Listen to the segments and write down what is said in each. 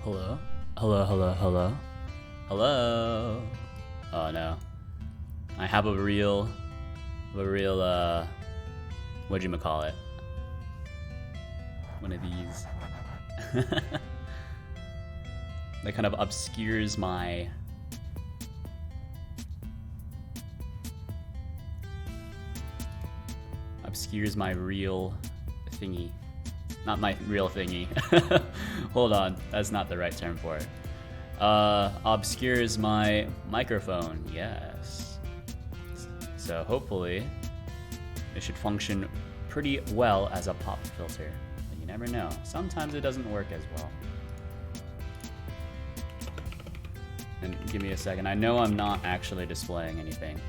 Hello? Hello, hello, hello? Hello? Oh no. I have a real, whatchamacallit? One of these. That kind of obscures my... real thingy. Not my real thingy. Hold on, that's not the right term for it. Obscures my microphone, yes. So hopefully it should function pretty well as a pop filter. But you never know. Sometimes it doesn't work as well. And give me a second. I know I'm not actually displaying anything.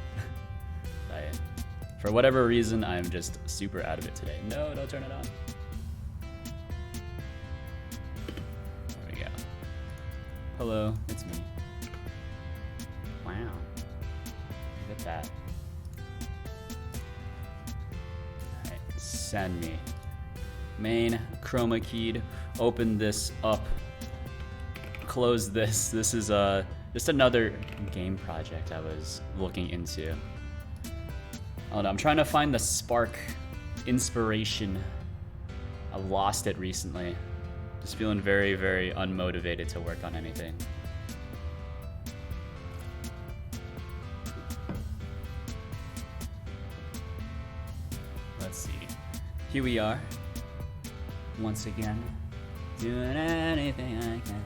For whatever reason, I'm just super out of it today. No, don't turn it on. There we go. Hello, it's me. Wow. Look at that. Alright, send me. Main, chroma keyed, open this up. Close this. This is just another game project I was looking into. Oh no, I'm trying to find the spark inspiration. I've lost it recently. Just feeling very, very unmotivated to work on anything. Let's see. Here we are. Once again. Doing anything I can.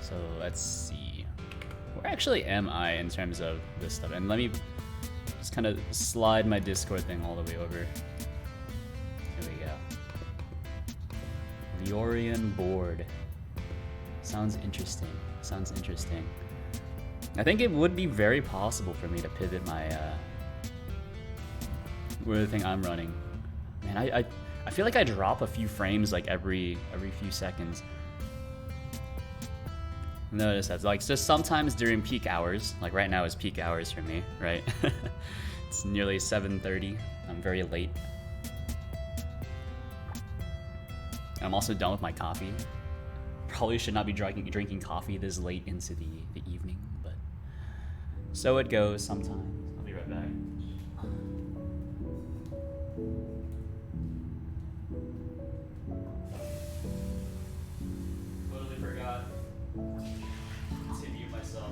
So let's see. Where actually am I in terms of this stuff? And let me just kind of slide my Discord thing all the way over. There we go. Leorian board. Sounds interesting. Sounds interesting. I think it would be very possible for me to pivot my the thing I'm running. Man, I feel like I drop a few frames like every few seconds. Notice that, like, just sometimes during peak hours, like right now is peak hours for me, right? It's nearly 7:30. I'm very late. I'm also done with my coffee. Probably should not be drinking coffee this late into the evening, but so it goes sometimes. I'll be right back. Totally forgot. Continue myself.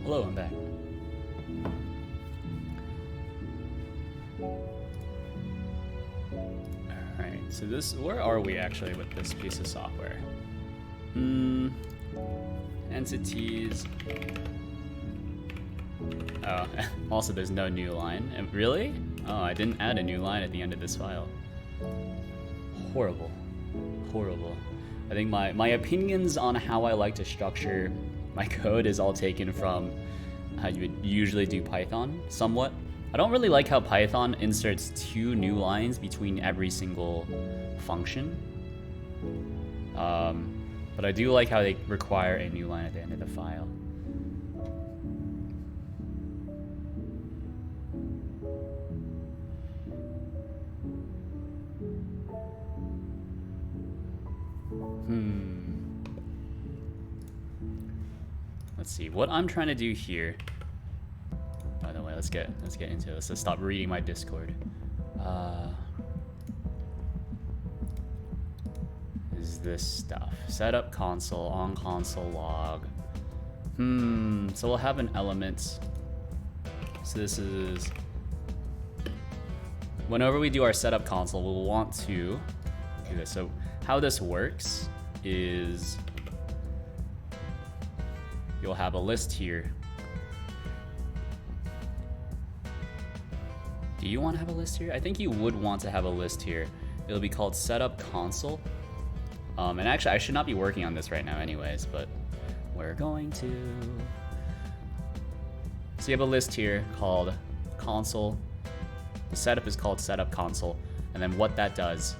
Hello, I'm back. Alright, so where are we actually with this piece of software? Entities. Oh, also there's no new line. Really? Oh, I didn't add a new line at the end of this file. Horrible. Horrible. I think my opinions on how I like to structure my code is all taken from how you would usually do Python, somewhat. I don't really like how Python inserts 2 new lines between every single function. But I do like how they require a new line at the end of the file. Let's see what I'm trying to do here. By the way, let's get into this. Let's stop reading my Discord. Is this stuff? Setup console, on console log. So we'll have an element. So this is whenever we do our setup console, we'll want to do this. So how this works is you'll have a list here Do you want to have a list here? I think you would want to have a list here. It'll be called setup console. And actually, I should not be working on this right now anyways, but we're going to. So you have a list here called console. The setup is called setup console. And then what that does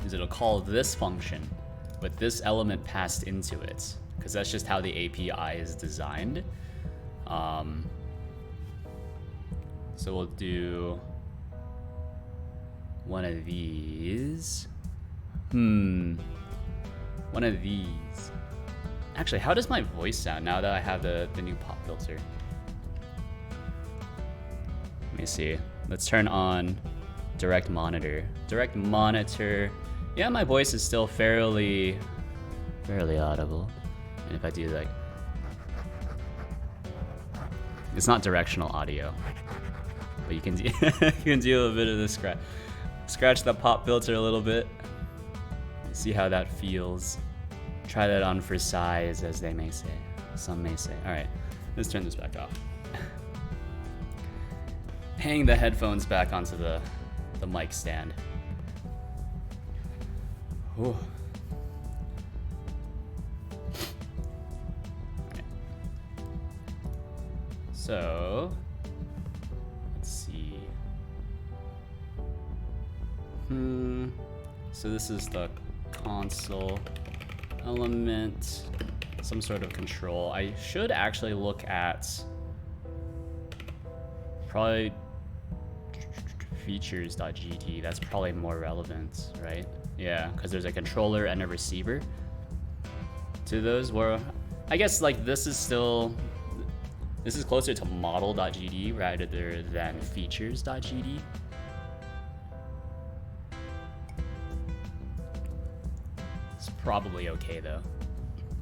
is it'll call this function with this element passed into it, because that's just how the API is designed. So we'll do one of these. One of these. Actually, how does my voice sound now that I have the new pop filter? Let me see. Let's turn on direct monitor. Direct monitor. Yeah, my voice is still fairly audible. And if I do like, it's not directional audio, but you can do, you can do a bit of the scratch the pop filter a little bit. See how that feels. Try that on for size, as they may say. Some may say. All right, let's turn this back off. Hang the headphones back onto the mic stand. Whew. Right. So, let's see. So this is the console element, some sort of control. I should actually look at probably features.gt. That's probably more relevant, right? Yeah, because there's a controller and a receiver to those. Where I guess like this is closer to model.gd rather than features.gd. It's probably okay though.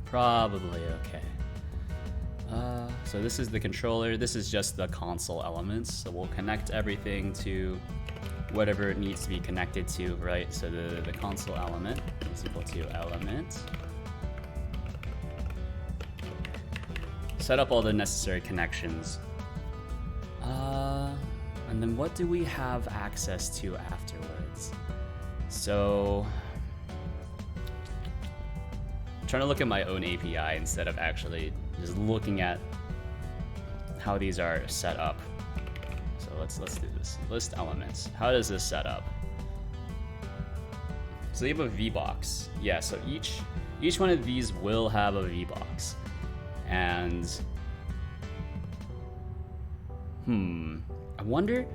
Probably okay. So this is the controller. This is just the console elements. So we'll connect everything to whatever it needs to be connected to, right? So the console element is equal to element. Set up all the necessary connections. And then what do we have access to afterwards? So I'm trying to look at my own API instead of actually just looking at how these are set up. So let's do this. List elements. How does this set up? So you have a VBox. Yeah, so each one of these will have a VBox. And I wonder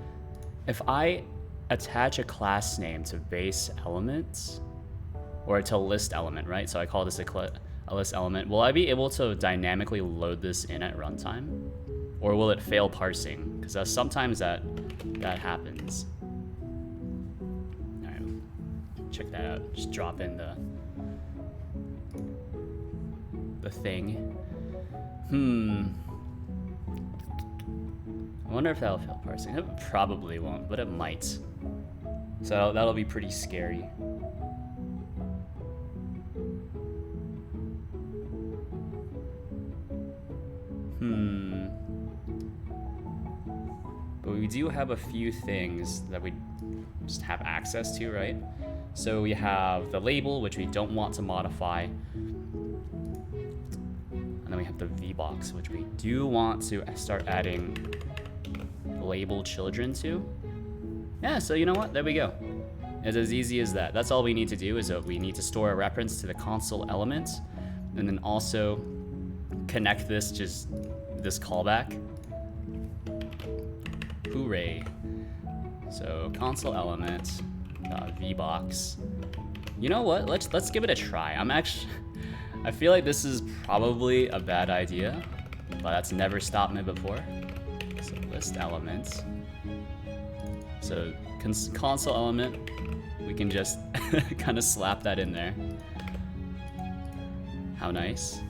if I attach a class name to base elements or to list element, right? So I call this a list element. Will I be able to dynamically load this in at runtime? Or will it fail parsing? Because sometimes that happens. All right, check that out. Just drop in the thing. I wonder if that'll fail parsing. It probably won't, but it might. So that'll be pretty scary. But we do have a few things that we just have access to, right? So we have the label, which we don't want to modify. And then we have the VBox, which we do want to start adding label children to. Yeah, so you know what? There we go. It's as easy as that. That's all we need to do is that we need to store a reference to the console element and then also connect this callback. Hooray. So console element VBox. You know what? Let's give it a try. I feel like this is probably a bad idea, but that's never stopped me before. So list elements. So console element, we can just kind of slap that in there. How nice.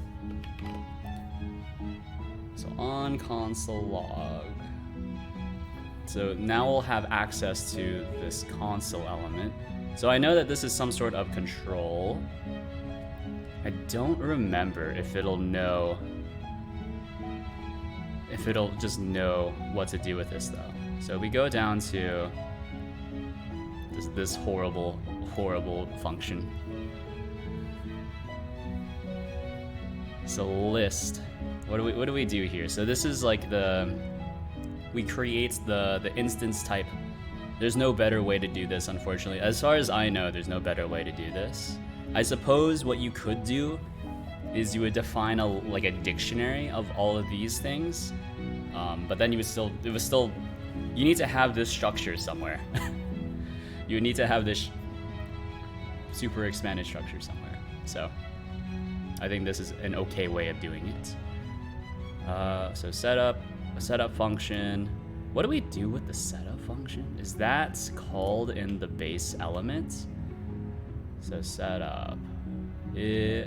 So on console log. So now we'll have access to this console element. So I know that this is some sort of control. I don't remember if it'll just know what to do with this though. So we go down to this horrible function. So list. What do we do here? So this is like we create the instance type. There's no better way to do this, unfortunately. As far as I know, there's no better way to do this. I suppose what you could do is you would define like a dictionary of all of these things, but then you need to have this structure somewhere. You would need to have this super expanded structure somewhere. So I think this is an okay way of doing it. So a setup function. What do we do with the setup function? Is that called in the base element? So setup.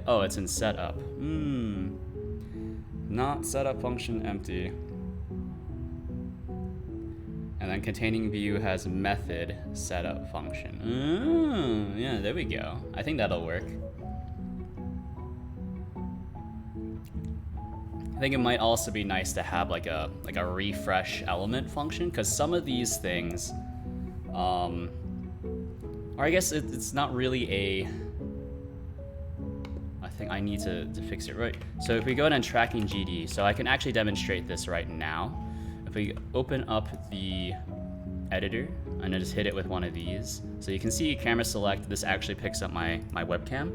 Oh, it's in setup. Not setup function empty. And then containing view has method setup function. Yeah, there we go. I think that'll work. I think it might also be nice to have like a refresh element function, because some of these things, or I guess it's not really a. I think I need to fix it right. So if we go ahead and tracking GD, so I can actually demonstrate this right now. If we open up the editor and I just hit it with one of these, so you can see camera select. This actually picks up my webcam.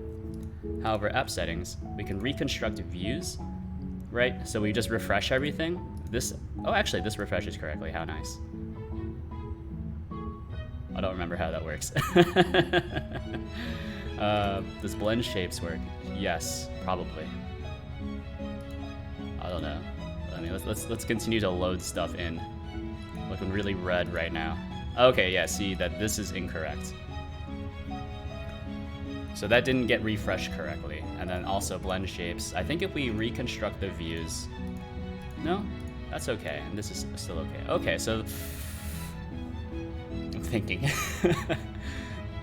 However, app settings, we can reconstruct views. Right, so we just refresh everything. Actually, this refreshes correctly. How nice. I don't remember how that works. Does blend shapes work? Yes, probably. I don't know. I mean, let's continue to load stuff in. Looking really red right now. Okay, yeah. See that this is incorrect. So that didn't get refreshed correctly. And then also blend shapes. I think if we reconstruct the views, no, that's okay. And this is still okay. Okay, so I'm thinking.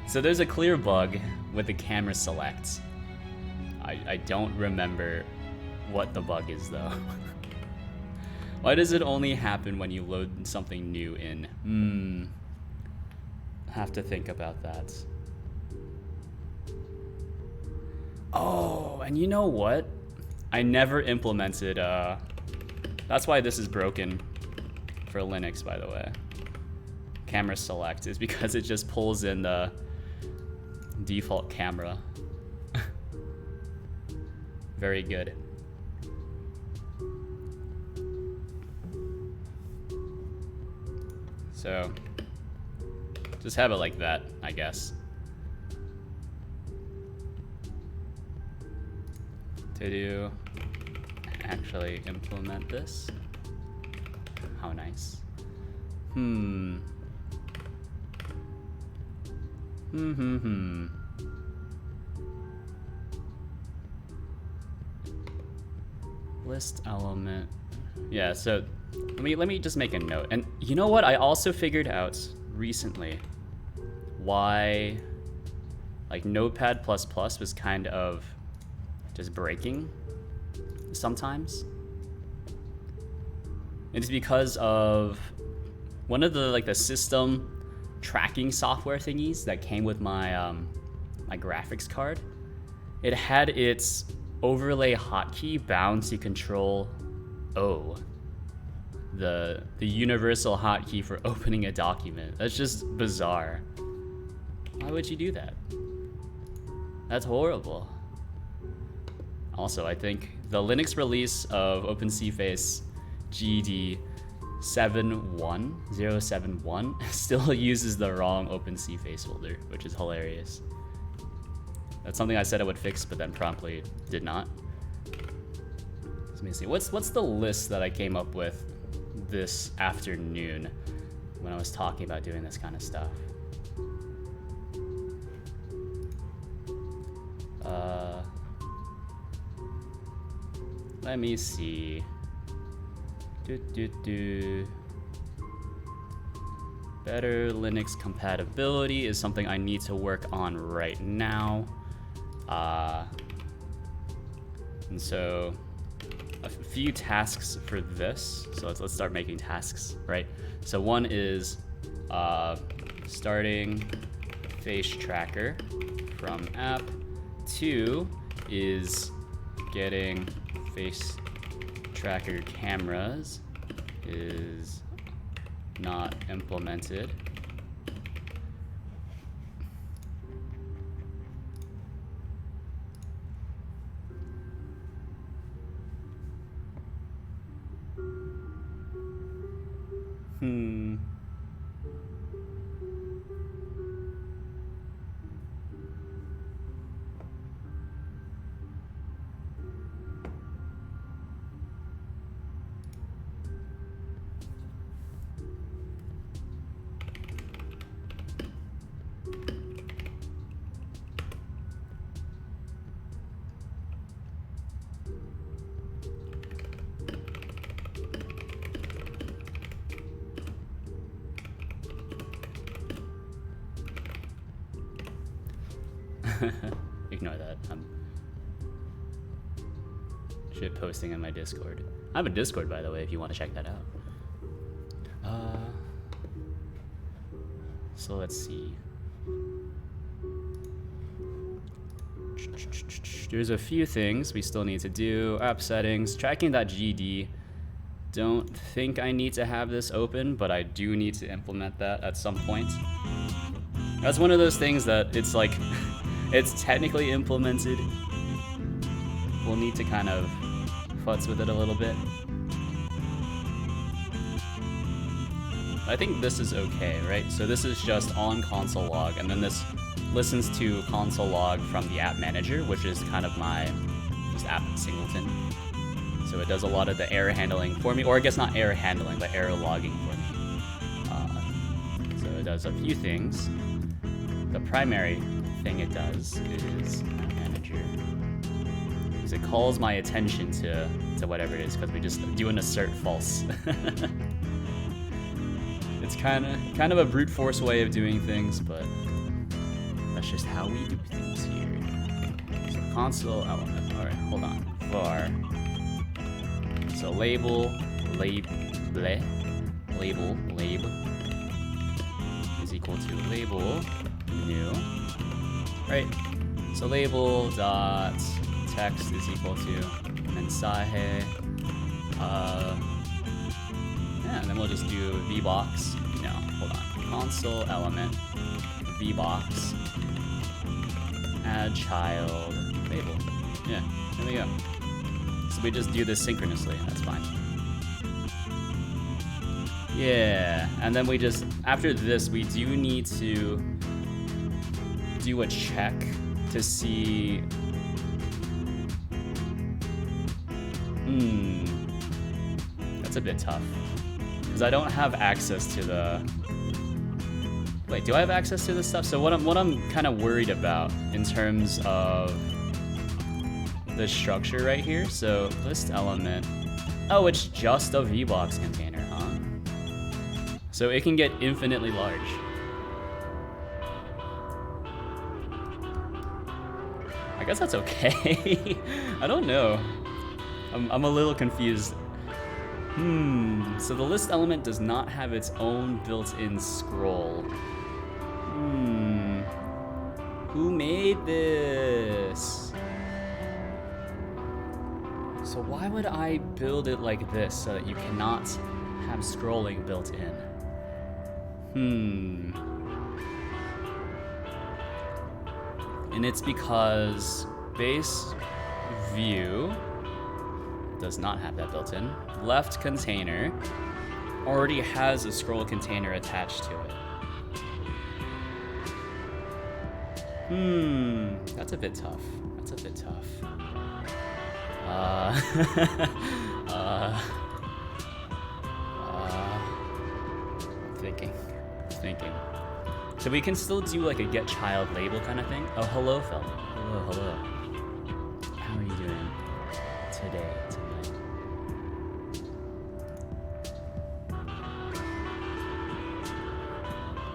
So there's a clear bug with the camera select. I don't remember what the bug is though. Why does it only happen when you load something new in? Have to think about that. Oh, and you know what? I never implemented, that's why this is broken for Linux, by the way. Camera select is because it just pulls in the default camera. Very good. So, just have it like that, I guess. To actually implement this. How nice. List element. Yeah, so let me just make a note. And you know what? I also figured out recently why like Notepad++ was kind of just breaking sometimes. It's because of one of the system tracking software thingies that came with my my graphics card. It had its overlay hotkey bound to Control O, the universal hotkey for opening a document. That's just bizarre. Why would you do that? That's horrible. Also, I think the Linux release of OpenCFace GD 71071 still uses the wrong OpenCFace folder, which is hilarious. That's something I said I would fix, but then promptly did not. Let me see. What's the list that I came up with this afternoon when I was talking about doing this kind of stuff? Let me see. Better Linux compatibility is something I need to work on right now. And so a few tasks for this. So let's start making tasks, right? So one is starting face tracker from app. 2 is getting face tracker cameras is not implemented. Ignore that. I'm shit posting in my Discord. I have a Discord, by the way, if you want to check that out. So let's see. There's a few things we still need to do. App settings, tracking.gd. Don't think I need to have this open, but I do need to implement that at some point. That's one of those things that it's like, it's technically implemented. We'll need to kind of futz with it a little bit. I think this is okay, right? So this is just on console log, and then this listens to console log from the app manager, which is kind of my just app singleton. So it does a lot of the error handling for me, or I guess not error handling, but error logging for me. So it does a few things. The primary thing it does is manager. So it calls my attention to whatever it is, because we just do an assert false. It's kind of a brute force way of doing things, but that's just how we do things here. So console element. All right, hold on. var. So label is equal to label new. Right. So label dot text is equal to mensaje. Yeah, and then we'll just do VBox. No, hold on. Console element VBox add child label. Yeah, there we go. So we just do this synchronously. That's fine. Yeah, and then we just, after this, we do need to do a check to see. That's a bit tough, because I don't have access to the. Wait, do I have access to this stuff? So what I'm kind of worried about in terms of the structure right here. So list element. Oh, it's just a VBox container, huh? So it can get infinitely large. I guess that's okay. I don't know. I'm a little confused. So the list element does not have its own built-in scroll. Who made this? So why would I build it like this so that you cannot have scrolling built in? And it's because base view does not have that built in. Left container already has a scroll container attached to it. That's a bit tough. That's a bit tough. Thinking. So we can still do like a get child label kind of thing. Oh, hello, fella. Hello. How are you doing tonight?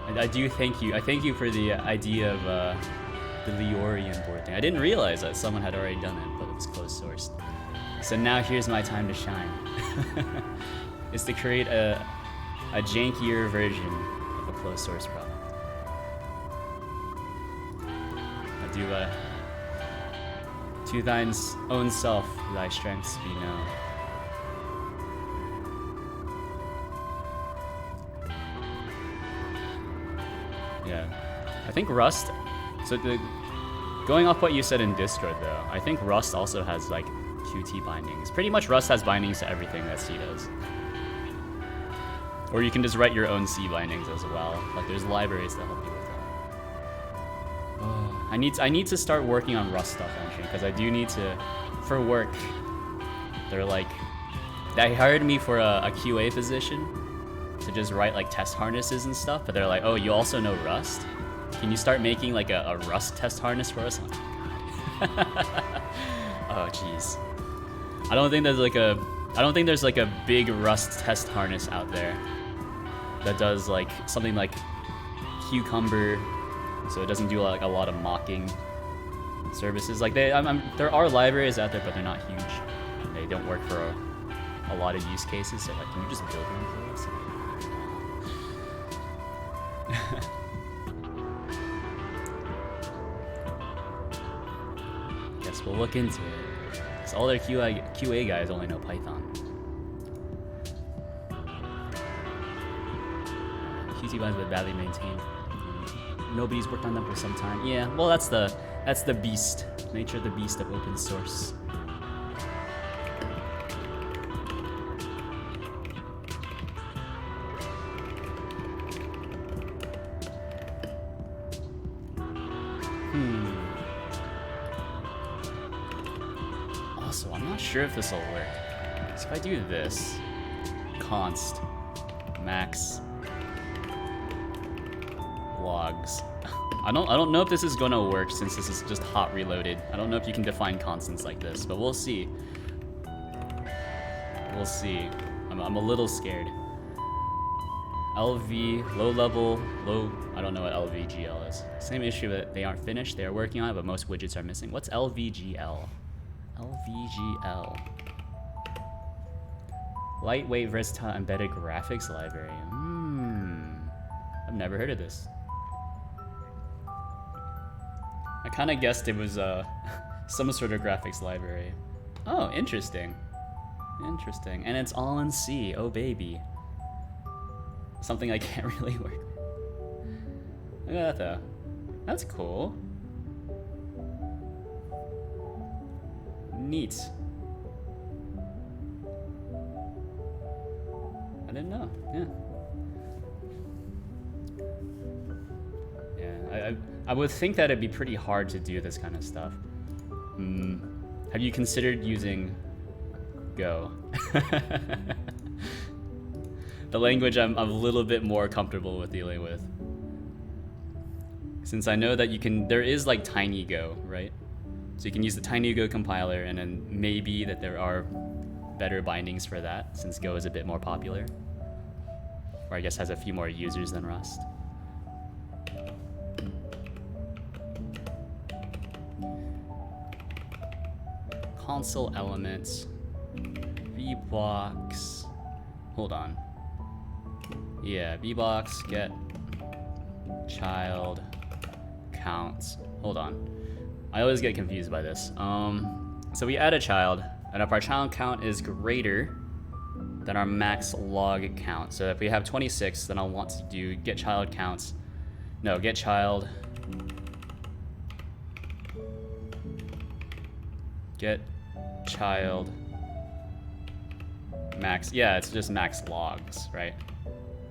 And I do thank you. I thank you for the idea of the Leorian board thing. I didn't realize that someone had already done it, but it was closed sourced. So now here's my time to shine. Is to create a jankier version of a closed source product. I do to thine own self thy strengths be known. Yeah, I think Rust. So going off what you said in Discord though, I think Rust also has like Qt bindings. Pretty much Rust has bindings to everything that C does. Or you can just write your own C bindings as well. Like there's libraries that help you with that. Oh, I need to start working on Rust stuff actually, because I do need to, for work. They're like, they hired me for a QA position to just write like test harnesses and stuff, but they're like, oh, you also know Rust? Can you start making like a Rust test harness for us? Oh jeez. I don't think there's like a big Rust test harness out there that does like something like Cucumber, so it doesn't do like a lot of mocking services. Like there are libraries out there, but they're not huge. They don't work for a lot of use cases. So like, can you just build one for us? Guess we'll look into it. Cause all their QA guys only know Python. Qt binds but badly maintained. Nobody's worked on them for some time. Yeah, well that's the beast. Nature of the beast of open source. Also, I'm not sure if this will work. So if I do this, const max logs. I don't know if this is gonna work since this is just hot reloaded. I don't know if you can define constants like this, but we'll see. We'll see. I'm a little scared. LV, low level, low, I don't know what LVGL is. Same issue that they aren't finished, they are working on it, but most widgets are missing. What's LVGL? LVGL. Lightweight, versatile, embedded graphics library. I've never heard of this. I kind of guessed it was some sort of graphics library. Oh, interesting. Interesting. And it's all in C. Oh, baby. Something I can't really work with. Look at that, though. That's cool. Neat. I didn't know. Yeah. I would think that it'd be pretty hard to do this kind of stuff. Have you considered using Go? The language I'm a little bit more comfortable with dealing with. Since I know that there is like TinyGo, right? So you can use the TinyGo compiler, and then maybe that there are better bindings for that, since Go is a bit more popular. Or I guess has a few more users than Rust. Console elements, VBox, hold on. Yeah, VBox get child counts. Hold on. I always get confused by this. So we add a child, and if our child count is greater than our max log count. So if we have 26, then I'll want to do get child counts. No, get child. Get child max. Yeah, it's just max logs, right?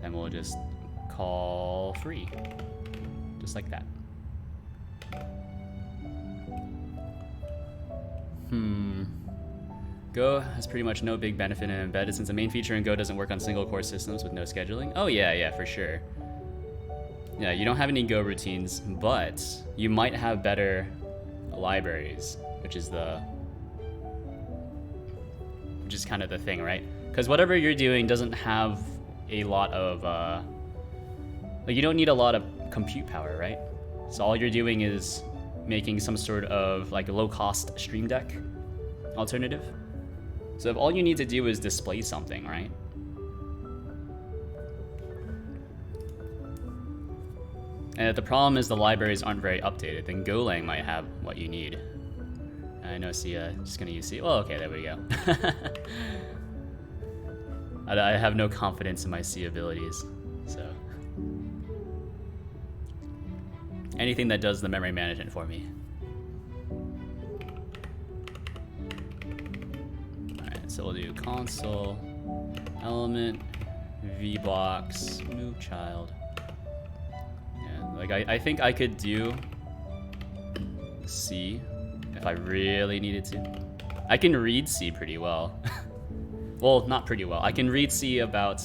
And we'll just call free, just like that. Go has pretty much no big benefit in embedded, since the main feature in Go doesn't work on single core systems with no scheduling. Oh yeah, for sure. Yeah, you don't have any Go routines, but you might have better libraries, which is kind of the thing, right? Because whatever you're doing doesn't have a lot of, like you don't need a lot of compute power, right? So all you're doing is making some sort of like low-cost Stream Deck alternative. So if all you need to do is display something, right? And if the problem is the libraries aren't very updated, then Golang might have what you need. I know C, just gonna use C. Well, okay, there we go. I have no confidence in my C abilities, so. Anything that does the memory management for me. Alright, so we'll do console, element, VBox, move child. Yeah, like I think I could do C if I really needed to. I can read C pretty well. Well, not pretty well. I can read C about...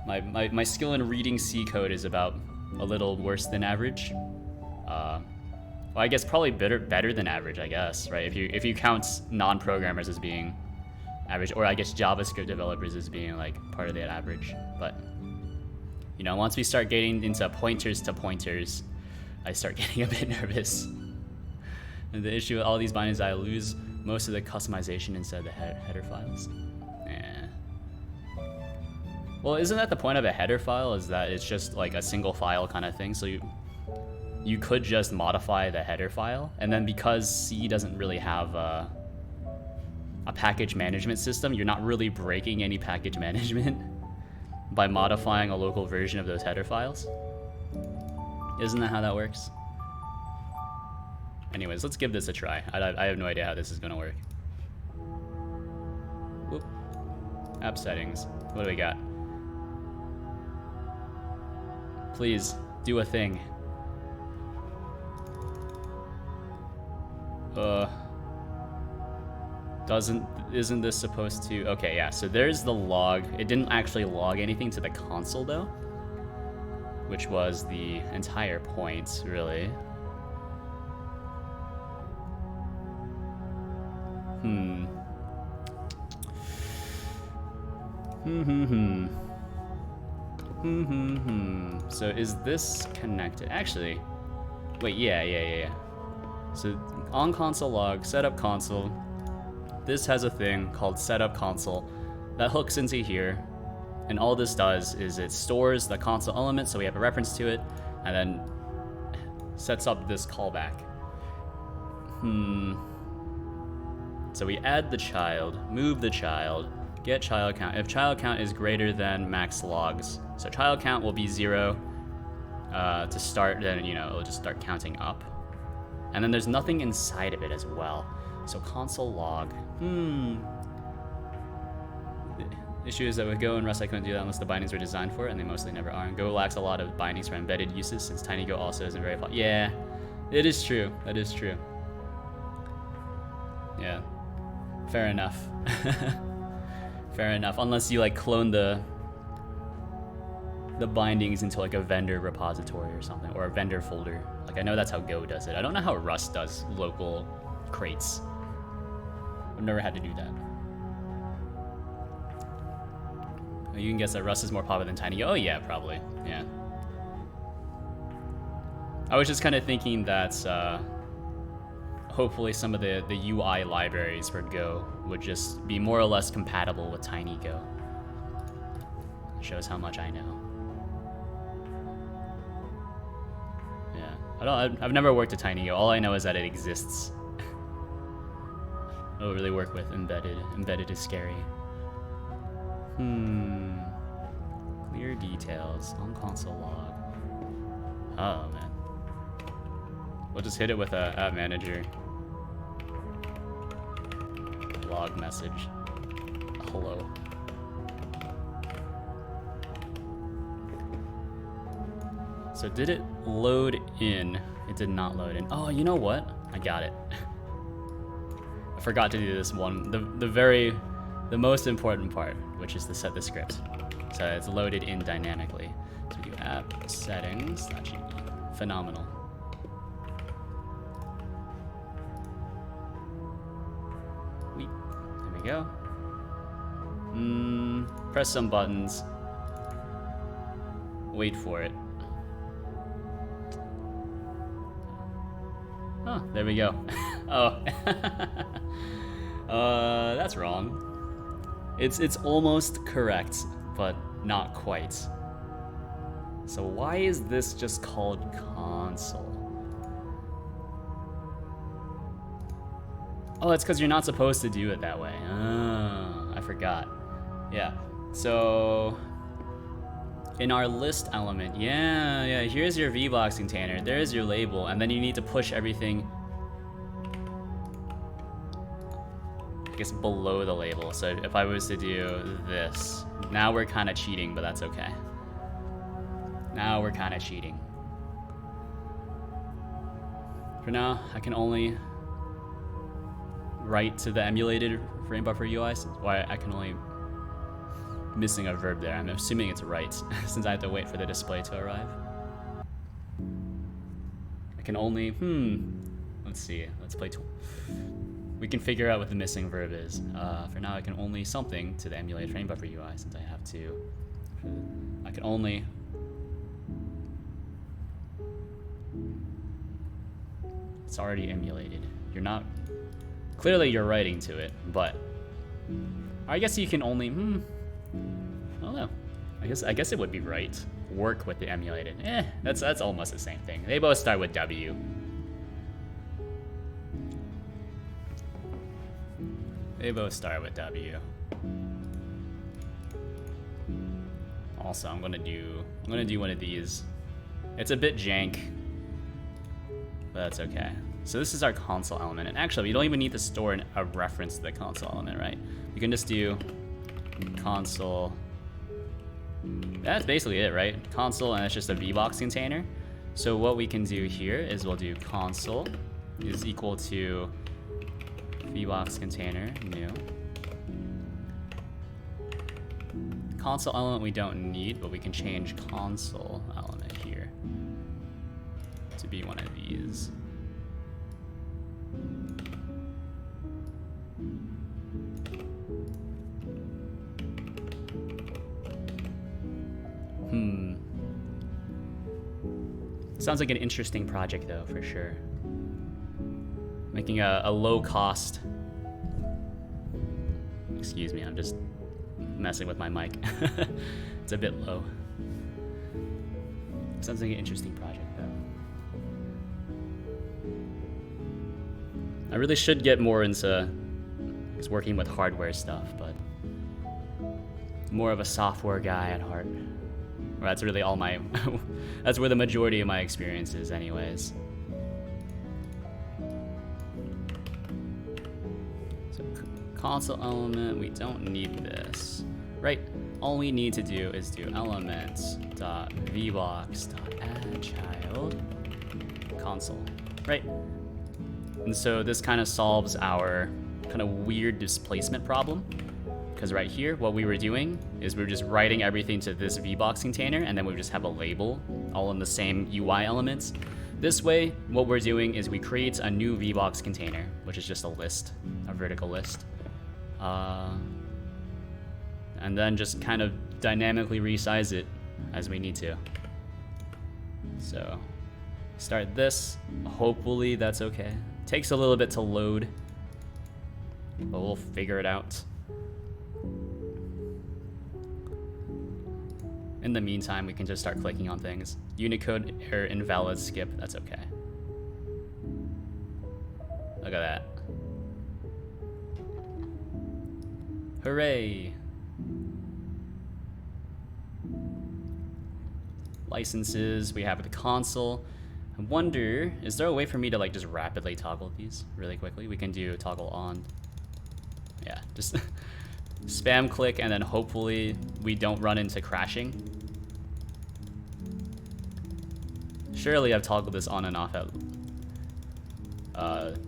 My skill in reading C code is about a little worse than average. Well, I guess probably better than average, I guess, right? If you count non-programmers as being average, or I guess JavaScript developers as being like part of that average. But, you know, once we start getting into pointers to pointers, I start getting a bit nervous. And the issue with all these bindings is I lose most of the customization inside the header files. Yeah. Well, isn't that the point of a header file? Is that it's just like a single file kind of thing? So you could just modify the header file, and then because C doesn't really have a package management system, you're not really breaking any package management by modifying a local version of those header files. Isn't that how that works? Anyways, let's give this a try. I have no idea how this is gonna work. Whoop. App settings. What do we got? Please, do a thing. Isn't this supposed to... Okay, yeah, so there's the log. It didn't actually log anything to the console, though, which was the entire point, really. So is this connected? Actually, wait, yeah. So on console log, setup console. This has a thing called setup console that hooks into here. And all this does is it stores the console element, so we have a reference to it, and then sets up this callback. So we add the child, move the child, get child count. If child count is greater than max logs, so child count will be 0 to start, then, you know, it'll just start counting up. And then there's nothing inside of it as well. So console log. The issue is that with Go and Rust, I couldn't do that unless the bindings were designed for it, and they mostly never are. And Go lacks a lot of bindings for embedded uses, since TinyGo also isn't very fun. Yeah, it is true. That is true. Yeah, fair enough. Fair enough. Unless you like clone the bindings into like a vendor repository or something, or a vendor folder. Like I know that's how Go does it. I don't know how Rust does local crates. I've never had to do that. You can guess that Rust is more popular than TinyGo. Oh yeah, probably. Yeah. I was just kind of thinking that hopefully some of the UI libraries for Go would just be more or less compatible with TinyGo. Shows how much I know. Yeah, I've never worked at TinyGo. All I know is that it exists. I don't really work with embedded. Embedded is scary. Clear details on console log. Oh man. We'll just hit it with a app manager. Log message. Hello. So did it load in? It did not load in. Oh, you know what? I got it. I forgot to do this one. The most important part, which is to set the script. So it's loaded in dynamically. So we do app settings. That should be phenomenal. There we go. Press some buttons. Wait for it. Oh, there we go. Oh. That's wrong. It's almost correct, but not quite. So why is this just called console? Oh, it's because you're not supposed to do it that way. Oh, I forgot. Yeah, so in our list element, yeah, here's your VBox container, there's your label, and then you need to push everything, I guess, below the label. So if I was to do this, now we're kind of cheating, but that's okay. Now we're kind of cheating. For now, I can only write to the emulated frame buffer UI, why I can only missing a verb there. I'm assuming it's right since I have to wait for the display to arrive. I can only, let's see, let's play. We can figure out what the missing verb is. For now, I can only something to the emulated frame buffer UI since I have to. I can only. It's already emulated. You're not. Clearly, you're writing to it, but I guess you can only. I don't know. I guess it would be right. Work with the emulated. That's almost the same thing. They both start with W. They both start with W. Also, I'm gonna do one of these. It's a bit jank, but that's okay. So this is our console element, and actually we don't even need to store a reference to the console element, right? We can just do console. That's basically it, right? Console, and it's just a VBox container. So what we can do here is we'll do console is equal to VBox container new. Console element we don't need, but we can change console element here to be one of these. Sounds like an interesting project though, for sure. Making a low cost. Excuse me, I'm just messing with my mic. It's a bit low. Sounds like an interesting project though. I really should get more into working with hardware stuff, but more of a software guy at heart. Or that's really all my, that's where the majority of my experience is anyways. So console element, we don't need this, right? All we need to do is do elements.vbox.addChild console, right? And so this kind of solves our kind of weird displacement problem. Because right here, what we were doing is we were just writing everything to this VBox container, and then we just have a label all in the same UI elements. This way, what we're doing is we create a new VBox container, which is just a list, a vertical list. And then just kind of dynamically resize it as we need to. So, start this. Hopefully that's okay. Takes a little bit to load, but we'll figure it out. In the meantime, we can just start clicking on things. Unicode error invalid skip, that's okay. Look at that. Hooray! Licenses, we have the console. I wonder, is there a way for me to like just rapidly toggle these really quickly? We can do toggle on. Yeah, just spam click, and then hopefully we don't run into crashing. Surely I've toggled this on and off at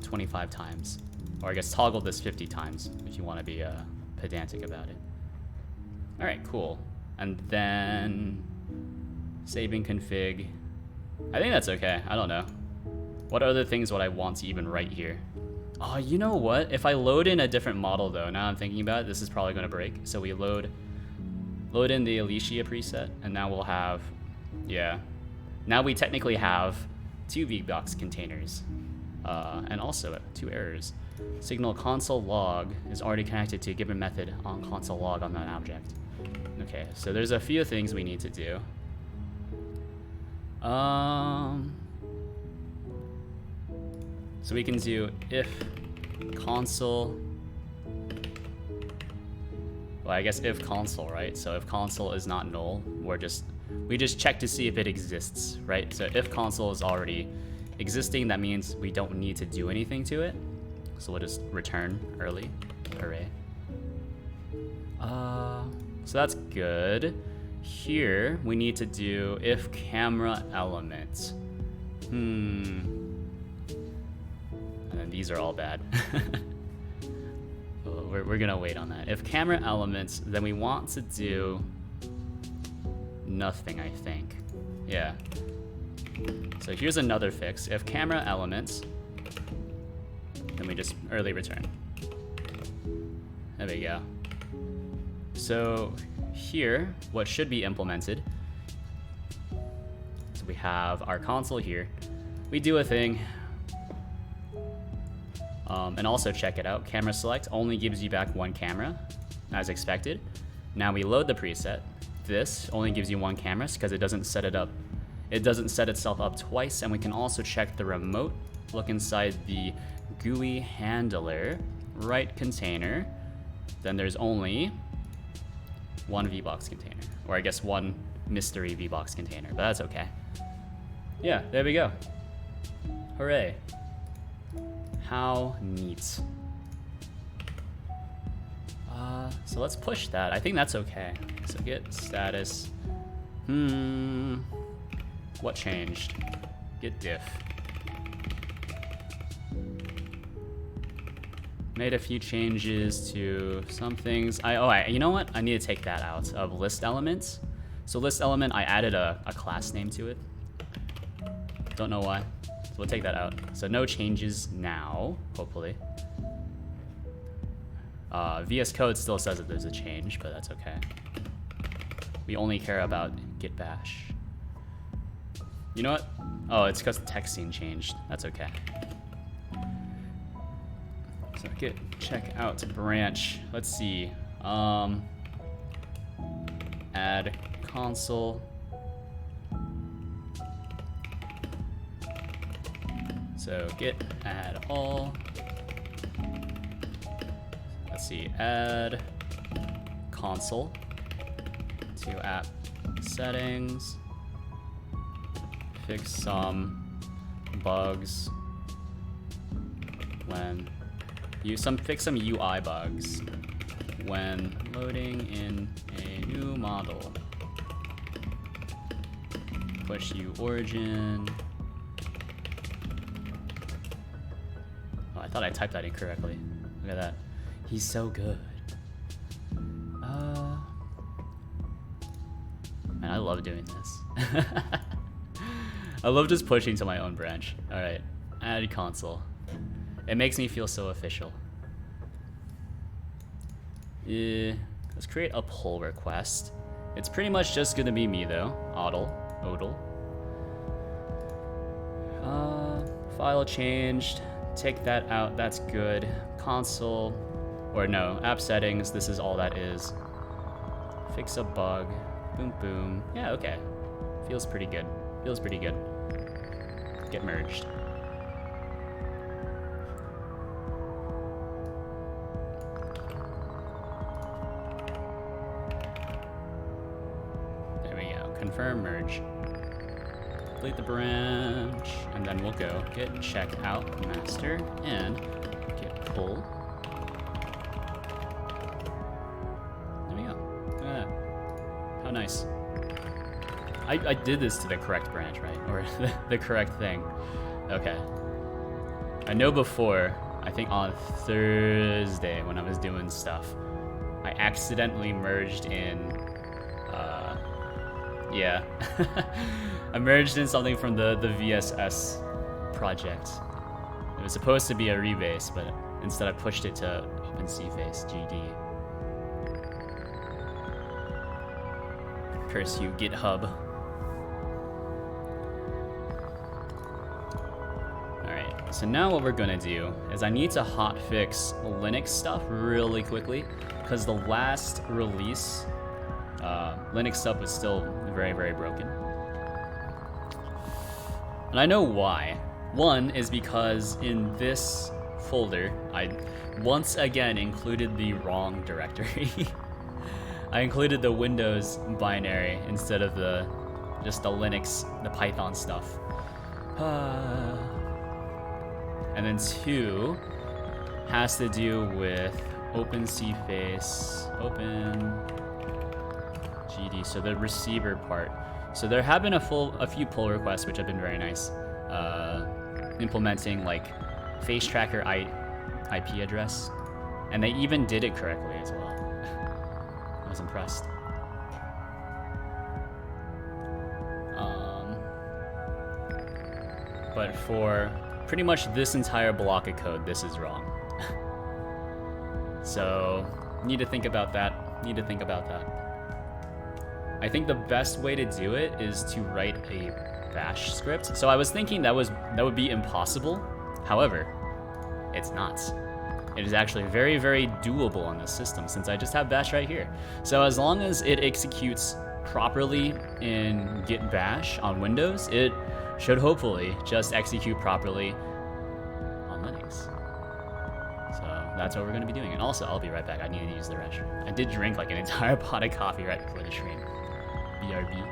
25 times. Or I guess toggle this 50 times if you want to be pedantic about it. Alright, cool. And then saving config. I think that's okay. I don't know. What other things would I want to even write here? Oh, you know what? If I load in a different model though, now I'm thinking about it, this is probably going to break. So we load in the Alicia preset, and now we'll have, yeah. Now we technically have two VBox containers. And also 2 errors. Signal console log is already connected to a given method on console log on that object. Okay, so there's a few things we need to do. So we can do if console. Well, I guess if console, right? So if console is not null, we just check to see if it exists, right? So if console is already existing, that means we don't need to do anything to it. So we'll just return early. Hooray. So that's good. Here we need to do if camera element. And then these are all bad. We're gonna wait on that. If camera elements, then we want to do nothing, I think. Yeah. So here's another fix. If camera elements, then we just early return. There we go. So here, what should be implemented, so we have our console here. We do a thing, and also check it out. Camera select only gives you back 1 camera, as expected. Now we load the preset. This only gives you 1 camera because it doesn't set it up. It doesn't set itself up twice, and we can also check the remote. Look inside the GUI handler, right container. Then there's only 1 VBox container, or I guess 1 mystery VBox container, but that's okay. Yeah, there we go. Hooray. How neat. So let's push that. I think that's okay. So git status. What changed? Git diff. Made a few changes to some things. You know what? I need to take that out of list elements. So list element, I added a class name to it. Don't know why. So we'll take that out. So no changes now, hopefully. VS Code still says that there's a change, but that's okay. We only care about git bash. You know what? Oh, it's because the text scene changed. That's okay. So git check out branch. Let's see. Add console. So git add all. Let's see. Add console to app settings. Fix some bugs when fix some UI bugs when loading in a new model. Push U origin. Oh, I thought I typed that incorrectly. Look at that. He's so good. Man, I love doing this. I love just pushing to my own branch. All right, add console. It makes me feel so official. Let's create a pull request. It's pretty much just gonna be me though. Odal. File changed. Take that out. That's good. Console, or no, app settings. This is all that is. Fix a bug. Boom, boom. Yeah, okay. Feels pretty good. Get merged. There we go. Confirm merge. Complete the branch, and then we'll go git check out master and git pull. There we go. Look at that. How nice. I did this to the correct branch, right? Or the correct thing. Okay. I know before, I think on Thursday when I was doing stuff, I accidentally merged in, yeah. I merged in something from the VSS project. It was supposed to be a rebase, but instead I pushed it to OpenCFace GD. Curse you, GitHub. Alright. So now what we're gonna do is I need to hotfix Linux stuff really quickly, because the last release, Linux stuff was still very, very broken. And I know why. One is because in this folder, I once again included the wrong directory. I included the Windows binary instead of just the Linux, the Python stuff. And then 2 has to do with OpenCface, open GD, so the receiver part. So there have been a few pull requests, which have been very nice, implementing like face tracker IP address, and they even did it correctly as well. I was impressed. But for pretty much this entire block of code, this is wrong. So need to think about that. I think the best way to do it is to write a bash script. So I was thinking that would be impossible. However, it's not. It is actually very, very doable on this system since I just have bash right here. So as long as it executes properly in git bash on Windows, it should hopefully just execute properly on Linux. So that's what we're going to be doing. And also, I'll be right back. I need to use the restroom. I did drink like an entire pot of coffee right before the stream. BRB.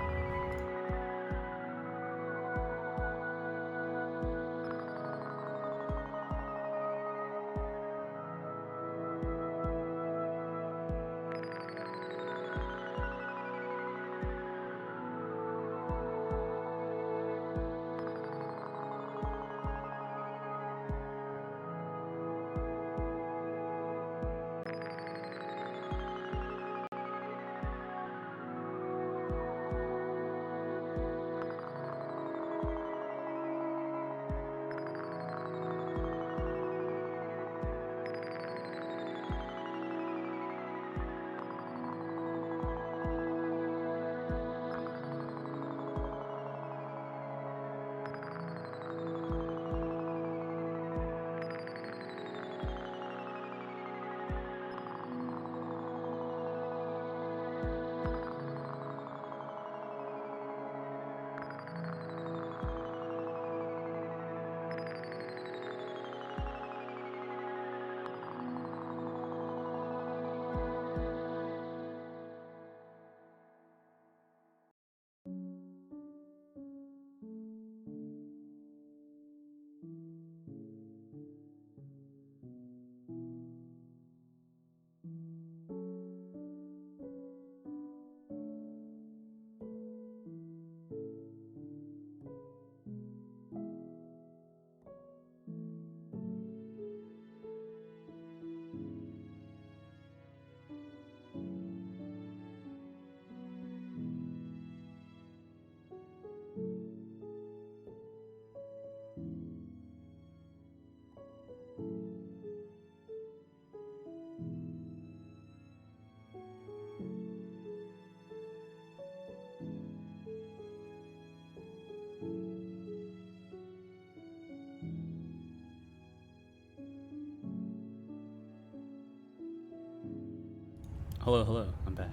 Hello, I'm back.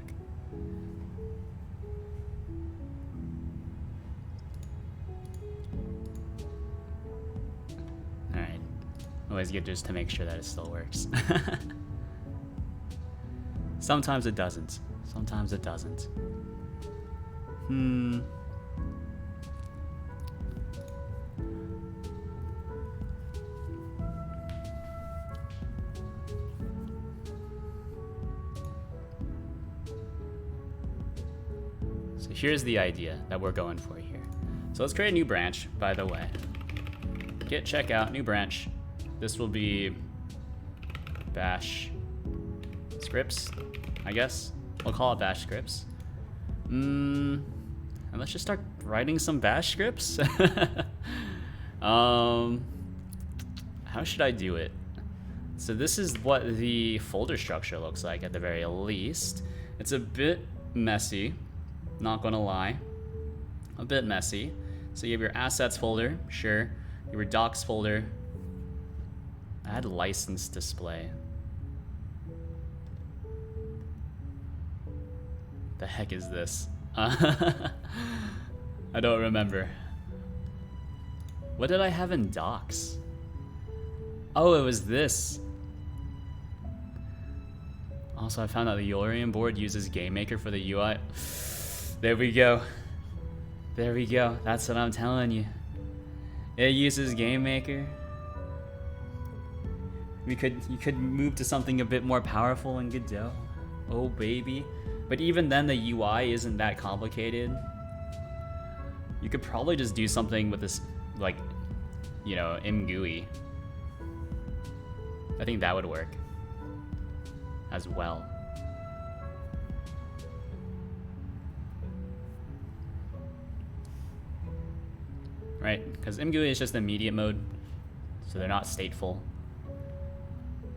Alright. Always good just to make sure that it still works. Sometimes it doesn't. Sometimes it doesn't. Here's the idea that we're going for here. So let's create a new branch, by the way. Git checkout, new branch. This will be bash scripts, I guess. We'll call it bash scripts. And let's just start writing some bash scripts. How should I do it? So this is what the folder structure looks like at the very least. It's a bit messy. Not gonna lie, a bit messy. So you have your assets folder, sure. Your docs folder, Add license display. The heck is this? I don't remember. What did I have in docs? Oh, it was this. Also, I found out the Yorian board uses GameMaker for the UI. There we go. There we go. That's what I'm telling you. It uses GameMaker. You could move to something a bit more powerful in Godot. Oh baby. But even then the UI isn't that complicated. You could probably just do something with this, like, you know, MGUI. I think that would work as well. Right, because MGUI is just immediate mode, so they're not stateful.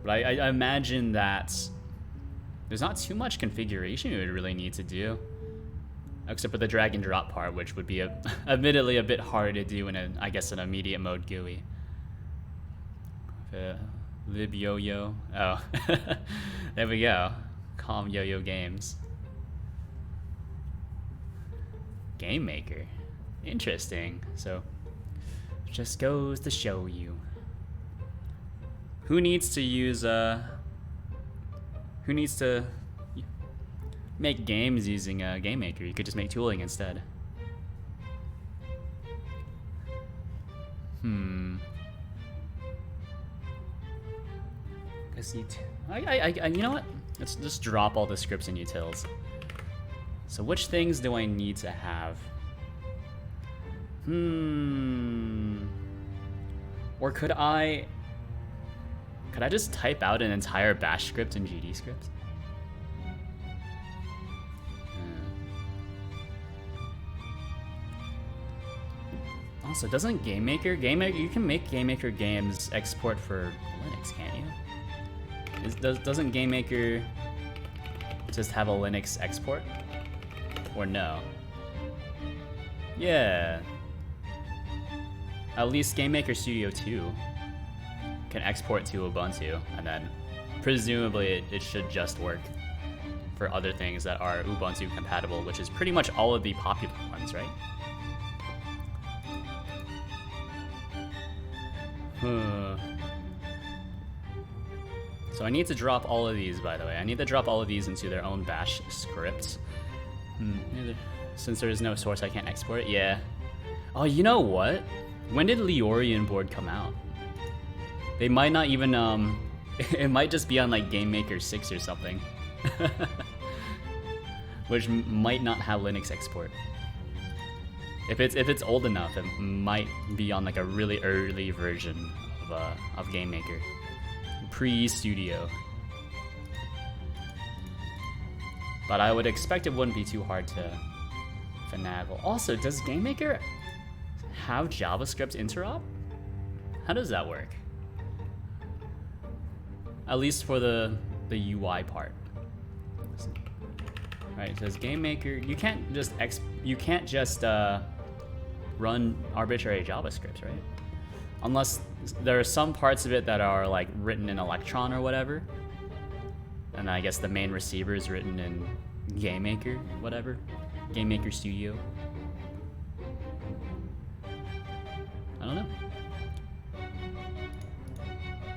But I imagine that there's not too much configuration you would really need to do, except for the drag and drop part, which would be admittedly a bit hard to do in I guess an immediate mode GUI. Lib yo-yo. Oh, there we go. Calm yo-yo games. GameMaker. Interesting. So, just goes to show you. Who needs to use, who needs to make games using GameMaker? You could just make tooling instead. Cause you know what? Let's just drop all the scripts and utils. So which things do I need to have? Or could I just type out an entire bash script in GD script? Also, doesn't GameMaker, you can make GameMaker games export for Linux, can't you? Doesn't GameMaker just have a Linux export? Or no? Yeah. At least GameMaker Studio 2 can export to Ubuntu, and then presumably it should just work for other things that are Ubuntu compatible, which is pretty much all of the popular ones, right? So I need to drop all of these, by the way. I need to drop all of these into their own bash scripts. Since there is no source, I can't export it. Yeah. Oh, you know what? When did Leorian board come out? They might not even, it might just be on like GameMaker 6 or something. Which might not have Linux export. If it's old enough, it might be on like a really early version of GameMaker. Pre-studio. But I would expect it wouldn't be too hard to finagle. Also, does GameMaker have JavaScript interop? How does that work? At least for the UI part. Right, it says GameMaker. You can't just run arbitrary JavaScript, right? Unless there are some parts of it that are like written in Electron or whatever. And I guess the main receiver is written in GameMaker, whatever. GameMaker Studio. I don't know.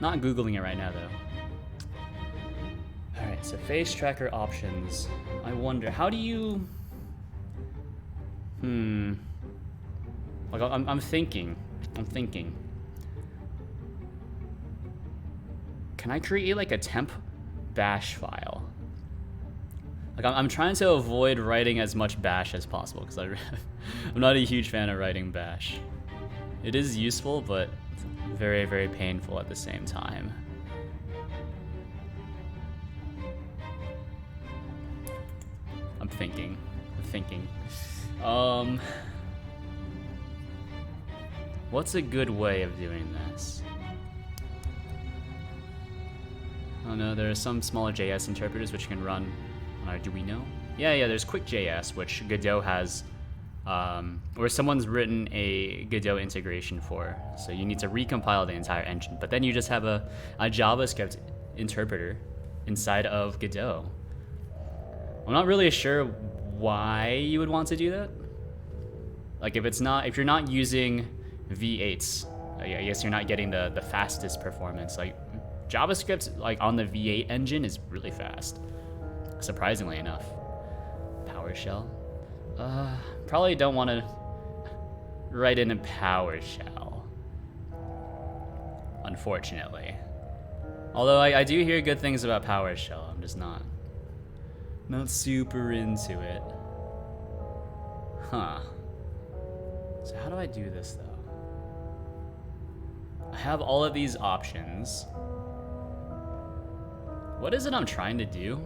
Not Googling it right now though. Alright, so face tracker options. I wonder, how do you... Like, I'm thinking. Can I create like a temp bash file? Like, I'm trying to avoid writing as much bash as possible because I'm not a huge fan of writing bash. It is useful, but very, very painful at the same time. I'm thinking. What's a good way of doing this? Oh no, there are some smaller JS interpreters which can run on Arduino. Yeah, there's QuickJS, which Godot has or someone's written a Godot integration for. So you need to recompile the entire engine, but then you just have a JavaScript interpreter inside of Godot. I'm not really sure why you would want to do that. Like if you're not using V8s, I guess you're not getting the fastest performance. Like JavaScript, like on the V8 engine, is really fast, surprisingly enough. PowerShell. Probably don't want to write in a PowerShell, unfortunately. Although I do hear good things about PowerShell, I'm just not super into it. Huh. So how do I do this though? I have all of these options. What is it I'm trying to do?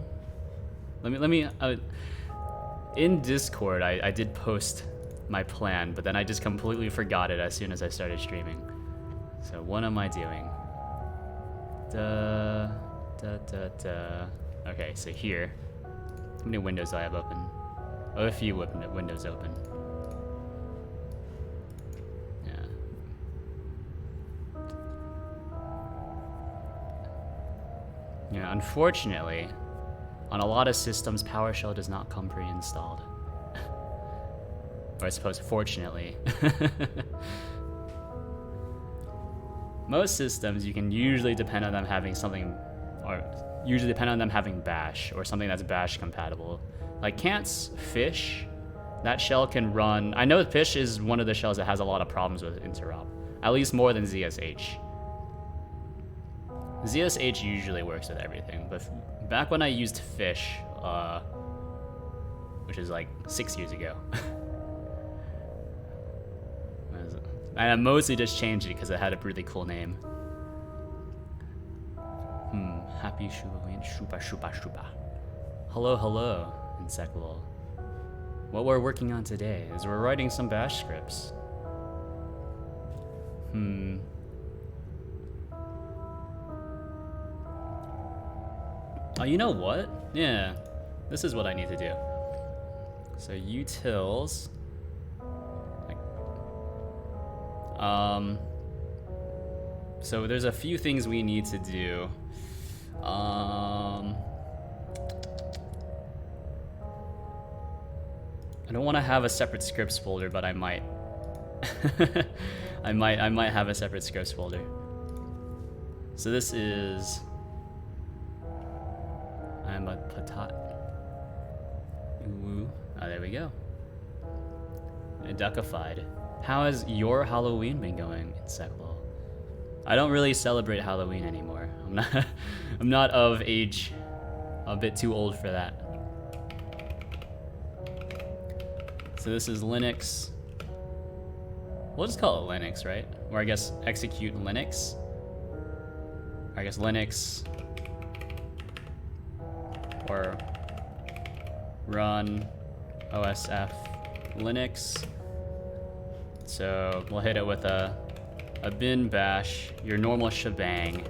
Let me in Discord, I did post my plan, but then I just completely forgot it as soon as I started streaming. So what am I doing? Okay, so here. How many windows do I have open? Oh, a few windows open. Yeah. Yeah, unfortunately, on a lot of systems, PowerShell does not come pre-installed. Or I suppose, fortunately. Most systems, you can usually depend on them having something, or usually depend on them having Bash, or something that's Bash compatible. Like Cant's Fish, that shell can run, I know Fish is one of the shells that has a lot of problems with interop, at least more than ZSH. ZSH usually works with everything, but back when I used Fish, which is like 6 years ago, and I mostly just changed it because it had a really cool name. Happy Halloween, Shuba Shuba Shuba. Hello, Insectable. What we're working on today is we're writing some Bash scripts. Oh, you know what? Yeah, this is what I need to do. So utils. So there's a few things we need to do. I don't want to have a separate scripts folder, but I might. I might have a separate scripts folder. So this is. I'm a patat. Ooh. Oh, there we go. Duckified. How has your Halloween been going, Insectable? I don't really celebrate Halloween anymore. I'm not of age. I'm a bit too old for that. So this is Linux. We'll just call it Linux, right? Or I guess execute Linux. Or I guess Linux. Or run OSF Linux. So we'll hit it with a bin bash, your normal shebang.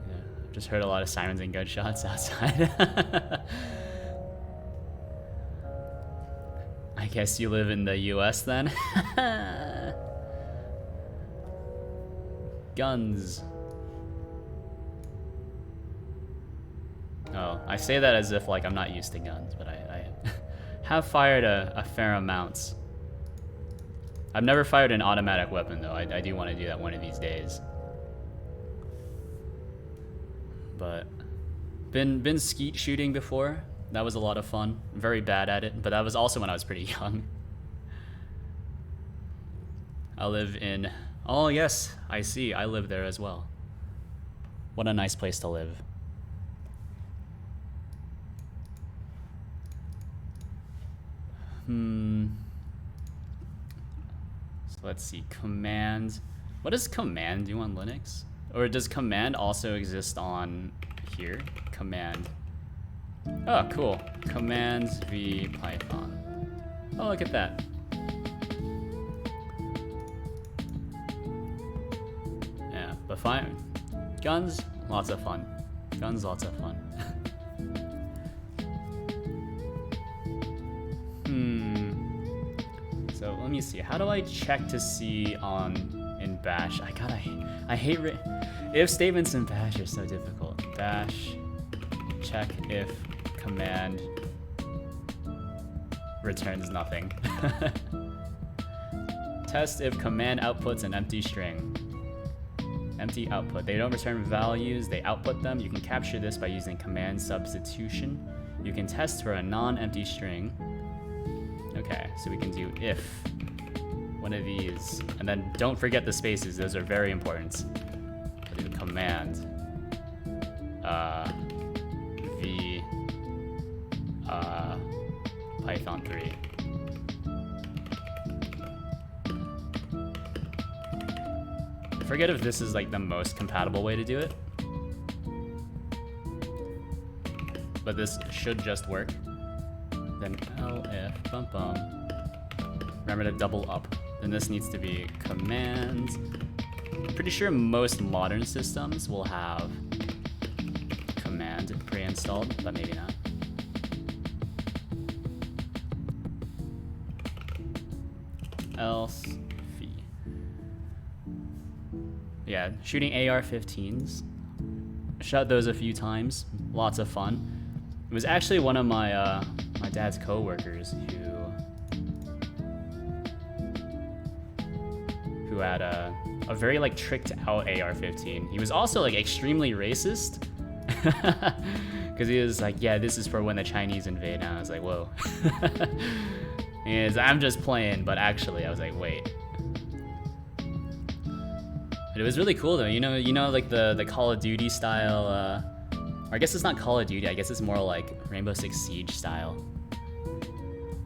Yeah, just heard a lot of sirens and gunshots outside. I guess you live in the US then? Guns. Oh, I say that as if like I'm not used to guns, but I have fired a fair amount. I've never fired an automatic weapon though. I do want to do that one of these days. But been skeet shooting before. That was a lot of fun. I'm very bad at it, but that was also when I was pretty young. I live in, oh yes, I see, I live there as well. What a nice place to live. So let's see, command. What does command do on Linux? Or does command also exist on here? Command. Oh, cool. Command v Python. Oh, look at that. Yeah, but fine. Guns, lots of fun. Guns, lots of fun. me see. How do I check to see in Bash? I hate if statements in Bash are so difficult. Bash check if command returns nothing. Test if command outputs an empty string. Empty output. They don't return values, they output them. You can capture this by using command substitution. You can test for a non-empty string. Okay, so we can do if one of these, and then don't forget the spaces, those are very important. We'll do command v Python 3. I forget if this is like the most compatible way to do it, but this should just work. Then elif bum bum. Remember to double up. Then this needs to be command. Pretty sure most modern systems will have command pre-installed, but maybe not. Else fee. Yeah, shooting AR-15s. Shot those a few times. Lots of fun. It was actually one of my my dad's co-workers who had a very like tricked out AR-15. He was also like extremely racist because he was like, yeah, this is for when the Chinese invade. And I was like, whoa. And I'm just playing, but actually I was like, wait. But it was really cool though. You know like the Call of Duty style. Or I guess it's not Call of Duty. I guess it's more like Rainbow Six Siege style.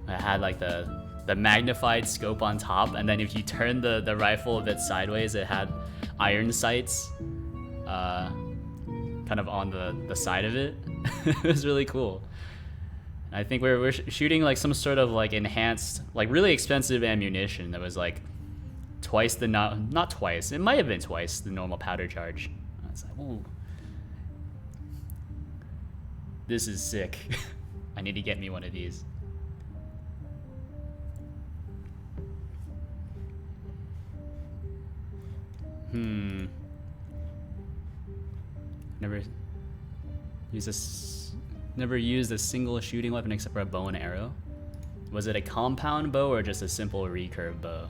It had like the magnified scope on top, and then if you turn the rifle a bit sideways, it had iron sights kind of on the side of it. It was really cool. I think we're shooting like some sort of like enhanced, like really expensive ammunition that was like twice the not twice. It might have been twice the normal powder charge. I was like, ooh, this is sick. I need to get me one of these. Never used a single shooting weapon except for a bow and arrow. Was it a compound bow or just a simple recurve bow?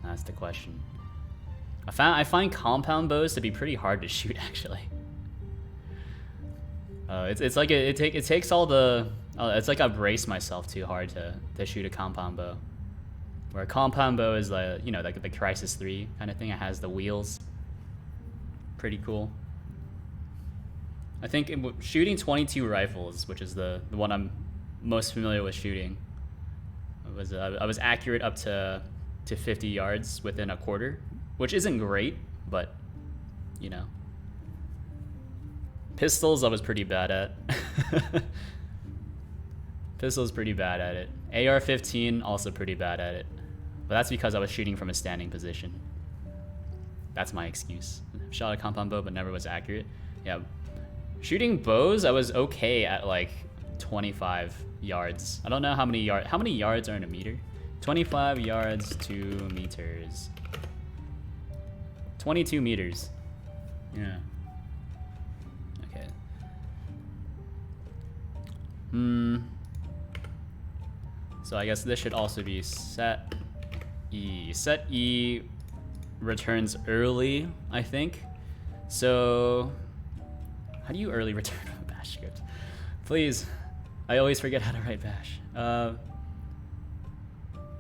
That's the question. I find compound bows to be pretty hard to shoot actually. It's like it takes all the it's like I brace myself too hard to shoot a compound bow. Where a compound bow is like, you know, like the Crisis 3 kind of thing. It has the wheels. Pretty cool. I think shooting 22 rifles, which is the one I'm most familiar with shooting, I was accurate up to 50 yards within a quarter, which isn't great, but you know. Pistols I was pretty bad at. Pistols pretty bad at it. AR-15 also pretty bad at it. But that's because I was shooting from a standing position. That's my excuse. Shot a compound bow but never was accurate. Yeah. Shooting bows, I was okay at like 25 yards. I don't know how many yards are in a meter? 25 yards, 2 meters. 22 meters. Yeah. Okay. So I guess this should also be set E. Set E returns early, I think. So how do you early return a bash script? Please. I always forget how to write bash.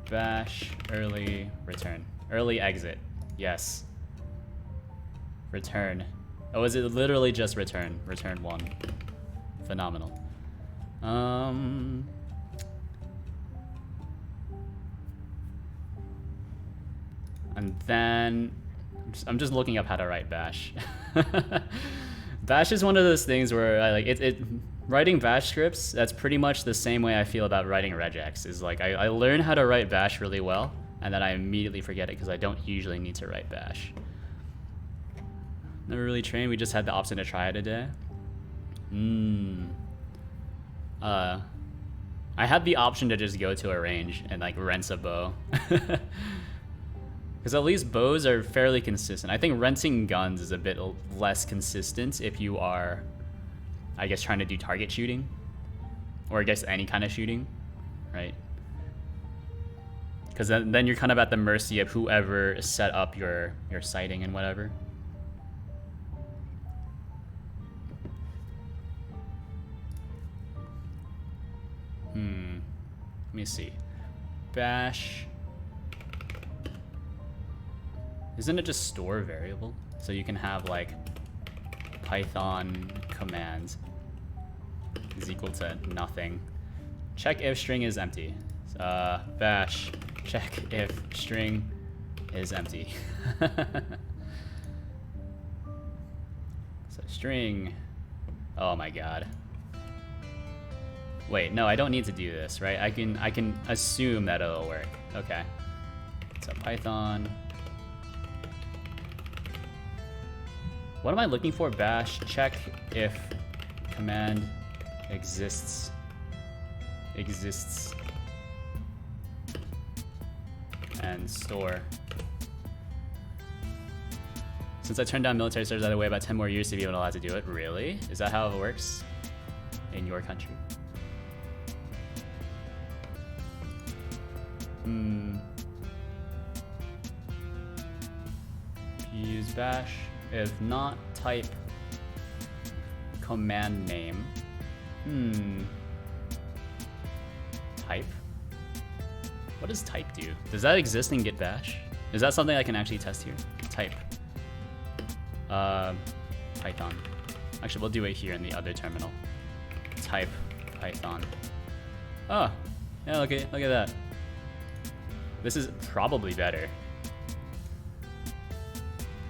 Bash early return. Early exit. Yes. Return. Oh, is it literally just return? Return 1. Phenomenal. And then I'm just looking up how to write bash. Bash is one of those things where I like writing bash scripts, that's pretty much the same way I feel about writing regex. Is like I learn how to write bash really well, and then I immediately forget it because I don't usually need to write bash. Never really trained, we just had the option to try it today. I had the option to just go to a range and like rent a bow. Because at least bows are fairly consistent. I think renting guns is a bit less consistent if you are, I guess, trying to do target shooting. Or I guess any kind of shooting, right? Because then you're kind of at the mercy of whoever set up your sighting and whatever. Let me see. Bash. Isn't it just store variable? So you can have like Python commands is equal to nothing. Check if string is empty. Bash check if string is empty. So string. Oh my god. Wait, no, I don't need to do this, right? I can assume that it'll work. Okay. So Python. What am I looking for? Bash check if command exists and store. Since I turned down military service, I had to wait about 10 more years to be allowed to do it. Really? Is that how it works in your country? Use bash. If not, type command name. Type? What does type do? Does that exist in Git bash? Is that something I can actually test here? Type. Python. Actually, we'll do it here in the other terminal. Type Python. Oh, yeah, look at that. This is probably better.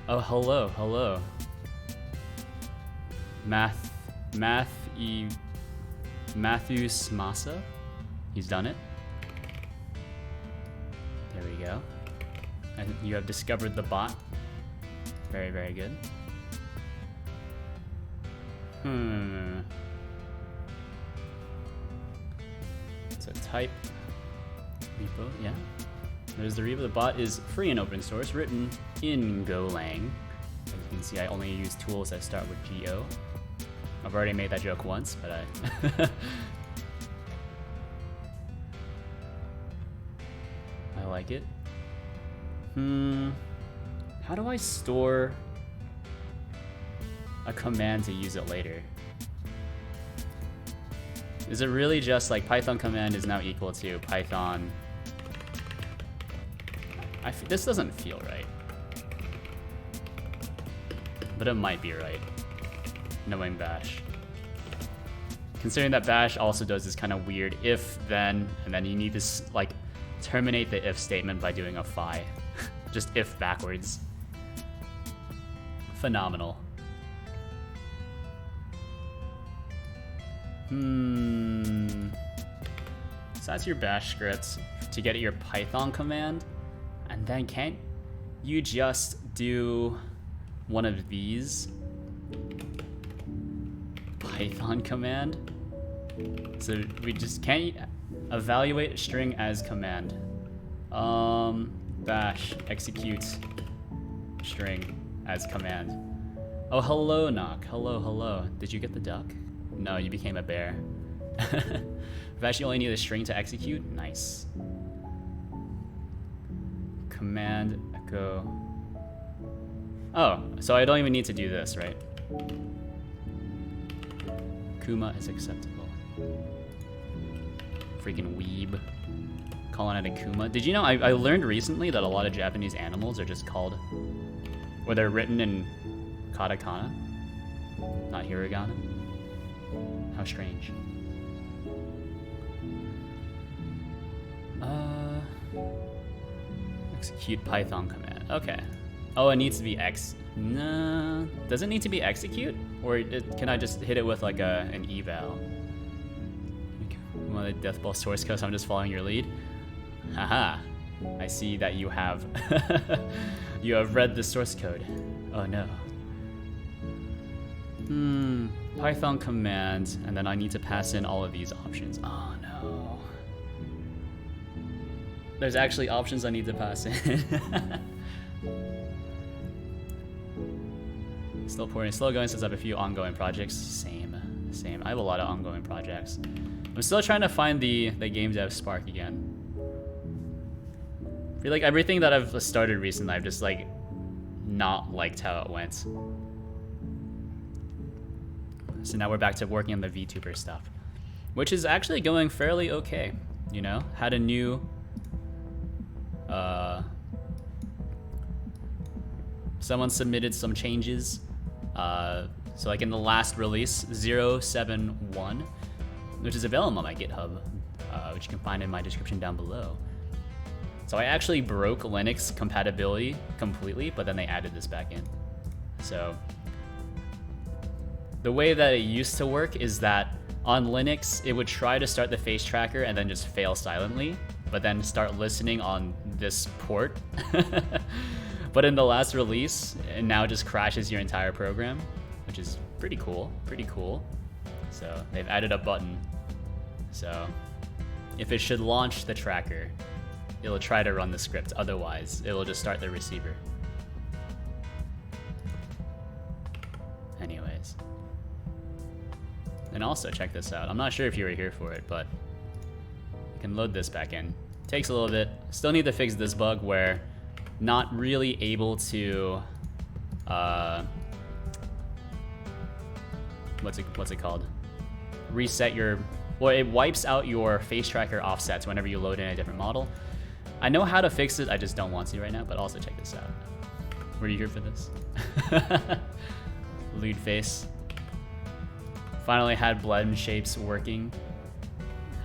Oh, hello. Matthews Massa. He's done it. There we go. And you have discovered the bot. Very, very good. So type repo, yeah. There's the repo. The bot is free and open source, written in Golang. As you can see, I only use tools that start with Go. I've already made that joke once, but I like it. How do I store a command to use it later? Is it really just like Python command is now equal to Python? This doesn't feel right. But it might be right, knowing bash. Considering that bash also does this kind of weird if, then, and then you need to like terminate the if statement by doing a phi. Just if backwards. Phenomenal. So that's your bash script to get your Python command. And then can't you just do one of these? Python command? So we just can't evaluate string as command. Bash execute string as command. Oh, hello, Knock. Hello. Did you get the duck? No, you became a bear. Bash, you only need a string to execute? Nice. Command echo. Oh, so I don't even need to do this, right? Kuma is acceptable. Freaking weeb. Calling it a Kuma. Did you know, I learned recently that a lot of Japanese animals are just called, or they're written in katakana, not hiragana. How strange. Execute Python command. Okay. Oh, it needs to be no. Does it need to be execute? Or can I just hit it with like an eval? One of the Deathball source code, so I'm just following your lead. Haha. I see that you have you have read the source code. Oh no. Python command, and then I need to pass in all of these options. Oh no. There's actually options I need to pass in. Still porting, slow going since I have a few ongoing projects. Same. I have a lot of ongoing projects. I'm still trying to find the game dev spark again. I feel like everything that I've started recently, I've just like not liked how it went. So now we're back to working on the VTuber stuff, which is actually going fairly okay. You know, had a new someone submitted some changes. So like in the last release, 071, which is available on my GitHub, which you can find in my description down below. So I actually broke Linux compatibility completely, but then they added this back in. So the way that it used to work is that on Linux, it would try to start the face tracker and then just fail silently, but then start listening on this port. But in the last release, it now just crashes your entire program, which is pretty cool. So they've added a button. So if it should launch the tracker, it'll try to run the script. Otherwise, it will just start the receiver. Anyways. And also check this out. I'm not sure if you were here for it, but you can load this back in. Takes a little bit. Still need to fix this bug where not really able to what's it called? Reset your, well, it wipes out your face tracker offsets whenever you load in a different model. I know how to fix it, I just don't want to right now, but also check this out. Were you here for this? Lewd face. Finally had blend shapes working.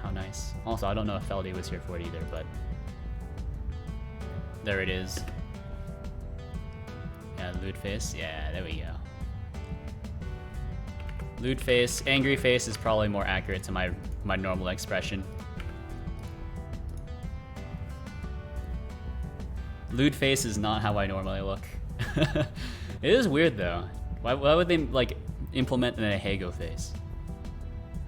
How nice. Also, I don't know if Feldy was here for it either, but there it is. Yeah, lewd face. Yeah, there we go. Lewd face. Angry face is probably more accurate to my normal expression. Lewd face is not how I normally look. It is weird though. Why would they like implement an Ahego face?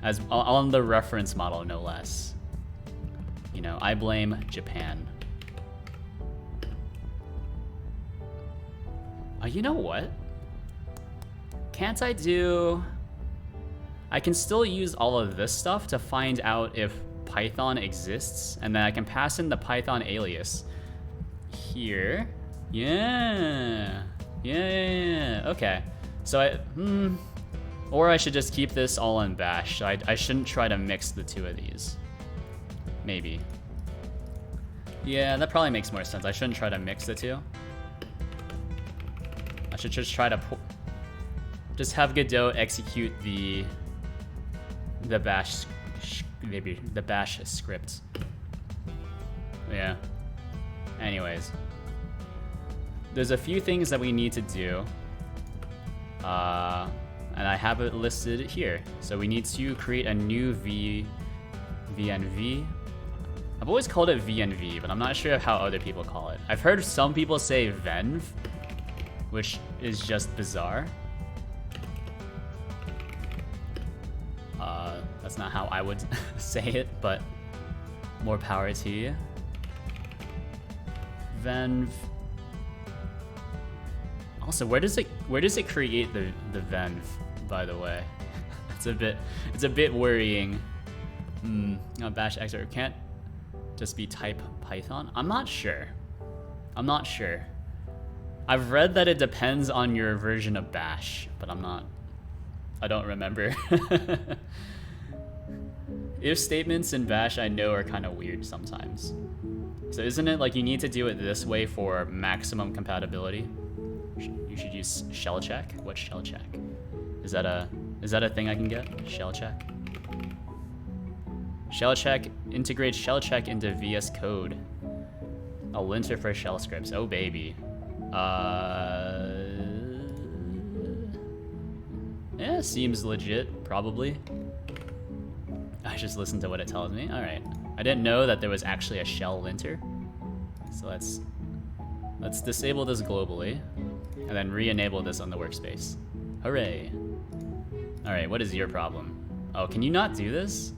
As on the reference model, no less. You know, I blame Japan. You know what? Can't I do... I can still use all of this stuff to find out if Python exists, and then I can pass in the Python alias here. Yeah. Okay. So or I should just keep this all in Bash. I shouldn't try to mix the two of these. Maybe. Yeah, that probably makes more sense. I shouldn't try to mix the two. I should just try to just have Godot execute the Bash script. Yeah. Anyways, there's a few things that we need to do, and I have it listed here. So we need to create a new VNV. I've always called it VNV, but I'm not sure how other people call it. I've heard some people say venv, which is just bizarre. That's not how I would say it, but more power to you. Venv. Also, where does it create the venv, by the way? It's a bit worrying. Bash expert can't just be type Python. I'm not sure. I've read that it depends on your version of Bash, but I don't remember. If statements in Bash I know are kind of weird sometimes. So isn't it like you need to do it this way for maximum compatibility? You should use shell check. What's shell check? Is that a thing I can get? Shell check. Shell check integrates shell check into VS Code. A linter for shell scripts. Oh baby. Yeah, seems legit, probably. I just listened to what it tells me. All right. I didn't know that there was actually a shell linter. So let's disable this globally and then re-enable this on the workspace. Hooray. All right, what is your problem? Oh, can you not do this?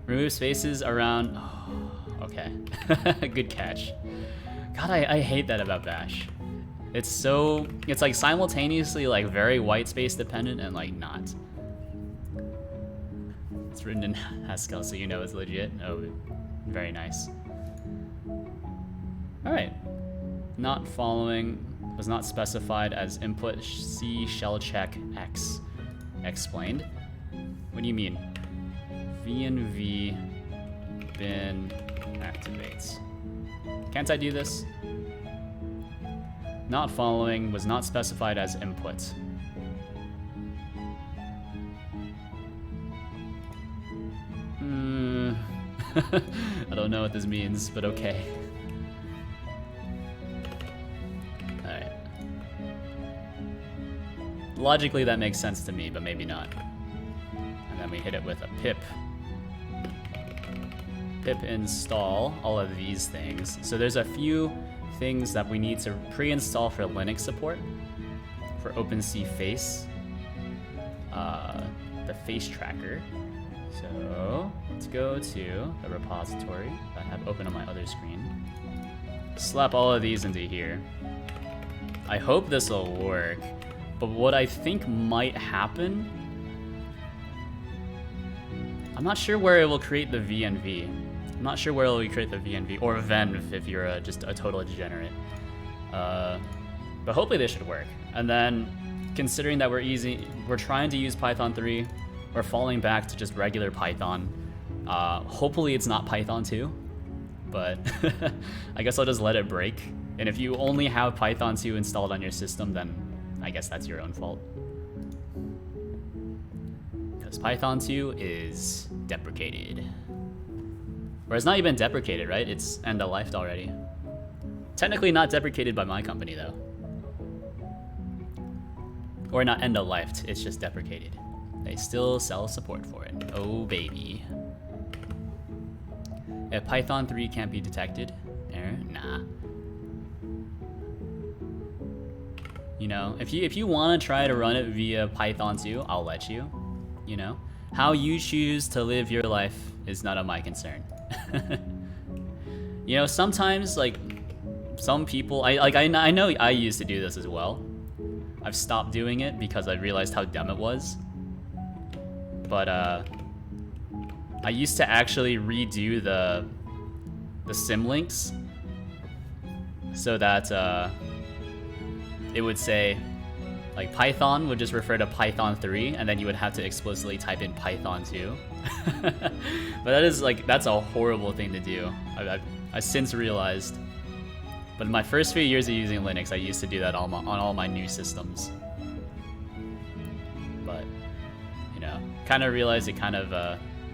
Remove spaces around, oh, Okay. Good catch. God, I hate that about Bash. It's like simultaneously like very white space dependent and like not. It's written in Haskell, so you know it's legit. Oh, very nice. All right. Not following was not specified as input C shell check X. Explained. What do you mean? V bin activates. Can't I do this? Not following was not specified as input. I don't know what this means, but okay. Alright. Logically that makes sense to me, but maybe not. And then we hit it with a pip. Pip install all of these things. So there's a few things that we need to pre-install for Linux support. For OpenC Face. The face tracker. So let's go to the repository that I have open on my other screen. Slap all of these into here. I hope this will work, but what I think might happen, I'm not sure where it will create the VNV. I'm not sure where it will create the VNV, or venv if you're just a total degenerate. But hopefully this should work. And then, considering that we're trying to use Python 3, we're falling back to just regular Python. Hopefully it's not Python 2, but I guess I'll just let it break. And if you only have Python 2 installed on your system, then I guess that's your own fault. Because Python 2 is deprecated. Or it's not even deprecated, right? It's end-of-lifed already. Technically not deprecated by my company, though. Or not end-of-lifed, it's just deprecated. They still sell support for it. Oh, baby. If Python 3 can't be detected, error, nah. You know, if you want to try to run it via Python 2, I'll let you. You know, how you choose to live your life is none of my concern. You know, sometimes like some people, I know I used to do this as well. I've stopped doing it because I realized how dumb it was. But I used to actually redo the symlinks so that it would say, like, Python would just refer to Python 3, and then you would have to explicitly type in Python 2. But that's a horrible thing to do. I've since realized. But in my first few years of using Linux, I used to do that on all my new systems. But, you know, kind of realized it kind of,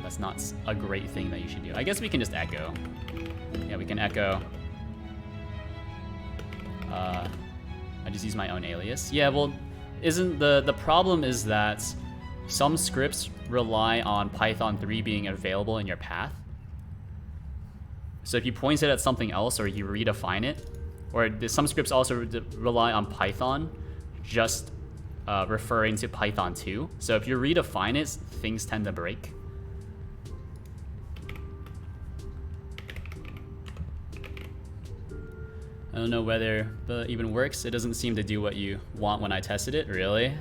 that's not a great thing that you should do. I guess we can just echo. Yeah, we can echo. I just use my own alias. Yeah, well, isn't the problem is that some scripts rely on Python 3 being available in your path. So if you point it at something else or you redefine it, or some scripts also rely on Python just referring to Python 2. So if you redefine it, things tend to break. I don't know whether it even works. It doesn't seem to do what you want when I tested it. Really?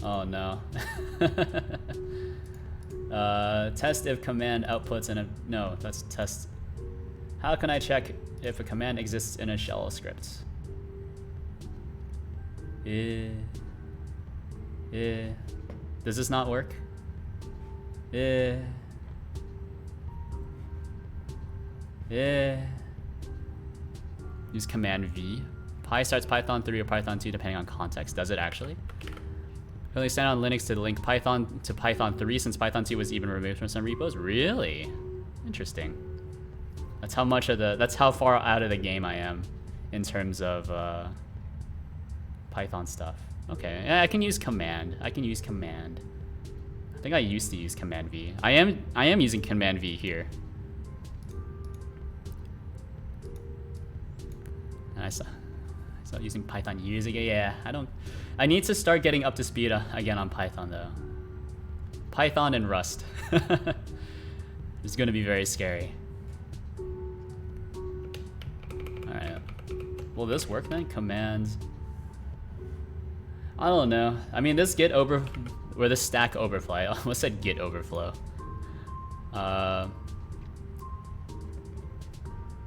Oh no. Test if command outputs in a... No, that's test. How can I check if a command exists in a shell script? Does this not work? Use command V. Pi starts Python 3 or Python 2 depending on context. Does it actually? Only stand on Linux to link Python to Python 3 since Python 2 was even removed from some repos. Really? Interesting. That's how much of that's how far out of the game I am in terms of Python stuff. Okay, yeah, I can use command. I think I used to use command V. I am using command V here. And I stopped using Python years ago. Yeah, I need to start getting up to speed again on Python though. Python and Rust. It's gonna be very scary. Will this work then? Command. I don't know. I mean, this git over, or this stack overflow. I almost said git overflow.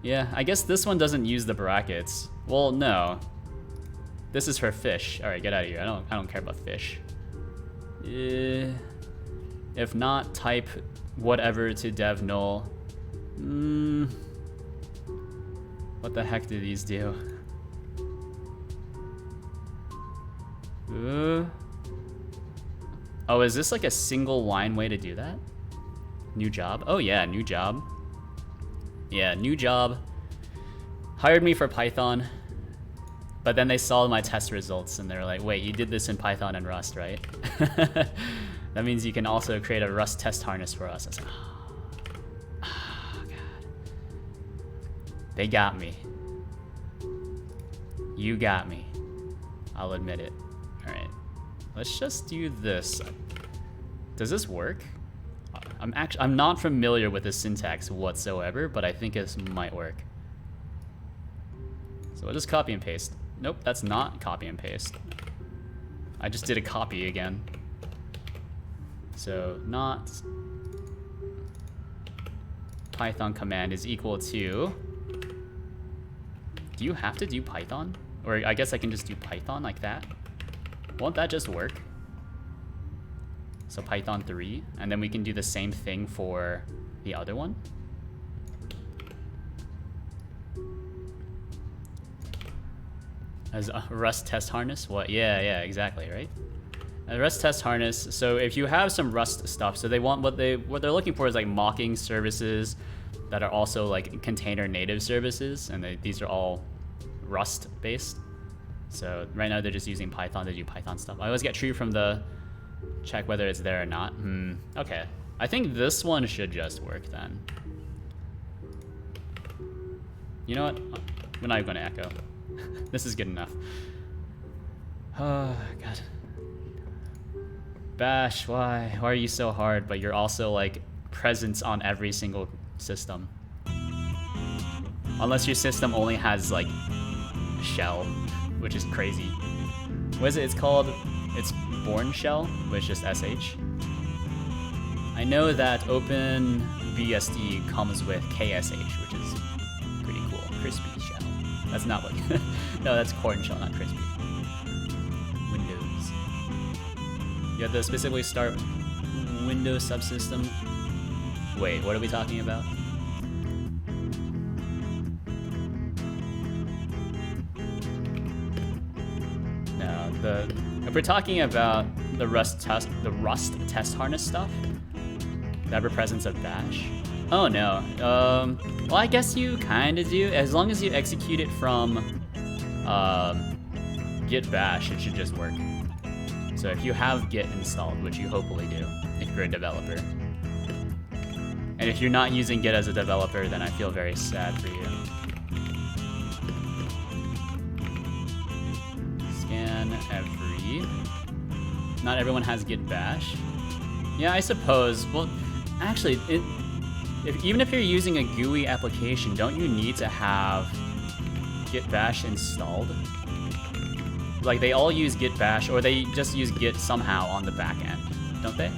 Yeah, I guess this one doesn't use the brackets. Well, no. This is for fish. All right, get out of here. I don't care about fish. If not, type whatever to dev null. What the heck do these do? Oh, is this like a single line way to do that? New job? Oh yeah, new job. Yeah, new job. Hired me for Python, but then they saw my test results and they're like, wait, you did this in Python and Rust, right? That means you can also create a Rust test harness for us. I was like, oh God. They got me. You got me. I'll admit it. All right, let's just do this. Does this work? I'm not familiar with the syntax whatsoever, but I think this might work. So we'll just copy and paste. Nope, that's not copy and paste. I just did a copy again. So not Python command is equal to. Do you have to do Python? Or I guess I can just do Python like that. Won't that just work? So Python 3, and then we can do the same thing for the other one. As a Rust test harness? What? Yeah, exactly, right? A Rust test harness. So if you have some Rust stuff, so they want what they're looking for is like mocking services that are also like container native services, and these are all Rust based. So right now they're just using Python to do Python stuff. I always get true from the check whether it's there or not. Okay. I think this one should just work then. You know what? We're not even going to echo. This is good enough. Oh, God. Bash, why? Why are you so hard? But you're also like present on every single system. Unless your system only has like shell, which is crazy. What is it? It's called, it's Born Shell, which is sh. I know that OpenBSD comes with KSH, which is pretty cool. Crispy shell. That's not what, no, that's corn shell, not crispy. Windows. You have to specifically start Windows subsystem. Wait, what are we talking about? If we're talking about the Rust test harness stuff, the ever presence of bash. Oh no. Well, I guess you kind of do. As long as you execute it from git bash, it should just work. So if you have git installed, which you hopefully do, if you're a developer, and if you're not using git as a developer, then I feel very sad for you. Every. Not everyone has git bash. Yeah, I suppose. Well, actually, even if you're using a GUI application, don't you need to have git bash installed? Like they all use git bash, or they just use git somehow on the back end, don't they?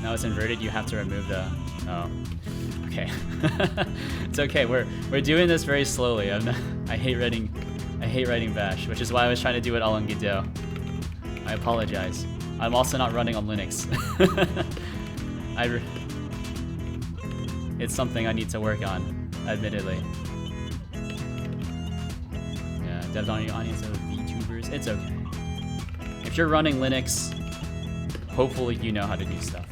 Now it's inverted. You have to remove the. Oh, okay. It's okay. We're doing this very slowly. I hate writing bash, which is why I was trying to do it all in Godot. I apologize. I'm also not running on Linux. It's something I need to work on, admittedly. Yeah, devs on your audience of VTubers. It's okay. If you're running Linux, hopefully you know how to do stuff.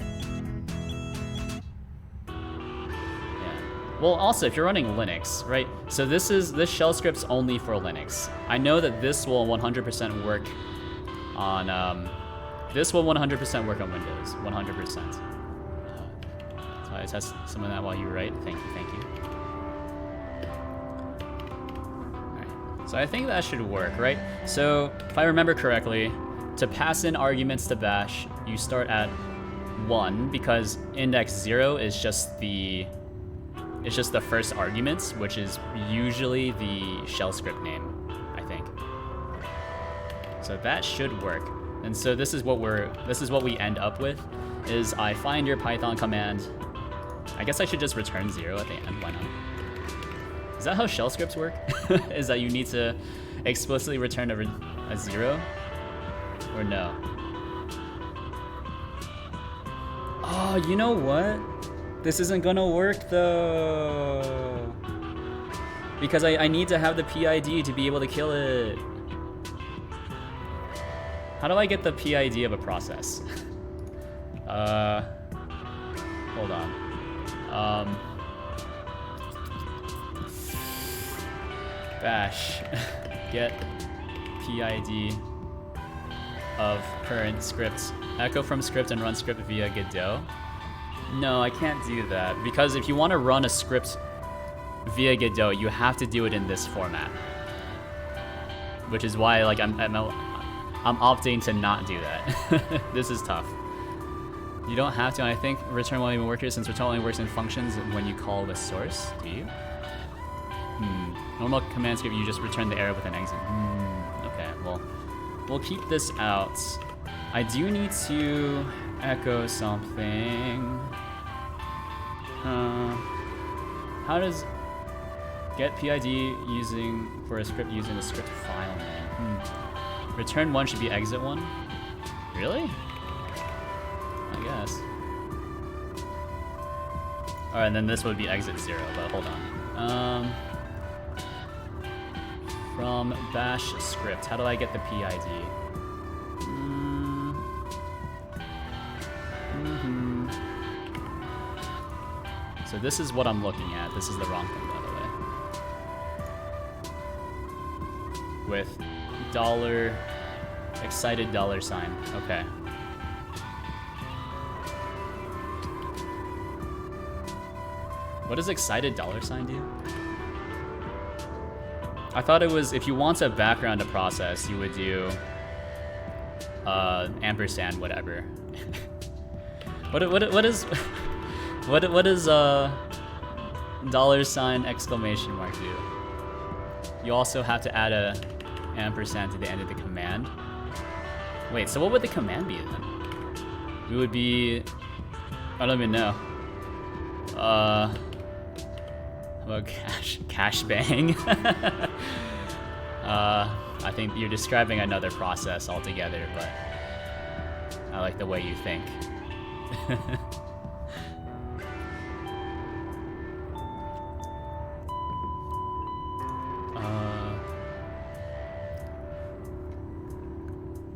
Well, also, if you're running Linux, right? So this shell script's only for Linux. I know that this will 100% work on, this will 100% work on Windows, 100%. So I test some of that while you write. Thank you. All right. So I think that should work, right? So if I remember correctly, to pass in arguments to bash, you start at 1 because index 0 is just the It's just the first argument, which is usually the shell script name, I think. So that should work. And so this is what we end up with, is I find your Python command. I guess I should just return 0 at the end, why not? Is that how shell scripts work? Is that you need to explicitly return a 0? Or no? Oh, you know what? This isn't gonna work though. Because I need to have the PID to be able to kill it. How do I get the PID of a process? Hold on. Bash get PID of current script. Echo from script and run script via Godot. No, I can't do that because if you want to run a script via Godot, you have to do it in this format. Which is why, like, I'm opting to not do that. This is tough. You don't have to. I think return won't even work here since return only works in functions when you call the source. Do you? Normal command script, you just return the error with an exit. Okay, well, we'll keep this out. I do need to echo something. How does get PID using for a script using the script file name? Return 1 should be exit 1. Really? I guess. Alright, and then this would be exit 0, but hold on. From bash script, how do I get the PID? So this is what I'm looking at. This is the wrong thing, by the way. With dollar, excited dollar sign. Okay. What does excited dollar sign do? I thought it was if you want a background to process, you would do ampersand whatever. What is dollar sign exclamation mark do? You also have to add a ampersand to the end of the command. Wait, so what would the command be then? It would be, I don't even know. How about cash bang? I think you're describing another process altogether, but I like the way you think.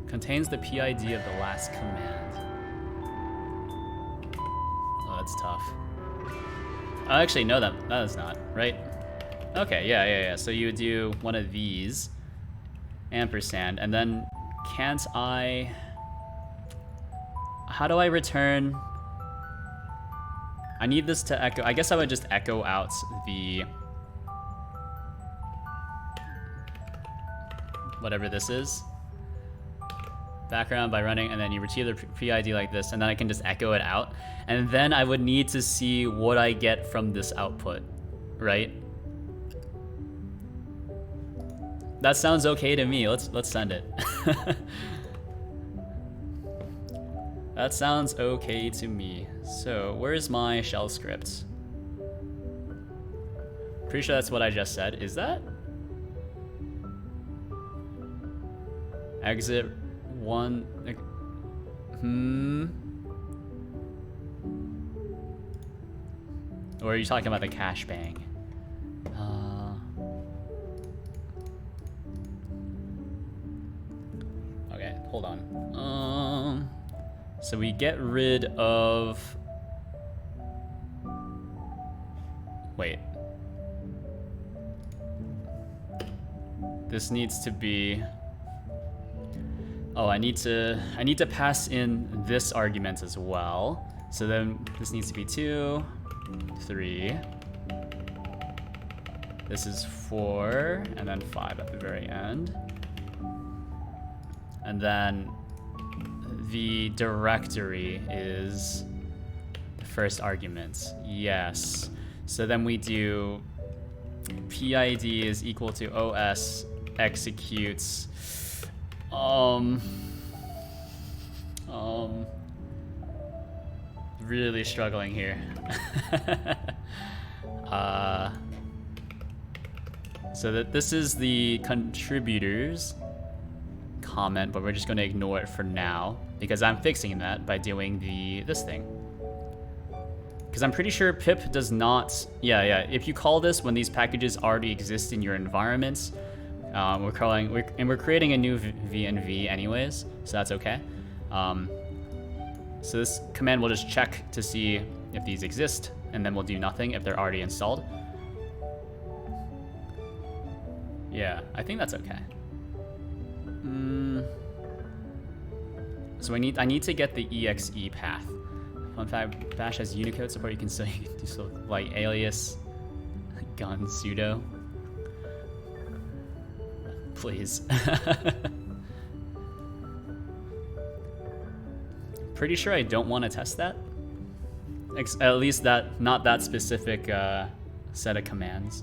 Contains the PID of the last command. Oh, that's tough. Oh, actually, no, that is not, right? Okay, yeah. So you would do one of these, ampersand, and then can't I... How do I return... I need this to echo... I guess I would just echo out the... whatever this is. Background by running, and then you retrieve the PID like this, and then I can just echo it out. And then I would need to see what I get from this output, right? That sounds okay to me. Let's send it. That sounds okay to me. So where's my shell script? Pretty sure that's what I just said. Is that? Exit 1. Or are you talking about the cash bang? Okay, hold on. So we get rid of... Wait. This needs to be... Oh, I need to pass in this argument as well. So then this needs to be 2, 3. This is 4, and then 5 at the very end. And then the directory is the first argument. Yes. So then we do PID is equal to OS executes. Really struggling here. So that this is the contributors comment, but we're just going to ignore it for now because I'm fixing that by doing this thing. Because I'm pretty sure pip does not. Yeah. If you call this when these packages already exist in your environments, we're creating a new VNV anyways, so that's okay. So this command will just check to see if these exist, and then we'll do nothing if they're already installed. Yeah, I think that's okay. So I need to get the exe path. Fun fact: Bash has Unicode support. You can still do stuff like alias, gun sudo. Please. Pretty sure I don't want to test that. At least not that specific set of commands.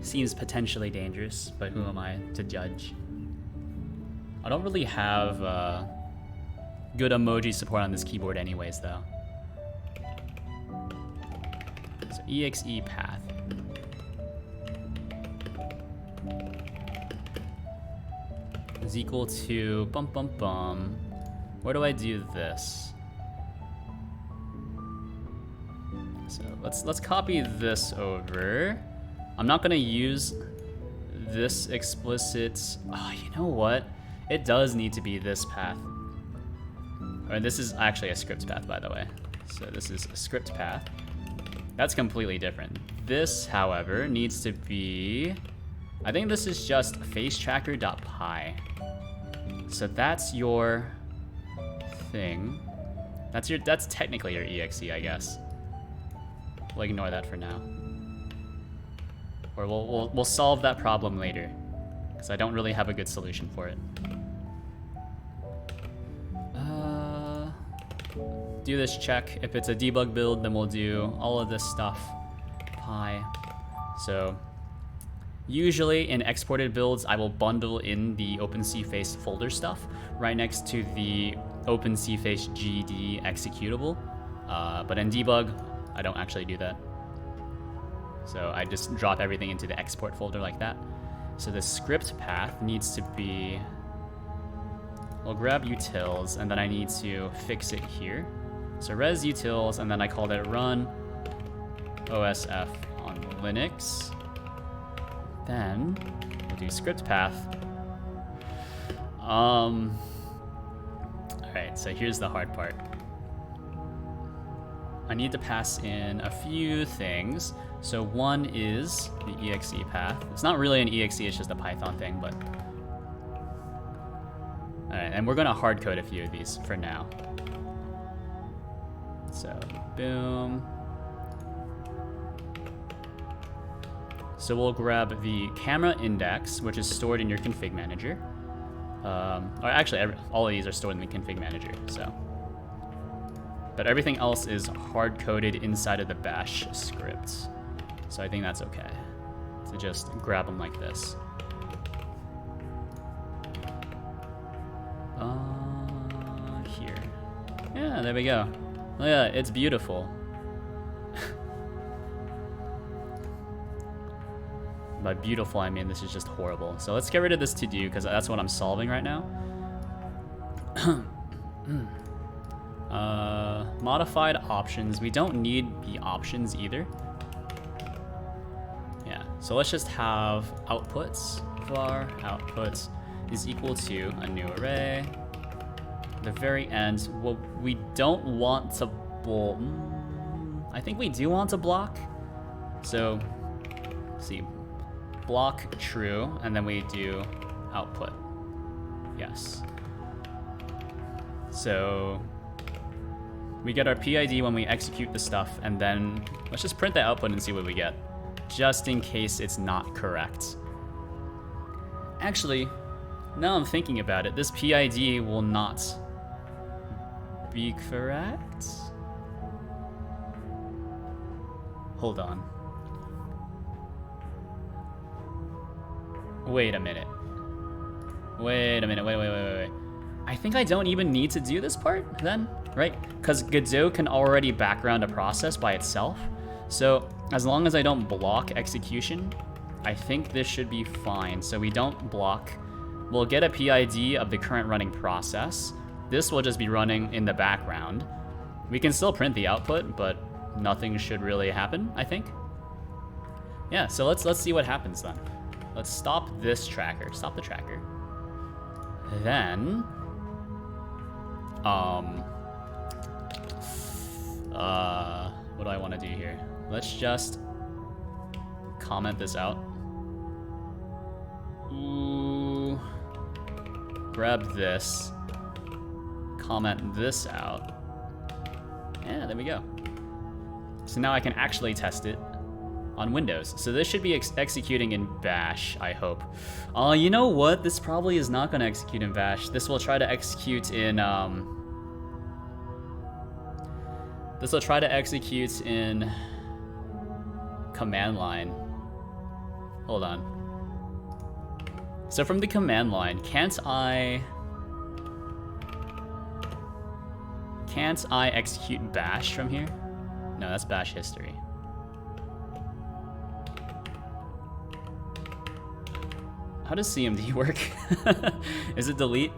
Seems potentially dangerous, but who am I to judge? I don't really have good emoji support on this keyboard anyways, though. So exe path. Is equal to Where do I do this? So let's copy this over. I'm not gonna use this explicit. Oh, you know what? It does need to be this path. Or this is actually a script path, by the way. So this is a script path. That's completely different. This, however, needs to be. I think this is just facetracker.py. So that's your thing. That's technically your exe, I guess. We'll ignore that for now. Or we'll solve that problem later, because I don't really have a good solution for it. Do this check. If it's a debug build, then we'll do all of this stuff. Pi. So usually in exported builds, I will bundle in the OpenCFace folder stuff right next to the OpenCFace GD executable. But in debug, I don't actually do that. So I just drop everything into the export folder like that. So the script path needs to be, we'll grab utils, and then I need to fix it here. So res utils, and then I called it run OSF on Linux. Then we'll do script path. All right, so here's the hard part. I need to pass in a few things. So one is the exe path. It's not really an exe, it's just a Python thing, but. All right, and we're gonna hard code a few of these for now. So, boom. So we'll grab the camera index, which is stored in your config manager. Or actually, all of these are stored in the config manager, so. But everything else is hard-coded inside of the bash script. So I think that's okay to just grab them like this. Here. Yeah, there we go. Oh yeah, it's beautiful. By beautiful, I mean this is just horrible. So let's get rid of this to do, because that's what I'm solving right now. Modified options. We don't need the options either. Yeah, so let's just have outputs. Var outputs is equal to a new array. At the very end, well, we don't want to I think we do want to block. So, let's see, block true, and then we do output. Yes. So we get our PID when we execute the stuff, and then let's just print the output and see what we get, just in case it's not correct. Actually, now I'm thinking about it, this PID will not be correct. Hold on. Wait a minute. Wait. I think I don't even need to do this part then, right? Because Godot can already background a process by itself. So as long as I don't block execution, I think this should be fine. So we don't block. We'll get a PID of the current running process. This will just be running in the background. We can still print the output, but nothing should really happen, I think. Yeah, so let's see what happens then. Let's stop this tracker. Stop the tracker. Then, what do I want to do here? Let's just comment this out. Ooh, grab this, comment this out. Yeah, there we go. So now I can actually test it on Windows. So this should be executing in Bash, I hope. You know what? This probably is not going to execute in Bash. This will try to execute in, command line. Hold on. So from the command line, can't I execute Bash from here? No, that's Bash history. How does CMD work? Is it delete?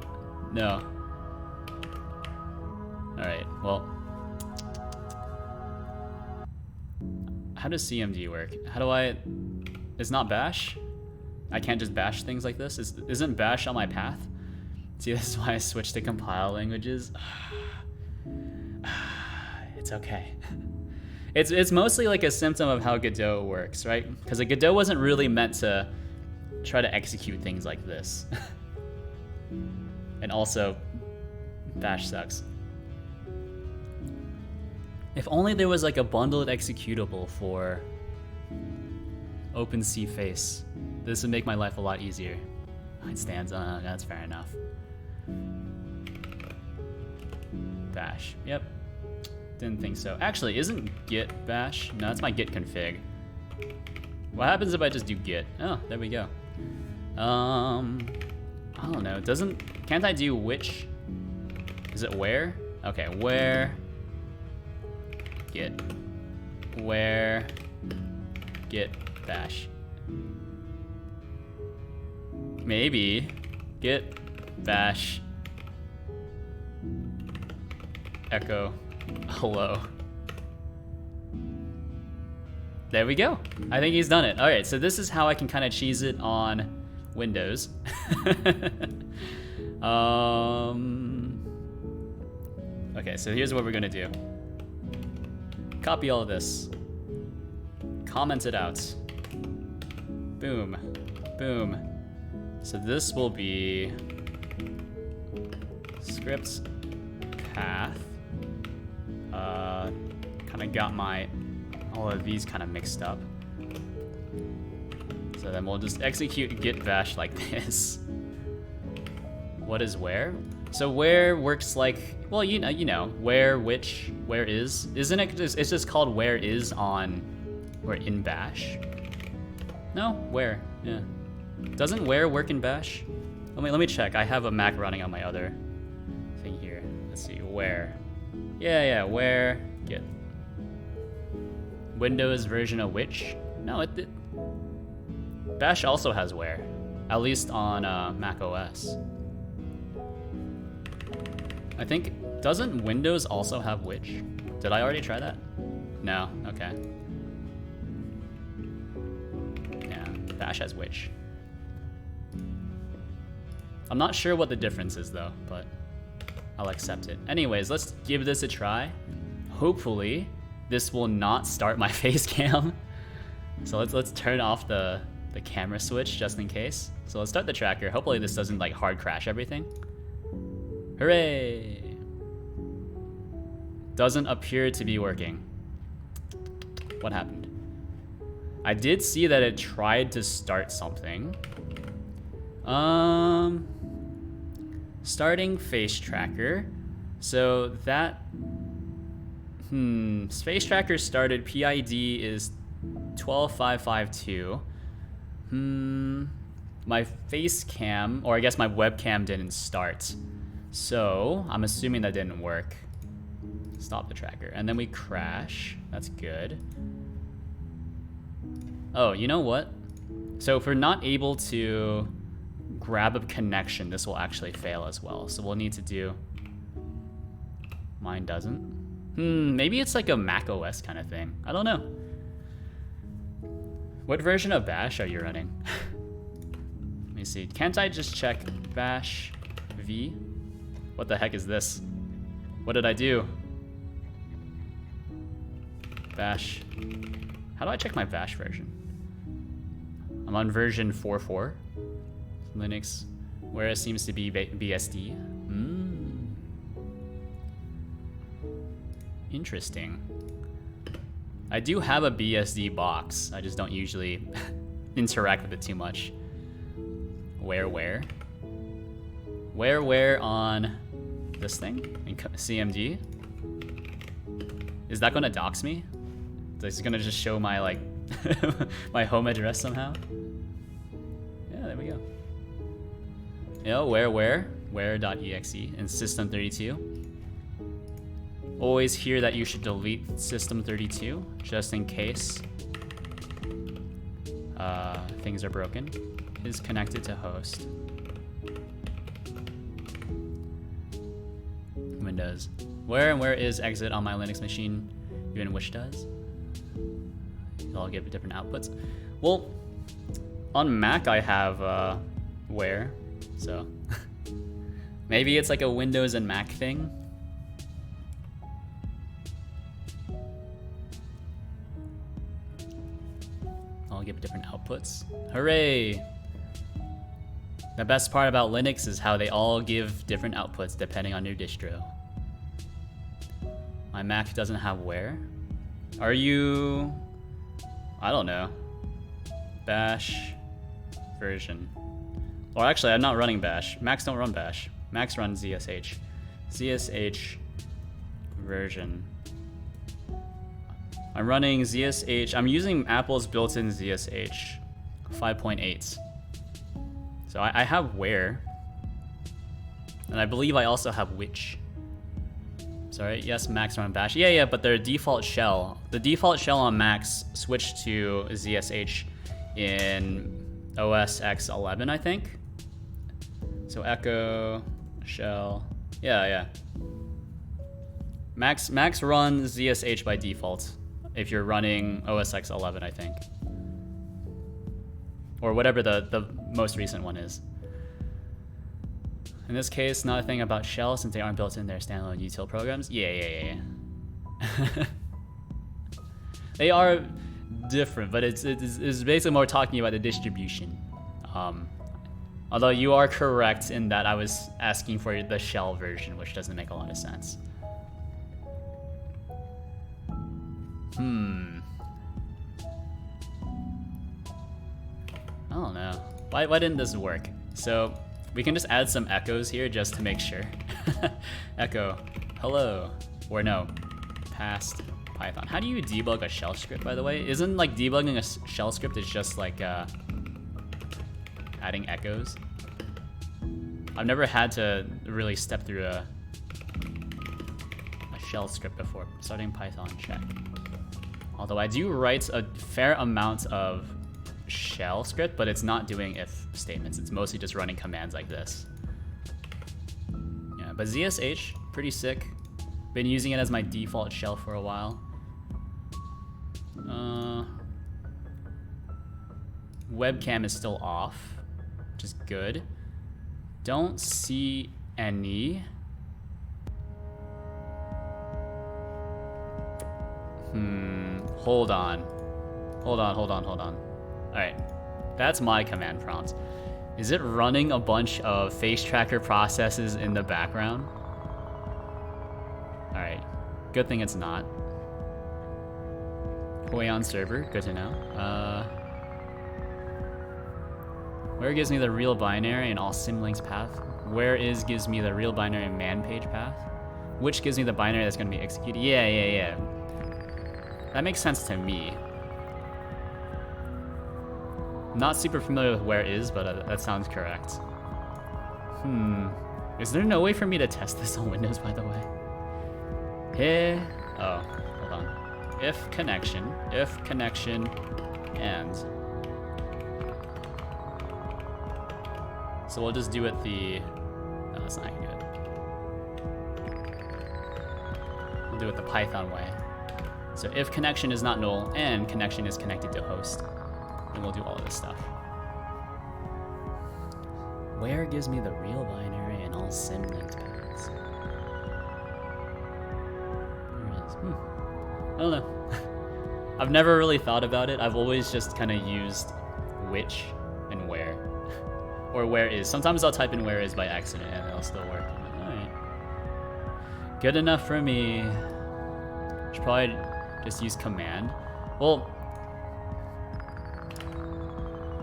No. Alright, well. How does CMD work? How do I... It's not Bash? I can't just bash things like this? Isn't Bash on my path? See, this is why I switched to compile languages. It's okay. It's mostly like a symptom of how Godot works, right? Because Godot wasn't really meant to try to execute things like this. And also, Bash sucks. If only there was like a bundled executable for OpenCFace. This would make my life a lot easier. It stands on, that's fair enough. Bash, yep. Didn't think so. Actually, isn't git bash? No, that's my git config. What happens if I just do git? Oh, there we go. I don't know. Can't I do which? Is it where? Okay, where git bash. Maybe git bash echo hello. There we go. I think he's done it. All right, so this is how I can kind of cheese it on Windows. Okay, so here's what we're gonna do. Copy all of this. Comment it out. Boom, boom. So this will be script path. Kind of got all of these kind of mixed up. So then we'll just execute git bash like this. What is where? So where works like, well, you know, where, which, where is. Isn't it just, it's just called where is on, or in bash? No, where, yeah. Doesn't where work in bash? Let me check. I have a Mac running on my other thing here. Let's see, where. Yeah, where, git. Windows version of which? No, Bash also has where, at least on Mac OS. I think, doesn't Windows also have which? Did I already try that? No, okay. Yeah, Bash has which. I'm not sure what the difference is though, but I'll accept it. Anyways, let's give this a try. Hopefully, this will not start my face cam. So let's turn off the camera switch just in case. So let's start the tracker. Hopefully this doesn't like hard crash everything. Hooray! Doesn't appear to be working. What happened? I did see that it tried to start something. Starting face tracker. So that Space tracker started. PID is 12552. My face cam, or I guess my webcam didn't start. So I'm assuming that didn't work. Stop the tracker. And then we crash. That's good. Oh, you know what? So if we're not able to grab a connection, this will actually fail as well. So we'll need to do... Mine doesn't. Maybe it's like a Mac OS kind of thing. I don't know. What version of Bash are you running? Let me see. Can't I just check Bash V? What the heck is this? What did I do? Bash. How do I check my Bash version? I'm on version 4.4. Linux, where it seems to be BSD. Interesting. I do have a BSD box. I just don't usually interact with it too much. Where on this thing? In CMD? Is that gonna dox me? Is it gonna just show my like my home address somehow? Yeah, there we go. Yeah, where.exe in system32. Always hear that you should delete system32 just in case things are broken. Is connected to host. Windows. Where is exit on my Linux machine? Even which does? I'll give different outputs. Well, on Mac I have where, so maybe it's like a Windows and Mac thing. I'll give different outputs. Hooray! The best part about Linux is how they all give different outputs depending on your distro. My Mac doesn't have where. Are you... I don't know. Bash version. Or actually, I'm not running Bash. Macs don't run Bash. Macs run ZSH. ZSH version. I'm running ZSH. I'm using Apple's built-in ZSH 5.8. So I have where. And I believe I also have which. Sorry, yes, Macs run Bash. Yeah, but their default shell. The default shell on Macs switched to ZSH in OS X 11, I think. So echo, shell, yeah. Macs run ZSH by default if you're running OS X 11, I think. Or whatever the most recent one is. In this case, not a thing about shell since they aren't built in their standalone util programs. Yeah. They are different, but it's basically more talking about the distribution. Although you are correct in that I was asking for the shell version, which doesn't make a lot of sense. I don't know. Why didn't this work? So we can just add some echoes here just to make sure. Echo, hello, or no, past Python. How do you debug a shell script, by the way? Isn't like debugging a shell script is just like adding echoes? I've never had to really step through a shell script before. Starting Python check. Although I do write a fair amount of shell script, but it's not doing if statements. It's mostly just running commands like this. Yeah, but ZSH, pretty sick. Been using it as my default shell for a while. Webcam is still off, which is good. Don't see any. Hold on. Alright, that's my command prompt. Is it running a bunch of face tracker processes in the background? Alright, good thing it's not. Hoi on server, good to know. Where gives me the real binary and all symlinks path? Where is gives me the real binary man page path? which gives me the binary that's going to be executed. Yeah. That makes sense to me. Not super familiar with where is, but that sounds correct. Is there no way for me to test this on Windows, by the way? Hey. Oh, hold on. If connection, and. So we'll just do it the. No, that's not how you do it. We'll do it the Python way. So if connection is not null and connection is connected to host, then we'll do all of this stuff. Where gives me the real binary and all symlinked paths? I don't know. I've never really thought about it. I've always just kind of used which and where. Or where is. Sometimes I'll type in where is by accident and it'll still work. Alright. Good enough for me. Should probably just use command. Well,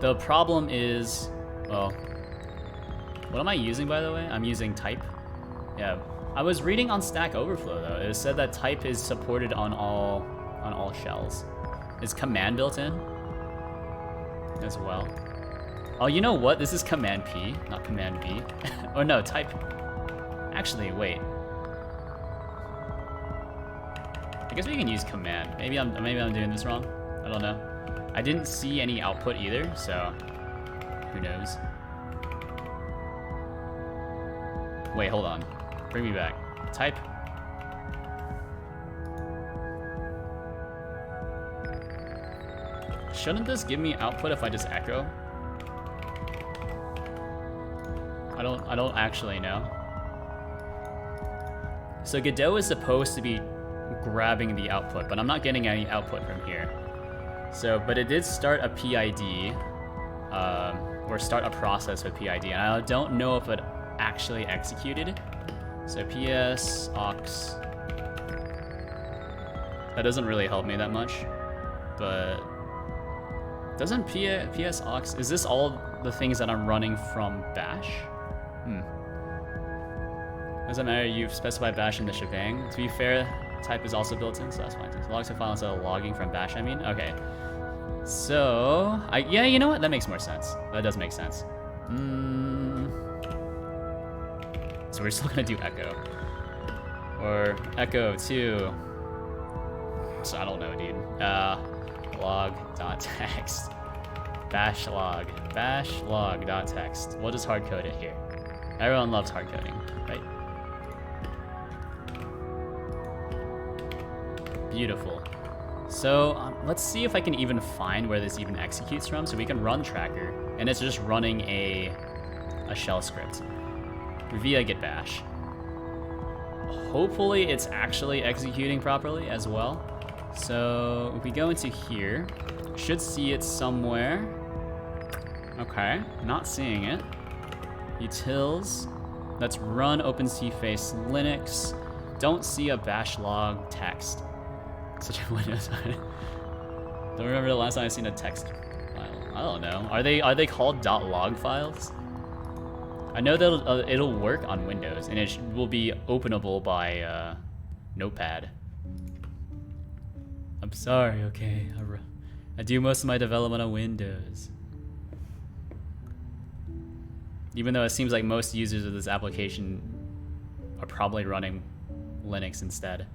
the problem is, well, what am I using, by the way? I'm using type. Yeah, I was reading on Stack Overflow though. It said that type is supported on all shells. Is command built in as well? Oh, you know what? This is command P, not command B. Oh no, type. Actually, wait. I guess we can use command. Maybe I'm doing this wrong. I don't know. I didn't see any output either, so who knows? Wait, hold on. Bring me back. Type. Shouldn't this give me output if I just echo? I don't actually know. So Godot is supposed to be grabbing the output, but I'm not getting any output from here. So, but it did start a PID, or start a process with PID, and I don't know if it actually executed. So PS aux. That doesn't really help me that much, but doesn't PS aux, is this all the things that I'm running from bash? Doesn't matter, you've specified bash in the shebang. To be fair, type is also built in, so that's fine. So log to file instead of logging from bash, I mean? Okay. So, yeah, you know what? That makes more sense. That does make sense. So we're still gonna do echo. Or echo to, so I don't know, dude. Log.text. Bash log.text. We'll just hard code it here. Everyone loves hard coding, right? Beautiful. So let's see if I can even find where this even executes from. So we can run tracker, and it's just running a shell script via git bash. Hopefully it's actually executing properly as well. So if we go into here, should see it somewhere. Okay, not seeing it. Utils. Let's run OpenCFace Linux. Don't see a bash log text. Such a Windows. Don't remember the last time I seen a text file. I don't know. Are they called .log files? I know that it'll work on Windows, and it will be openable by Notepad. I'm sorry, okay. I do most of my development on Windows. Even though it seems like most users of this application are probably running Linux instead.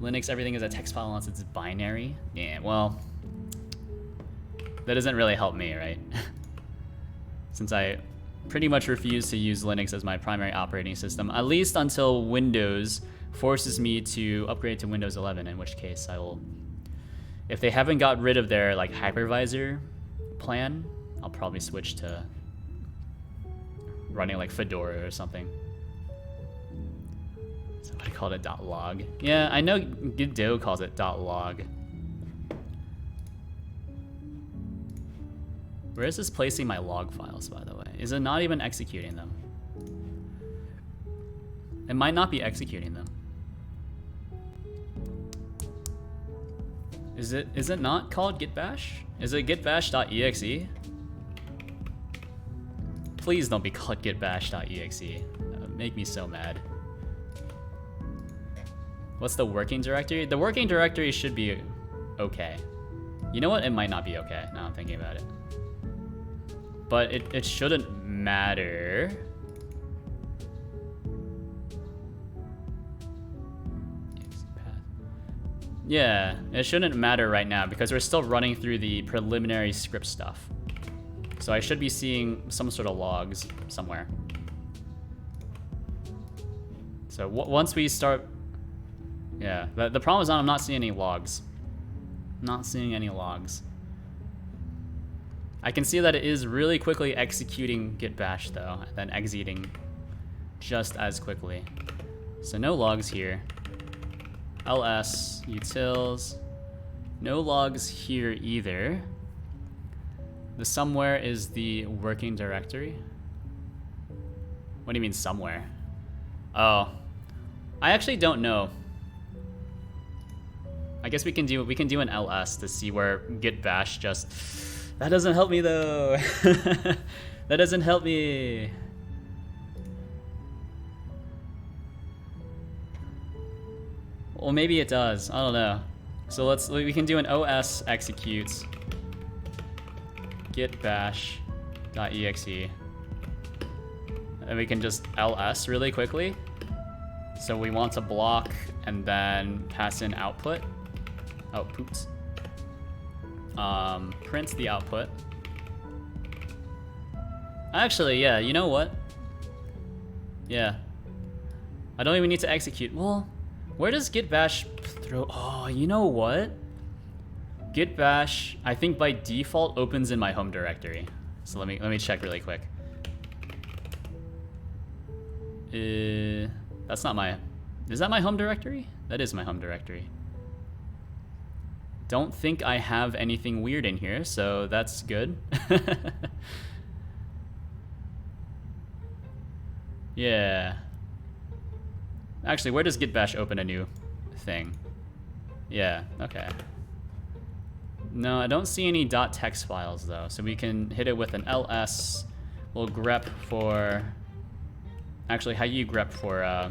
Linux, everything is a text file unless it's binary. Yeah, well, that doesn't really help me, right? Since I pretty much refuse to use Linux as my primary operating system, at least until Windows forces me to upgrade to Windows 11, in which case I will, if they haven't got rid of their like hypervisor plan, I'll probably switch to running like Fedora or something. Somebody called it .log. Yeah, I know Godot calls it .log. Where is this placing my log files, by the way? Is it not even executing them? It might not be executing them. Is it not called git bash? Is it gitbash.exe? Please don't be called gitbash.exe. make me so mad. What's the working directory? The working directory should be okay. You know what? It might not be okay. Now I'm thinking about it. But it shouldn't matter. Yeah, it shouldn't matter right now because we're still running through the preliminary script stuff. So I should be seeing some sort of logs somewhere. So once we start... Yeah, the problem is I'm not seeing any logs. Not seeing any logs. I can see that it is really quickly executing git bash though, and then exiting just as quickly. So no logs here. ls, utils, no logs here either. The somewhere is the working directory. What do you mean somewhere? Oh, I actually don't know. I guess we can do an ls to see where git bash just... That doesn't help me though. That doesn't help me. Well, maybe it does. I don't know. So we can do an os executes git bash.exe, and we can just ls really quickly. So we want to block and then pass in output. Print the output. Actually, yeah, you know what? Yeah. I don't even need to execute. Well, where does git bash throw? Oh, you know what? Git bash, I think by default opens in my home directory. So let me check really quick. That's not my... Is that my home directory? That is my home directory. Don't think I have anything weird in here, so that's good. Yeah. Actually, where does git bash open a new thing? Yeah, okay. No, I don't see any .text files though, so we can hit it with an ls. We'll grep for... Actually, how do you grep for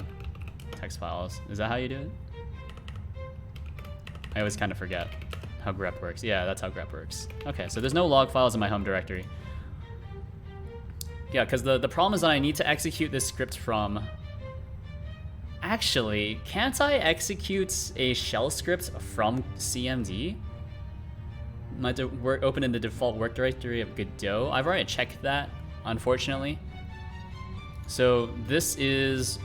text files? Is that how you do it? I always kind of forget how grep works. Yeah, that's how grep works. Okay, so there's no log files in my home directory. Yeah, because the problem is that I need to execute this script from... Actually, can't I execute a shell script from CMD? Open in the default work directory of Godot. I've already checked that, unfortunately. So this is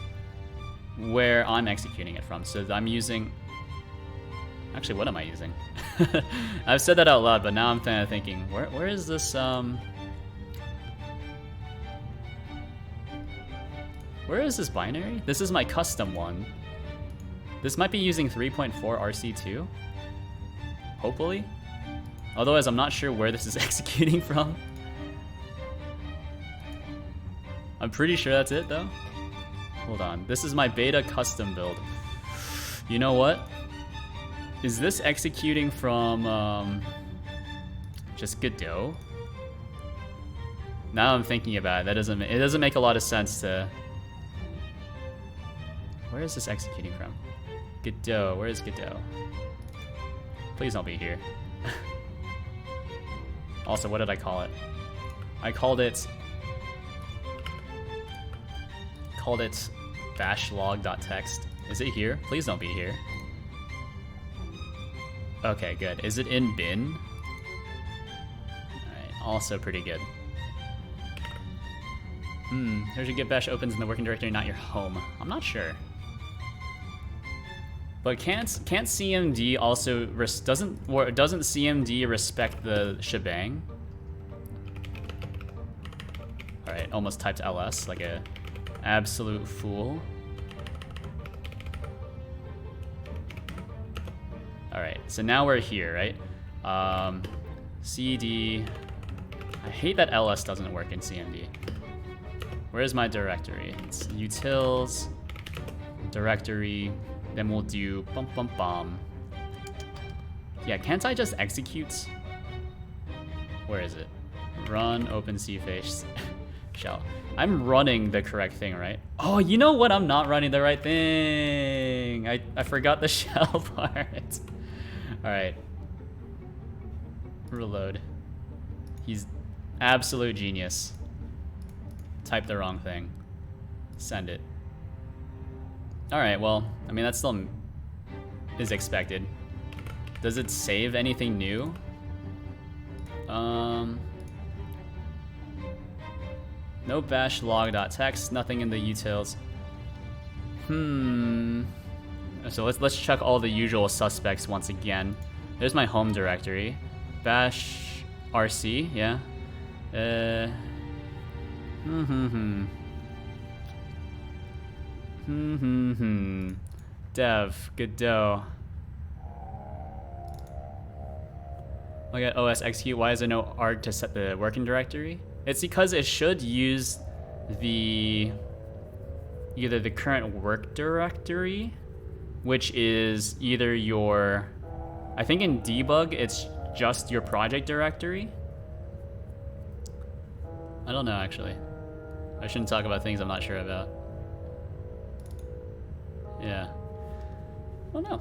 where I'm executing it from. So I'm using... Actually, what am I using? I've said that out loud, but now I'm kind of thinking, where is this, Where is this binary? This is my custom one. This might be using 3.4 RC2. Hopefully. Otherwise, I'm not sure where this is executing from. I'm pretty sure that's it, though. Hold on. This is my beta custom build. You know what? Is this executing from just Godot? Now I'm thinking about it. It doesn't make a lot of sense to... Where is this executing from? Godot. Where is Godot? Please don't be here. Also, what did I call it? I called it bashlog.txt. Is it here? Please don't be here. Okay, good. Is it in bin? Alright, also pretty good. Here's your git bash opens in the working directory, not your home. I'm not sure. But can't CMD also doesn't CMD respect the shebang? All right, almost typed ls like a absolute fool. All right, so now we're here, right? cd. I hate that ls doesn't work in CMD. Where's my directory? It's utils directory. Then we'll do bum bum bum. Yeah, can't I just execute? Where is it? Run open cface shell. I'm running the correct thing, right? Oh, you know what? I'm not running the right thing. I forgot the shell part. All right. Reload. He's absolute genius. Type the wrong thing. Send it. All right, well, I mean, that still is expected. Does it save anything new? No bash log.txt, nothing in the utils. So let's check all the usual suspects once again. There's my home directory. Bash rc, yeah. Dev, Godot. Look at OS execute. Why is there no arg to set the working directory? It's because it should use either the current work directory, which is either your, I think in debug it's just your project directory. I don't know actually. I shouldn't talk about things I'm not sure about. Yeah. Oh no.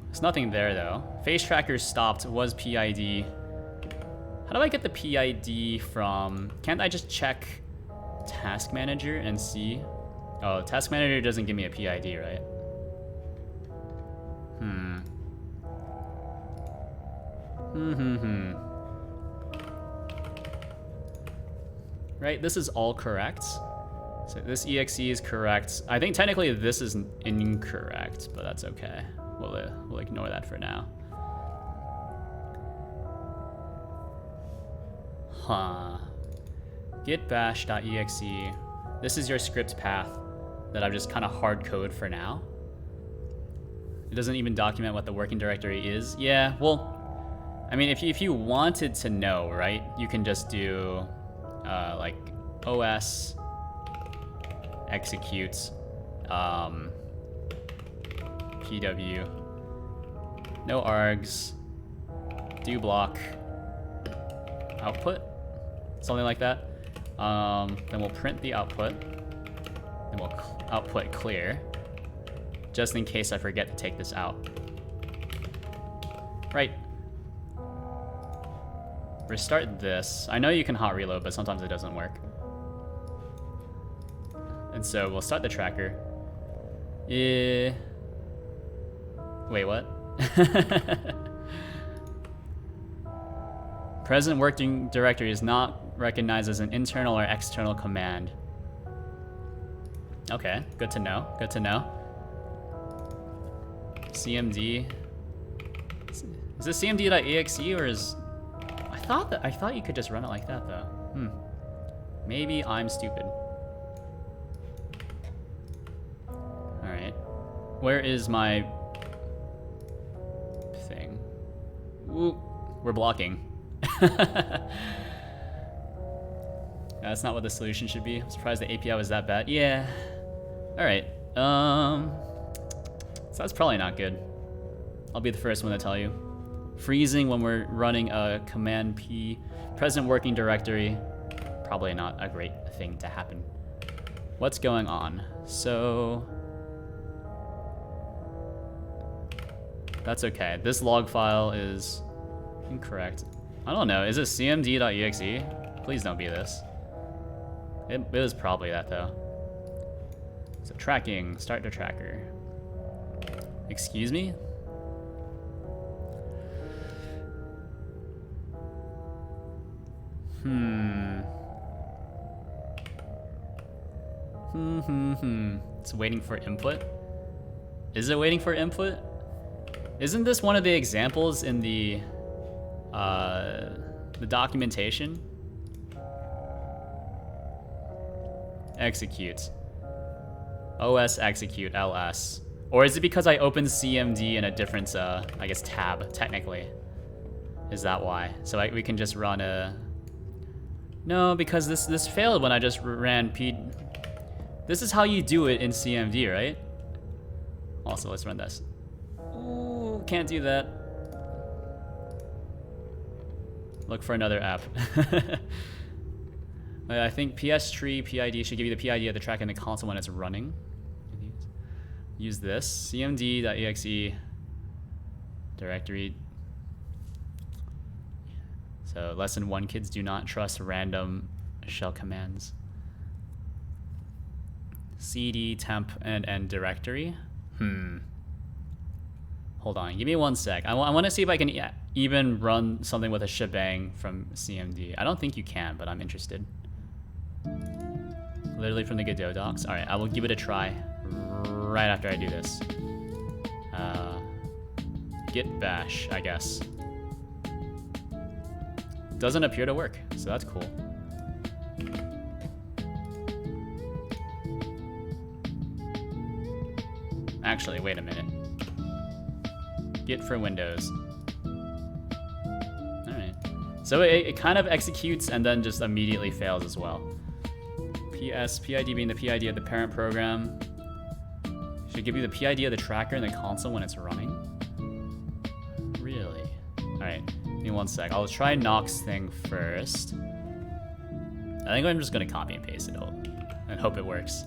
There's nothing there though. Face tracker stopped, was PID. How do I get the PID from, can't I just check task manager and see? Oh, task manager doesn't give me a PID, right? Right, this is all correct. So this exe is correct. I think technically this is incorrect, but that's okay. We'll ignore that for now. Huh. Git bash.exe. This is your script path that I've just kind of hard code for now. It doesn't even document what the working directory is. Yeah, well, I mean, if you wanted to know, right, you can just do like os execute pw no args do block output, something like that. Then we'll print the output, and we'll output clear, just in case I forget to take this out. Right. Restart this. I know you can hot reload, but sometimes it doesn't work. And so we'll start the tracker. Wait, what? Present working directory is not recognized as an internal or external command. Okay, good to know. Good to know. CMD. Is this cmd.exe or is? I thought you could just run it like that though. Maybe I'm stupid. All right. Where is my thing? Ooh, we're blocking. That's not what the solution should be. I'm surprised the API was that bad. Yeah. All right. So that's probably not good. I'll be the first one to tell you. Freezing when we're running a command P present working directory, probably not a great thing to happen. What's going on? So that's okay. This log file is incorrect. I don't know. Is it cmd.exe? Please don't be this. It was probably that though. So tracking, start the tracker. Excuse me? It's waiting for input. Is it waiting for input? Isn't this one of the examples in the documentation? Execute. OS execute ls. Or is it because I opened CMD in a different, I guess, tab, technically? Is that why? So we can just run a... No, because this failed when I just ran P... This is how you do it in CMD, right? Also, let's run this. Ooh, can't do that. Look for another app. I think PS tree PID should give you the PID of the track in the console when it's running. Use this cmd.exe directory. So lesson 1, kids do not trust random shell commands. cd temp and end directory. Hold on, give me 1 sec. I want to see if I can even run something with a shebang from cmd. I don't think you can, but I'm interested. Literally from the Godot docs. All right, I will give it a try right after I do this. Git bash, I guess. Doesn't appear to work, so that's cool. Actually, wait a minute. Git for Windows. Alright. So it kind of executes and then just immediately fails as well. PS, PID being the PID of the parent program. Should give you the PID of the tracker in the console when it's running. Really? Alright, give me 1 sec. I'll try Nox thing first. I think I'm just gonna copy and paste it and hope it works.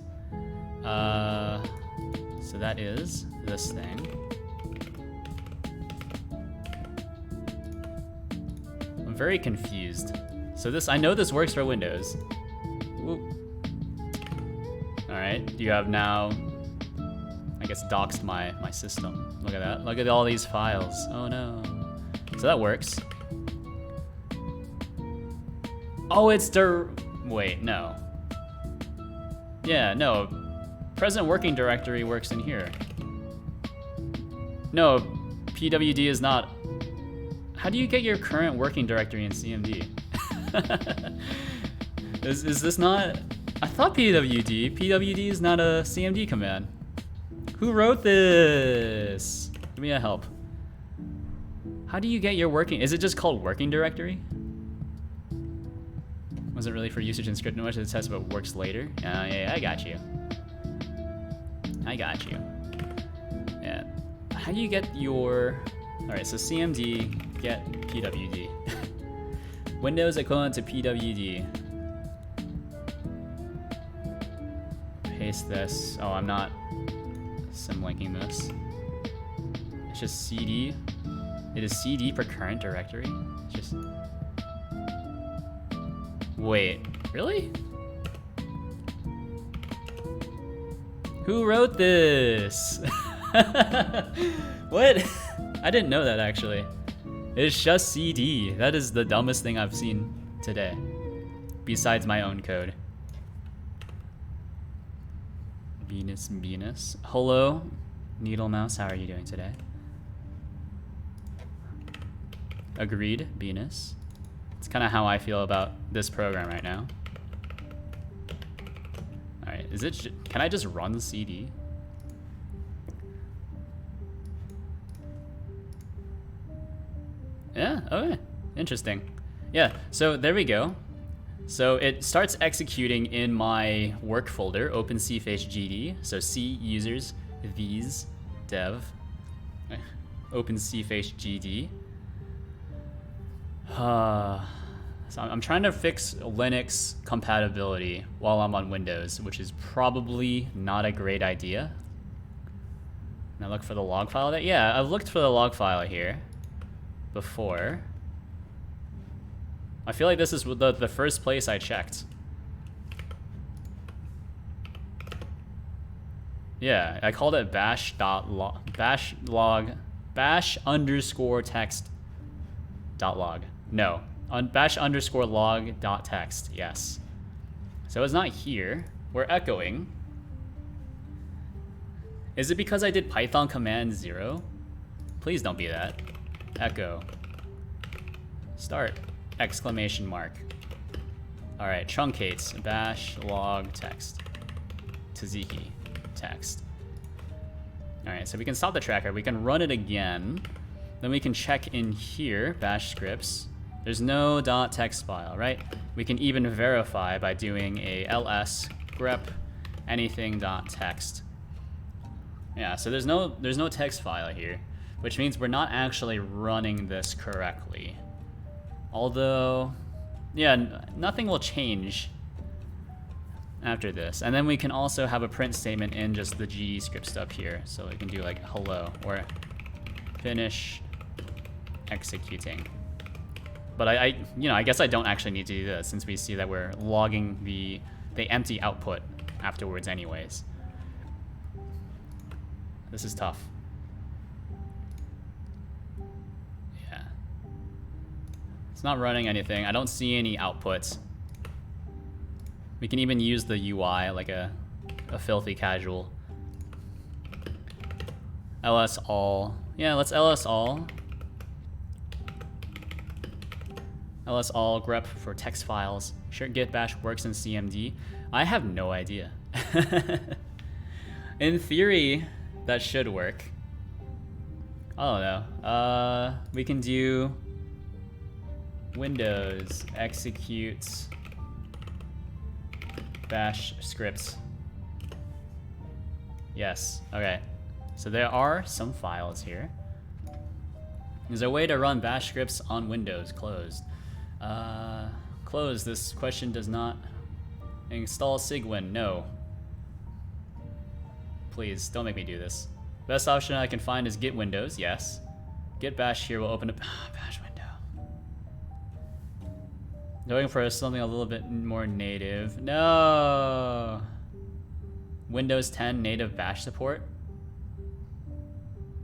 So that is this thing. I'm very confused. So I know this works for Windows. Alright, you have now, I guess, doxed my system. Look at that. Look at all these files. Oh no. So that works. Oh, it's wait, no. Yeah, no. Present working directory works in here. No, PWD is not. How do you get your current working directory in CMD? Is this not? I thought PWD. PWD is not a CMD command. Who wrote this? Give me a help. How do you get your working? Is it just called working directory? Was it really for usage and script? No much of the test, but works later. Yeah, I got you. I got you. Yeah. How do you get your? All right, so CMD get PWD. Windows equivalent to PWD. Paste this. Oh, I'm not symlinking this. It's just CD. It is CD for current directory. It's just. Wait, really? Who wrote this? What? I didn't know that actually. It's just CD. That is the dumbest thing I've seen today. Besides my own code. Venus. Hello, Needle Mouse. How are you doing today? Agreed, Venus. It's kind of how I feel about this program right now. All right, can I just run CD? Yeah, okay, interesting. Yeah, so there we go. So it starts executing in my work folder, OpenCFaceGD. So C users, these, dev, OpenCFaceGD. So I'm trying to fix Linux compatibility while I'm on Windows, which is probably not a great idea. Now look for the log file. Yeah, I've looked for the log file here before. I feel like this is the first place I checked. Yeah, I called it bash underscore text dot log. No, bash underscore log dot text. Yes. So it's not here. We're echoing. Is it because I did Python command 0? Please don't be that. Echo. Start. Exclamation mark. All right, truncates. Bash log text. Tzatziki text. All right, so we can stop the tracker. We can run it again. Then we can check in here, bash scripts. There's no .text file, right? We can even verify by doing a ls grep anything.text. Yeah, so there's no text file here, which means we're not actually running this correctly. Although, yeah, nothing will change after this. And then we can also have a print statement in just the GD script stuff here. So we can do like hello or finish executing. But I guess I don't actually need to do this since we see that we're logging the empty output afterwards anyways. This is tough. Yeah. It's not running anything. I don't see any outputs. We can even use the UI like a filthy casual. ls all. Yeah, let's ls all. ls all grep for text files. Sure, git bash works in CMD. I have no idea. In theory, that should work. I don't know. We can do Windows execute bash scripts. Yes, okay. So there are some files here. There's a way to run bash scripts on Windows, closed. Close, this question does not install Sigwin, no. Please, don't make me do this. Best option I can find is git Windows, yes. Git bash here will open up bash window. Going for something a little bit more native. No! Windows 10 native bash support?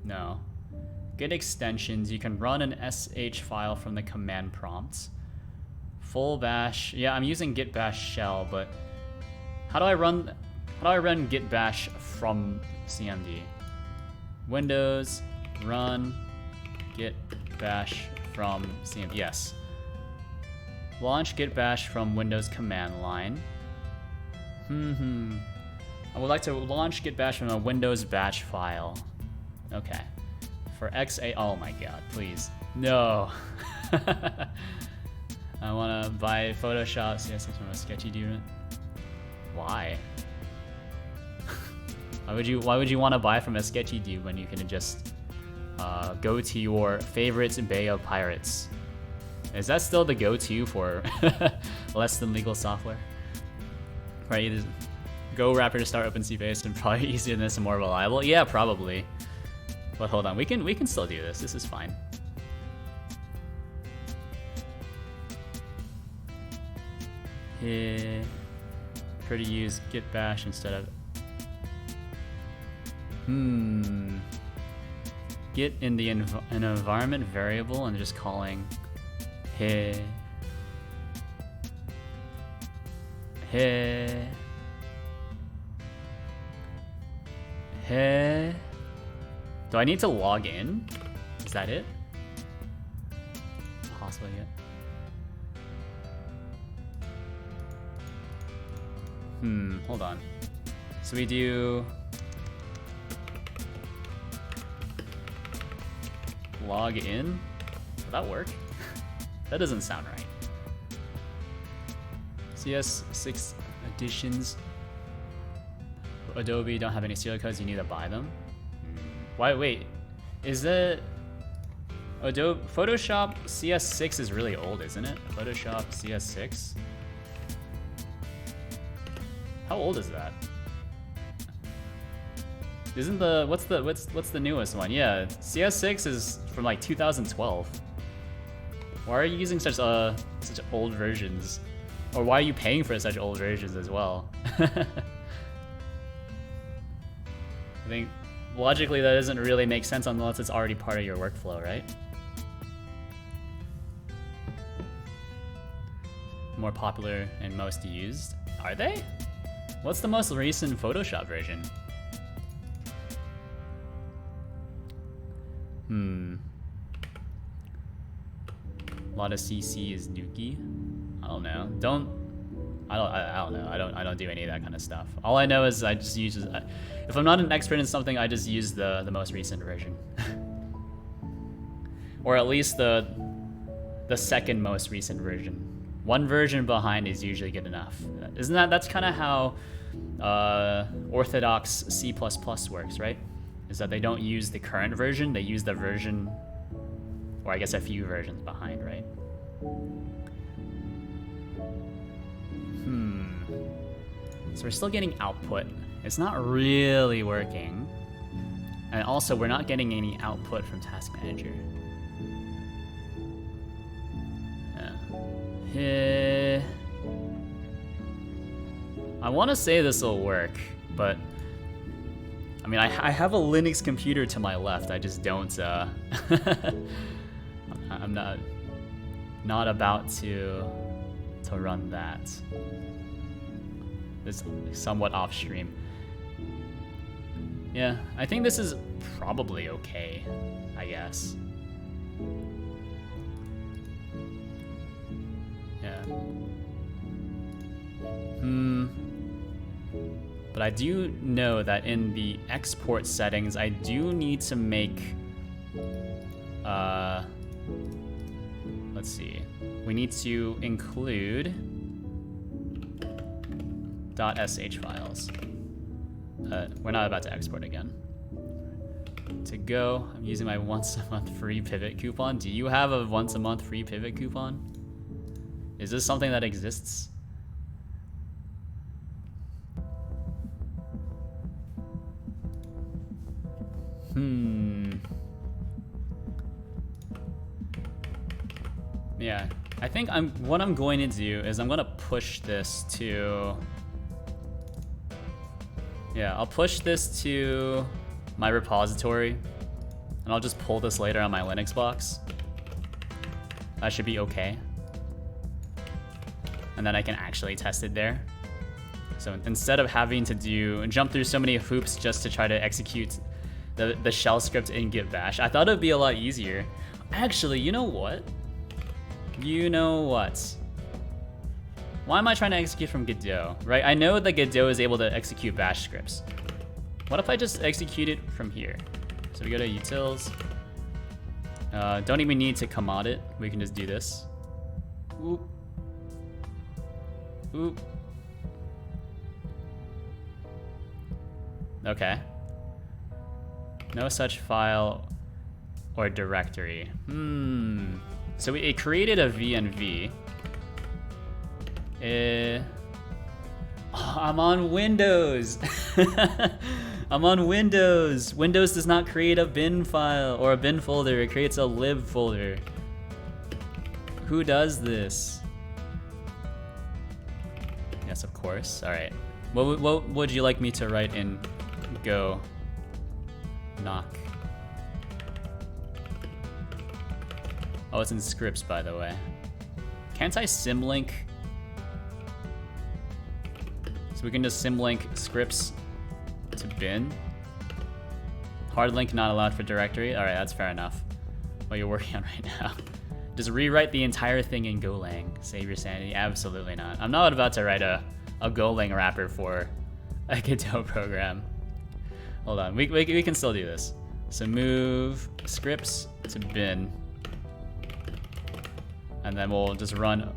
No. Git extensions, you can run an sh file from the command prompts. Full bash, yeah, I'm using git bash shell, but how do I run git bash from CMD? Windows run git bash from CMD, yes. Launch git bash from Windows command line. I would like to launch git bash from a Windows batch file. Okay. For XA, oh my god, please. No. I wanna buy Photoshop CSS from a sketchy dude. Why? Why would you want to buy from a sketchy dude when you can just go to your favorites Bay of Pirates? Is that still the go-to for less than legal software? Right, Go wrapper to start OpenC based and probably easier than this and more reliable. Yeah, probably. But hold on, we can still do this. This is fine. Yeah. Prefer to use git bash instead of git in the an environment variable and just calling hey. Do I need to log in? Is that it? Possibly it. Hold on. So we do log in? Will that work? That doesn't sound right. CS6 editions. Adobe don't have any serial codes, you need to buy them. Why, wait, is it Adobe Photoshop CS6 is really old, isn't it? Photoshop CS6? How old is that? Isn't the what's the newest one? Yeah, CS6 is from like 2012. Why are you using such old versions? Or why are you paying for such old versions as well? I think logically that doesn't really make sense unless it's already part of your workflow, right? More popular and most used. Are they? What's the most recent Photoshop version? A lot of CC is Nuki. I don't know. I don't know. I don't do any of that kind of stuff. All I know is I just use. If I'm not an expert in something, I just use the most recent version, or at least the second most recent version. One version behind is usually good enough. Isn't that's kind of how orthodox C++ works, right? Is that they don't use the current version, they use the version, or I guess a few versions behind, right? So we're still getting output. It's not really working. And also, we're not getting any output from Task Manager. Yeah. I want to say this will work, but I mean, I have a Linux computer to my left. I just don't. I'm not about to run that. It's somewhat off stream. Yeah, I think this is probably okay, I guess. Yeah. But I do know that in the export settings, I do need to make, let's see. We need to include .sh files. We're not about to export again. To go, I'm using my once a month free pivot coupon. Do you have a once a month free pivot coupon? Is this something that exists? Yeah, I think what I'm going to do is I'm gonna push this to, yeah, I'll push this to my repository, and I'll just pull this later on my Linux box. That should be okay. And then I can actually test it there. So instead of having to jump through so many hoops just to try to execute the shell script in git bash, I thought it'd be a lot easier. Actually, you know what? Why am I trying to execute from Godot, right? I know that Godot is able to execute bash scripts. What if I just execute it from here? So we go to utils. Don't even need to command it. We can just do this. Oop. Oop. Okay. No such file or directory. So it created a VNV. Oh, I'm on Windows. I'm on Windows. Windows does not create a bin file or a bin folder. It creates a lib folder. Who does this? Yes, of course. All right. What would you like me to write in Go? Knock. Oh, it's in scripts, by the way. Can't I symlink? So we can just symlink scripts to bin. Hard link not allowed for directory. All right, that's fair enough. What you're working on right now. Just rewrite the entire thing in Golang. Save your sanity. Absolutely not. I'm not about to write a Golang wrapper for a Godot program. Hold on, we can still do this. So move scripts to bin. And then we'll just run,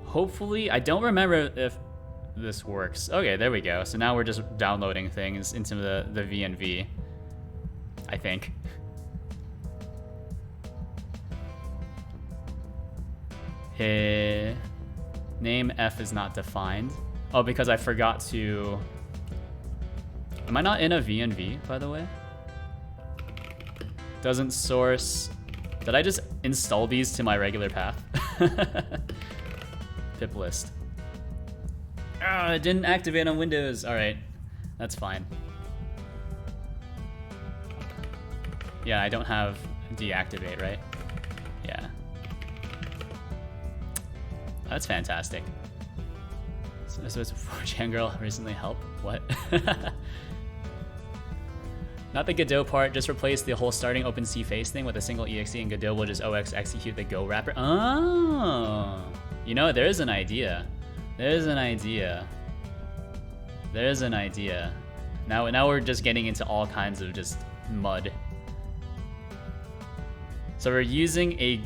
hopefully, I don't remember if this works. Okay, there we go. So now we're just downloading things into the VNV, I think. Hey, name F is not defined. Oh, because I forgot to, am I not in a VNV, by the way? Doesn't source. Did I just install these to my regular path? Pip list. Ah, it didn't activate on Windows. All right, that's fine. Yeah, I don't have deactivate, right? Yeah. That's fantastic. So it's a 4chan girl recently helped? What? Not the Godot part, just replace the whole starting OpenC face thing with a single exe, and Godot will just OX execute the Go wrapper. Oh, you know, there is an idea. There's an idea. There's an idea. Now we're just getting into all kinds of just mud. So we're using a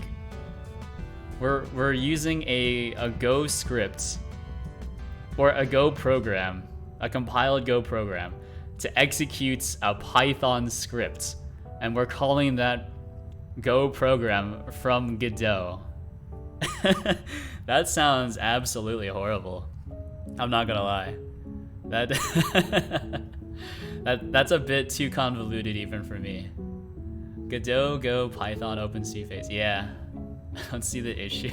Go script or a Go program, a compiled Go program, to execute a Python script, and we're calling that Go program from Godot. That sounds absolutely horrible. I'm not gonna lie. That's a bit too convoluted even for me. Godot, Go, Python, OpenCFace. Yeah, I don't see the issue.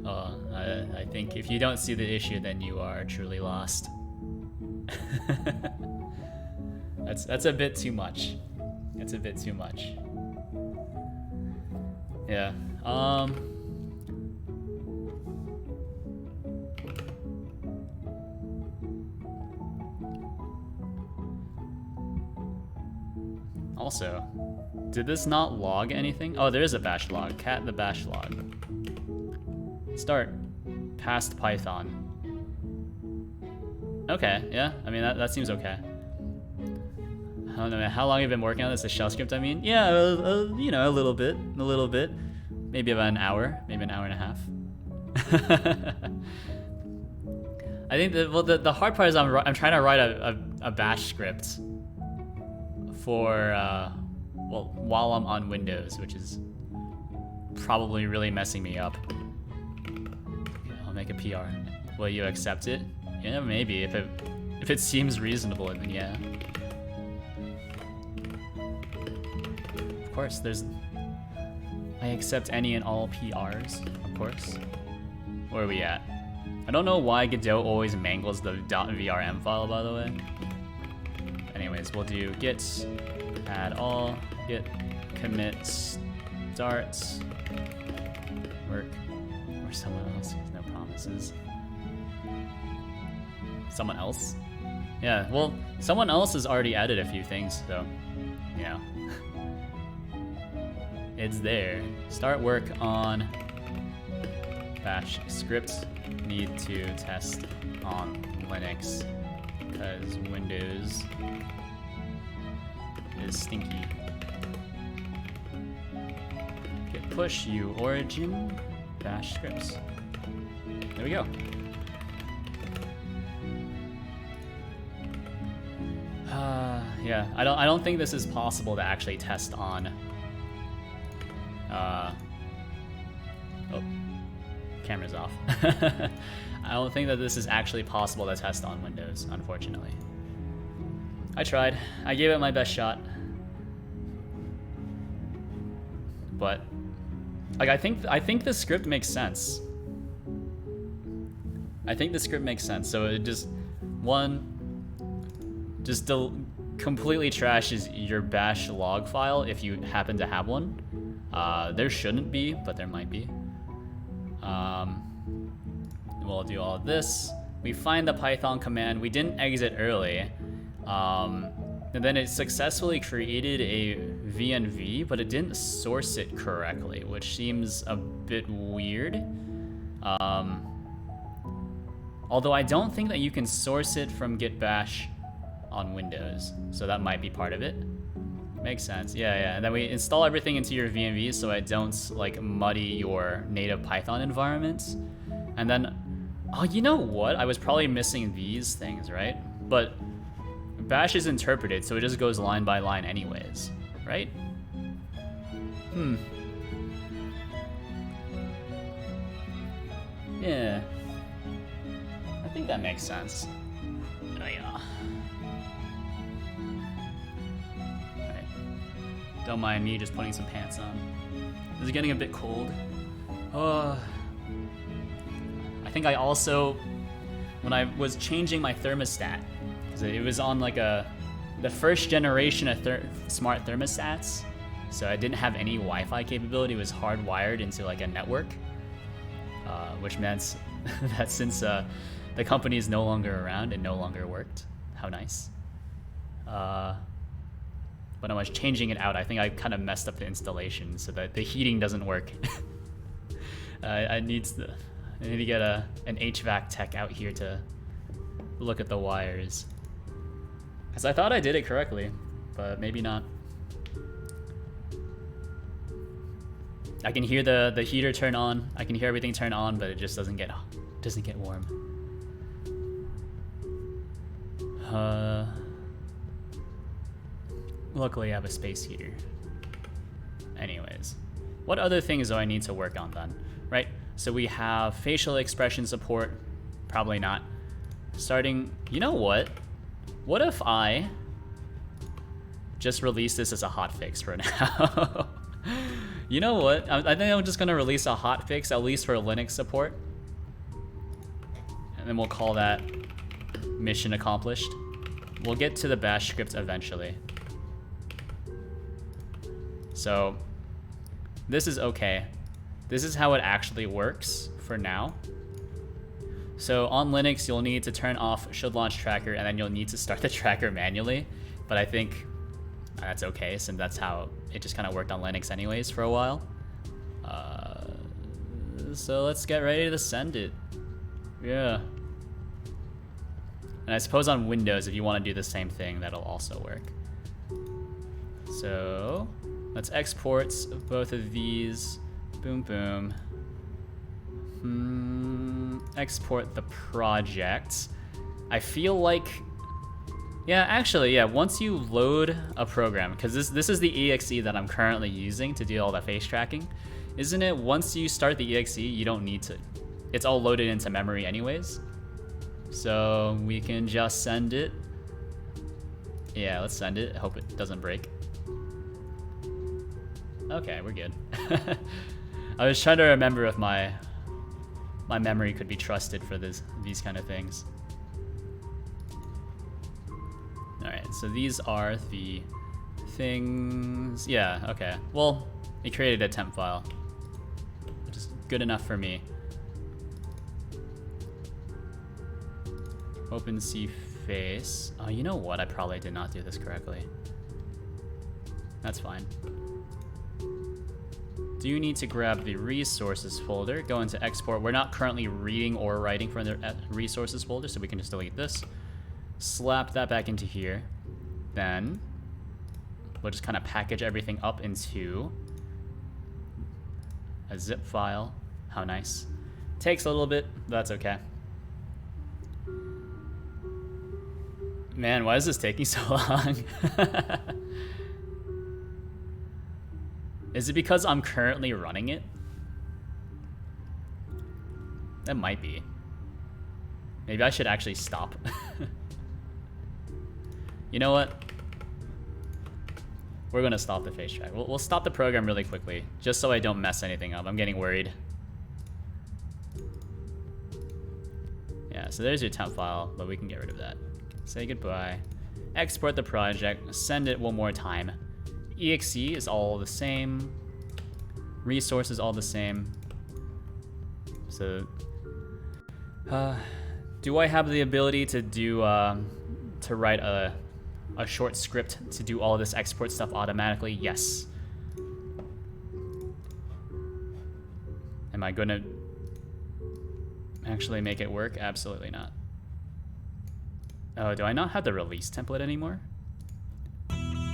I think if you don't see the issue, then you are truly lost. That's a bit too much. That's a bit too much. Yeah. Also, did this not log anything? Oh, there is a bash log. Cat the bash log. Start. Past Python. Okay, yeah. I mean, that seems okay. I don't know, man. How long have you been working on this? The shell script, I mean? Yeah, you know, a little bit. Maybe about an hour. Maybe an hour and a half. I think the hard part is I'm trying to write a bash script for well, while I'm on Windows, which is probably really messing me up. I'll make a PR. Will you accept it? Yeah, maybe if it seems reasonable, then yeah. Of course, I accept any and all PRs, of course. Where are we at? I don't know why Godot always mangles the .vrm file, by the way. Anyways, we'll do git add all, git commit start work, or someone else. No promises. Someone else? Yeah, well, someone else has already added a few things, so, you know. It's there. Start work on bash script. Need to test on Linux because Windows is stinky. Git push u origin bash scripts. There we go. Yeah, I don't think this is possible to actually test on. Oh, camera's off. I don't think that this is actually possible to test on Windows, unfortunately. I tried. I gave it my best shot. But like I think the script makes sense. I think the script makes sense. So it just completely trashes your bash log file if you happen to have one. There shouldn't be, but there might be. We'll do all of this. We find the Python command. We didn't exit early. And then it successfully created a VNV, but it didn't source it correctly, which seems a bit weird. Although I don't think that you can source it from git bash on Windows, so that might be part of it. Makes sense. Yeah. And then we install everything into your VNV so it don't like muddy your native Python environment. And then, oh, you know what? I was probably missing these things, right? But bash is interpreted, so it just goes line by line anyways, right? Yeah. I think that makes sense. Oh, yeah. Alright. Don't mind me just putting some pants on. This is getting a bit cold. I think I also, when I was changing my thermostat, because it was on like the first generation of smart thermostats, so I didn't have any Wi-Fi capability. It was hardwired into like a network, which meant that since the company is no longer around, it no longer worked. How nice. When I was changing it out, I think I kind of messed up the installation so that the heating doesn't work. I need to get an HVAC tech out here to look at the wires. Because I thought I did it correctly, but maybe not. I can hear the heater turn on. I can hear everything turn on, but it just doesn't get warm. Luckily I have a space heater. Anyways, what other things do I need to work on then? Right? So we have facial expression support, probably not. starting, you know what? What if I just release this as a hotfix for now? You know what? I think I'm just gonna release a hotfix, at least for Linux support. And then we'll call that mission accomplished. We'll get to the bash script eventually. So this is okay. This is how it actually works for now. So on Linux, you'll need to turn off should launch tracker, and then you'll need to start the tracker manually. But I think that's okay, since that's how it just kind of worked on Linux anyways for a while. So let's get ready to send it. Yeah. And I suppose on Windows, if you want to do the same thing, that'll also work. So let's export both of these. Boom, boom. Export the project. I feel like, yeah, actually, yeah, once you load a program, because this is the exe that I'm currently using to do all the face tracking, isn't it? Once you start the exe, you don't need to, it's all loaded into memory anyways. So we can just send it. Yeah, let's send it. Hope it doesn't break. Okay, we're good. I was trying to remember if my memory could be trusted for these kind of things. Alright, so these are the things. Yeah, okay. Well, it created a temp file, which is good enough for me. OpenCFace. Oh, you know what? I probably did not do this correctly. That's fine. Do you need to grab the resources folder, go into export. We're not currently reading or writing from the resources folder, so we can just delete this. Slap that back into here. Then we'll just kind of package everything up into a zip file. How nice. Takes a little bit, but that's okay. Man, why is this taking so long? Is it because I'm currently running it? That might be. Maybe I should actually stop. You know what? We're gonna stop the face track. We'll stop the program really quickly, just so I don't mess anything up. I'm getting worried. Yeah, so there's your temp file, but we can get rid of that. Say goodbye. Export the project, send it one more time. exe is all the same. Resource is all the same. So, do I have the ability to do to write a short script to do all of this export stuff automatically? Yes. Am I gonna actually make it work? Absolutely not. Oh, do I not have the release template anymore?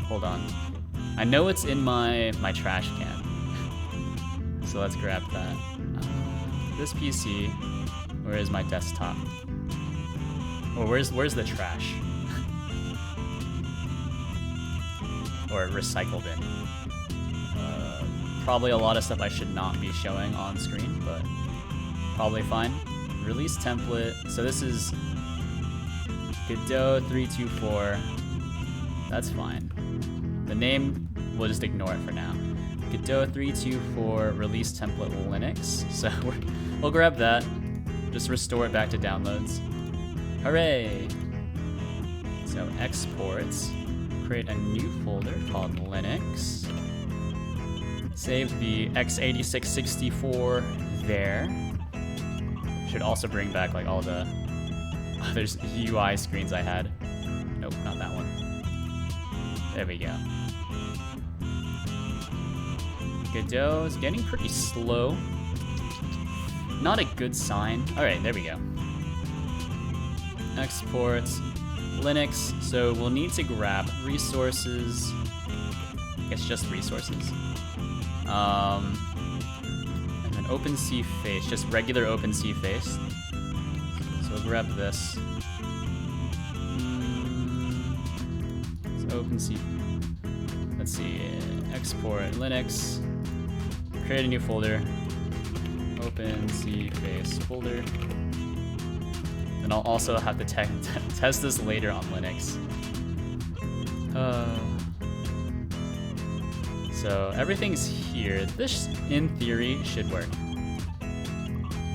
Hold on. I know it's in my trash can. So let's grab that. This PC. Where is my desktop? Or where's the trash? Or recycle bin. Probably a lot of stuff I should not be showing on screen, but probably fine. Release template. So this is Godot 324. That's fine. The name, we'll just ignore it for now. Godot 324 release template Linux. So we'll grab that. Just restore it back to downloads. Hooray! So exports. Create a new folder called Linux. Save the x86-64 there. Should also bring back like all the other UI screens I had. Nope, not that one. There we go. Godot is getting pretty slow. Not a good sign. Alright, there we go. Export Linux. So we'll need to grab resources. I guess just resources. And then OpenCFace, just regular OpenCFace. So we'll grab this. So OpenCFace. Let's see. Export Linux. Create a new folder. OpenCFace folder. And I'll also have to test this later on Linux. So everything's here. This, in theory, should work.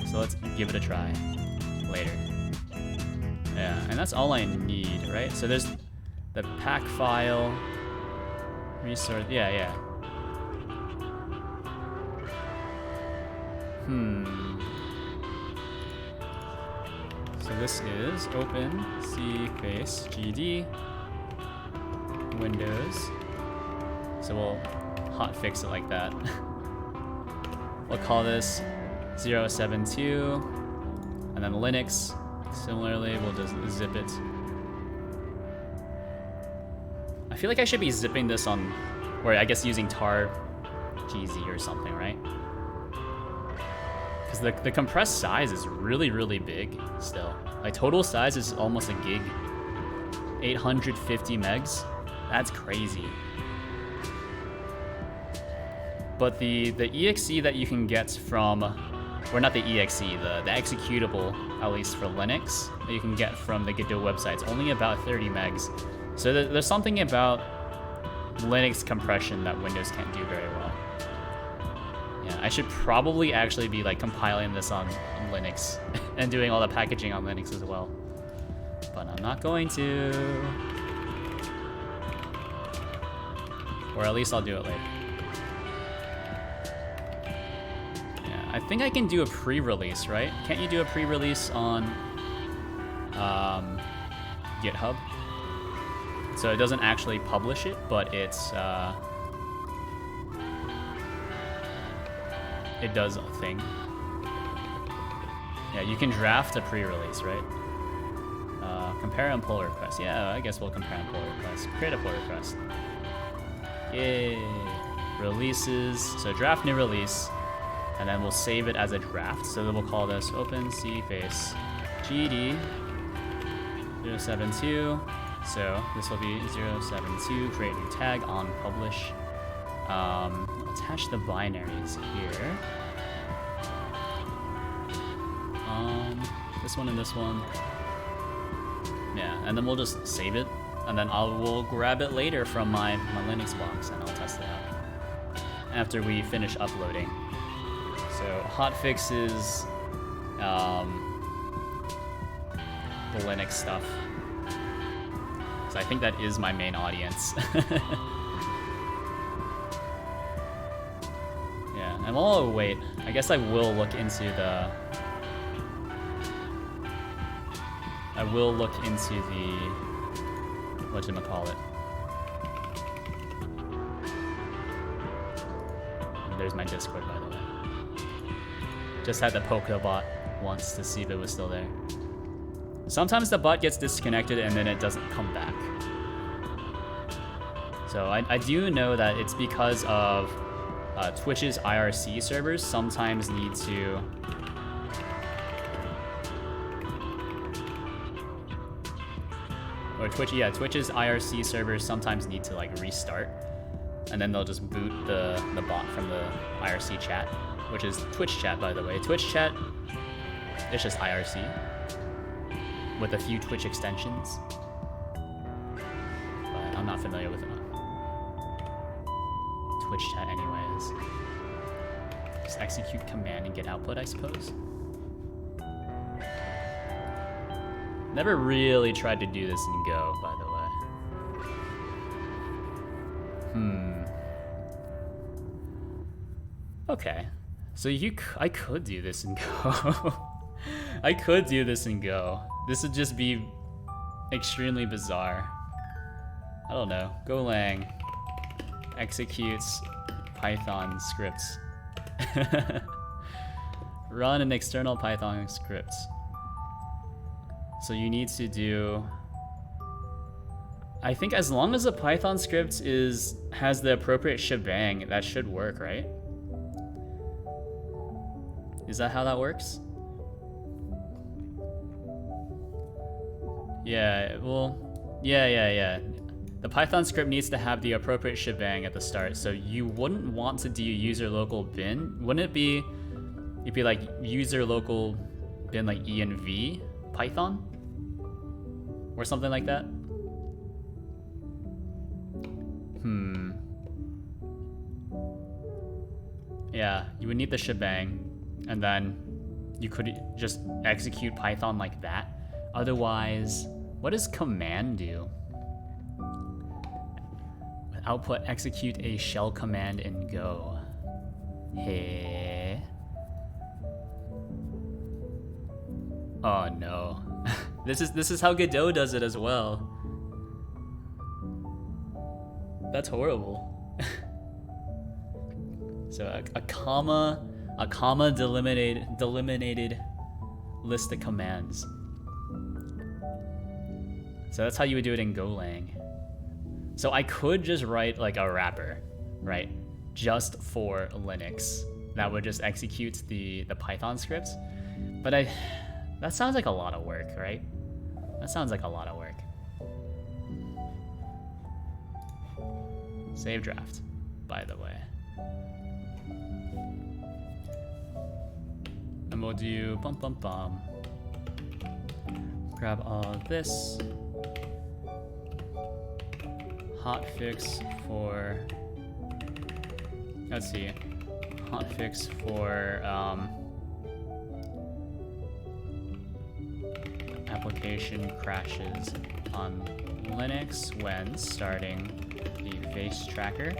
So let's give it a try later. Yeah, and that's all I need, right? So there's the pack file, resource, yeah. So this is open cface gd Windows. So we'll hotfix it like that. We'll call this 072, and then Linux. Similarly, we'll just zip it. I feel like I should be zipping this on, or I guess using tar gz or something, right? Because the compressed size is really big still. Like total size is almost a gig. 850 megs. That's crazy. But the exe that you can get from, or not the exe, the executable, at least for Linux, that you can get from the Godot website, it's only about 30 megs. So there's something about Linux compression that Windows can't do very well. Yeah, I should probably actually be like compiling this on Linux and doing all the packaging on Linux as well. But I'm not going to. Or at least I'll do it later. Yeah, I think I can do a pre-release, right? Can't you do a pre-release on GitHub? So it doesn't actually publish it, but it's it does a thing. Yeah, you can draft a pre-release, right? Compare and pull request. Yeah, I guess we'll compare and pull request. Create a pull request. Yay! Releases. So draft new release, and then we'll save it as a draft. So then we'll call this open cface gd 072. So this will be 072. Create new tag on publish. Attach the binaries here. This one and this one. Yeah, and then we'll just save it, and then we'll grab it later from my Linux box, and I'll test it out after we finish uploading. So hotfix is the Linux stuff. So I think that is my main audience. Yeah, and while I wait, I guess I will look into the. Whatchamacallit. There's my Discord, by the way. Just had the poke the bot once to see if it was still there. Sometimes the bot gets disconnected and then it doesn't come back. So I do know that it's because of Twitch's IRC servers sometimes need to. Or Twitch's IRC servers sometimes need to like restart, and then they'll just boot the bot from the IRC chat, which is Twitch chat, by the way. Twitch chat, it's just IRC with a few Twitch extensions, but I'm not familiar with Twitch chat anyways. Just execute command and get output, I suppose. Never really tried to do this in Go, by the way. Okay, so I could do this in Go. I could do this in Go. This would just be extremely bizarre. I don't know. Golang executes Python scripts. Run an external Python script. So you need to do. I think as long as the Python script has the appropriate shebang, that should work, right? Is that how that works? Yeah, well, yeah. The Python script needs to have the appropriate shebang at the start, so you wouldn't want to do user local bin. Wouldn't it be, it'd be like user local bin like env, Python or something like that. Yeah, you would need the shebang, and then you could just execute Python like that. Otherwise, what does command do? Output execute a shell command in Go. Hey. Oh no. This is how Godot does it as well. That's horrible. So a comma delimited list of commands. So that's how you would do it in Golang. So I could just write like a wrapper, right? Just for Linux that would just execute the Python scripts. But that sounds like a lot of work, right? That sounds like a lot of work. Save draft, by the way. And we'll do grab all this. Hotfix for, let's see, hotfix for application crashes on Linux when starting the face tracker.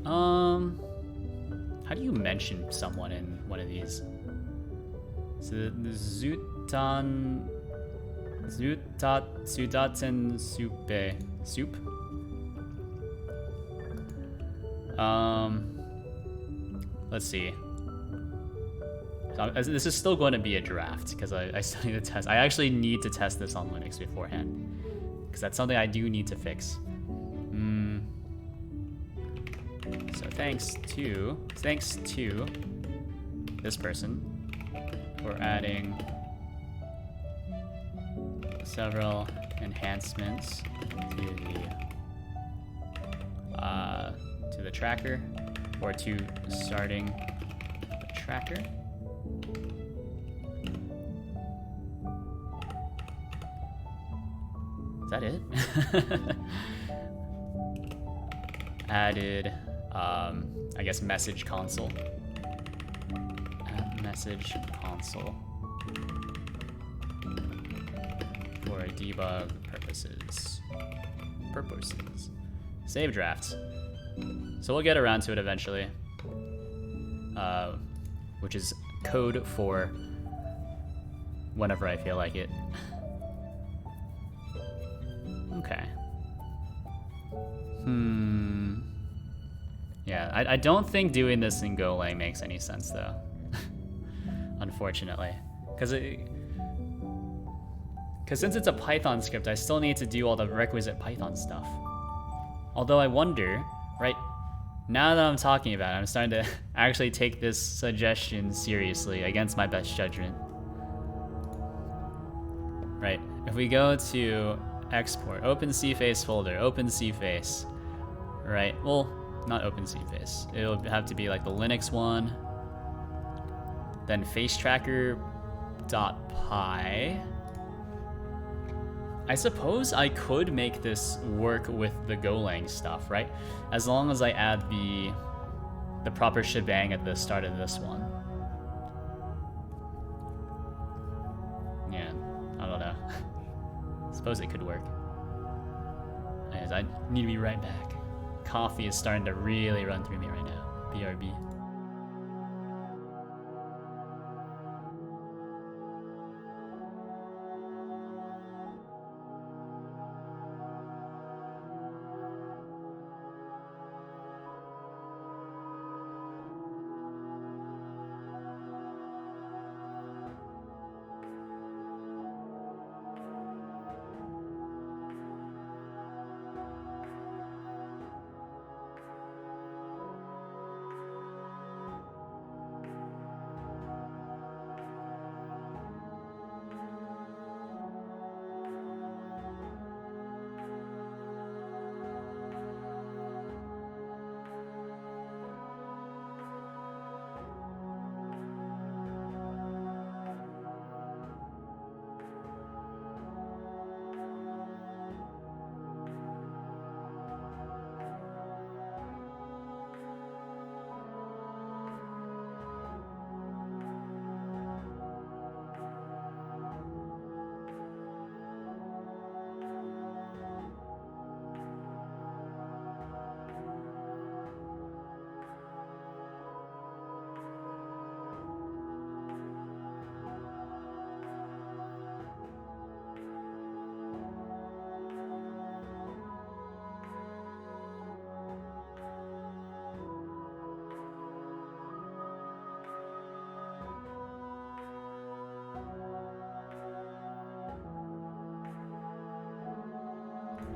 How do you mention someone in one of these? So the Zutaten soup. Let's see. So this is still going to be a draft because I still need to test. I actually need to test this on Linux beforehand because that's something I do need to fix. So thanks to this person for adding several enhancements to the tracker, or to starting the tracker. Is that it? Added, I guess, message console. Add message console for debug purposes. Save drafts. So we'll get around to it eventually. Which is code for whenever I feel like it. Okay. Yeah, I don't think doing this in Golang makes any sense though. Unfortunately. Because since it's a Python script, I still need to do all the requisite Python stuff. Although I wonder, right, now that I'm talking about it, I'm starting to actually take this suggestion seriously against my best judgment. Right, if we go to export, open cface folder, open cface, right, well, not open cface. It'll have to be like the Linux one, then facetracker.py. I suppose I could make this work with the Golang stuff, right? As long as I add the proper shebang at the start of this one. Yeah, I don't know. Suppose it could work. Anyways, I need to be right back. Coffee is starting to really run through me right now. BRB.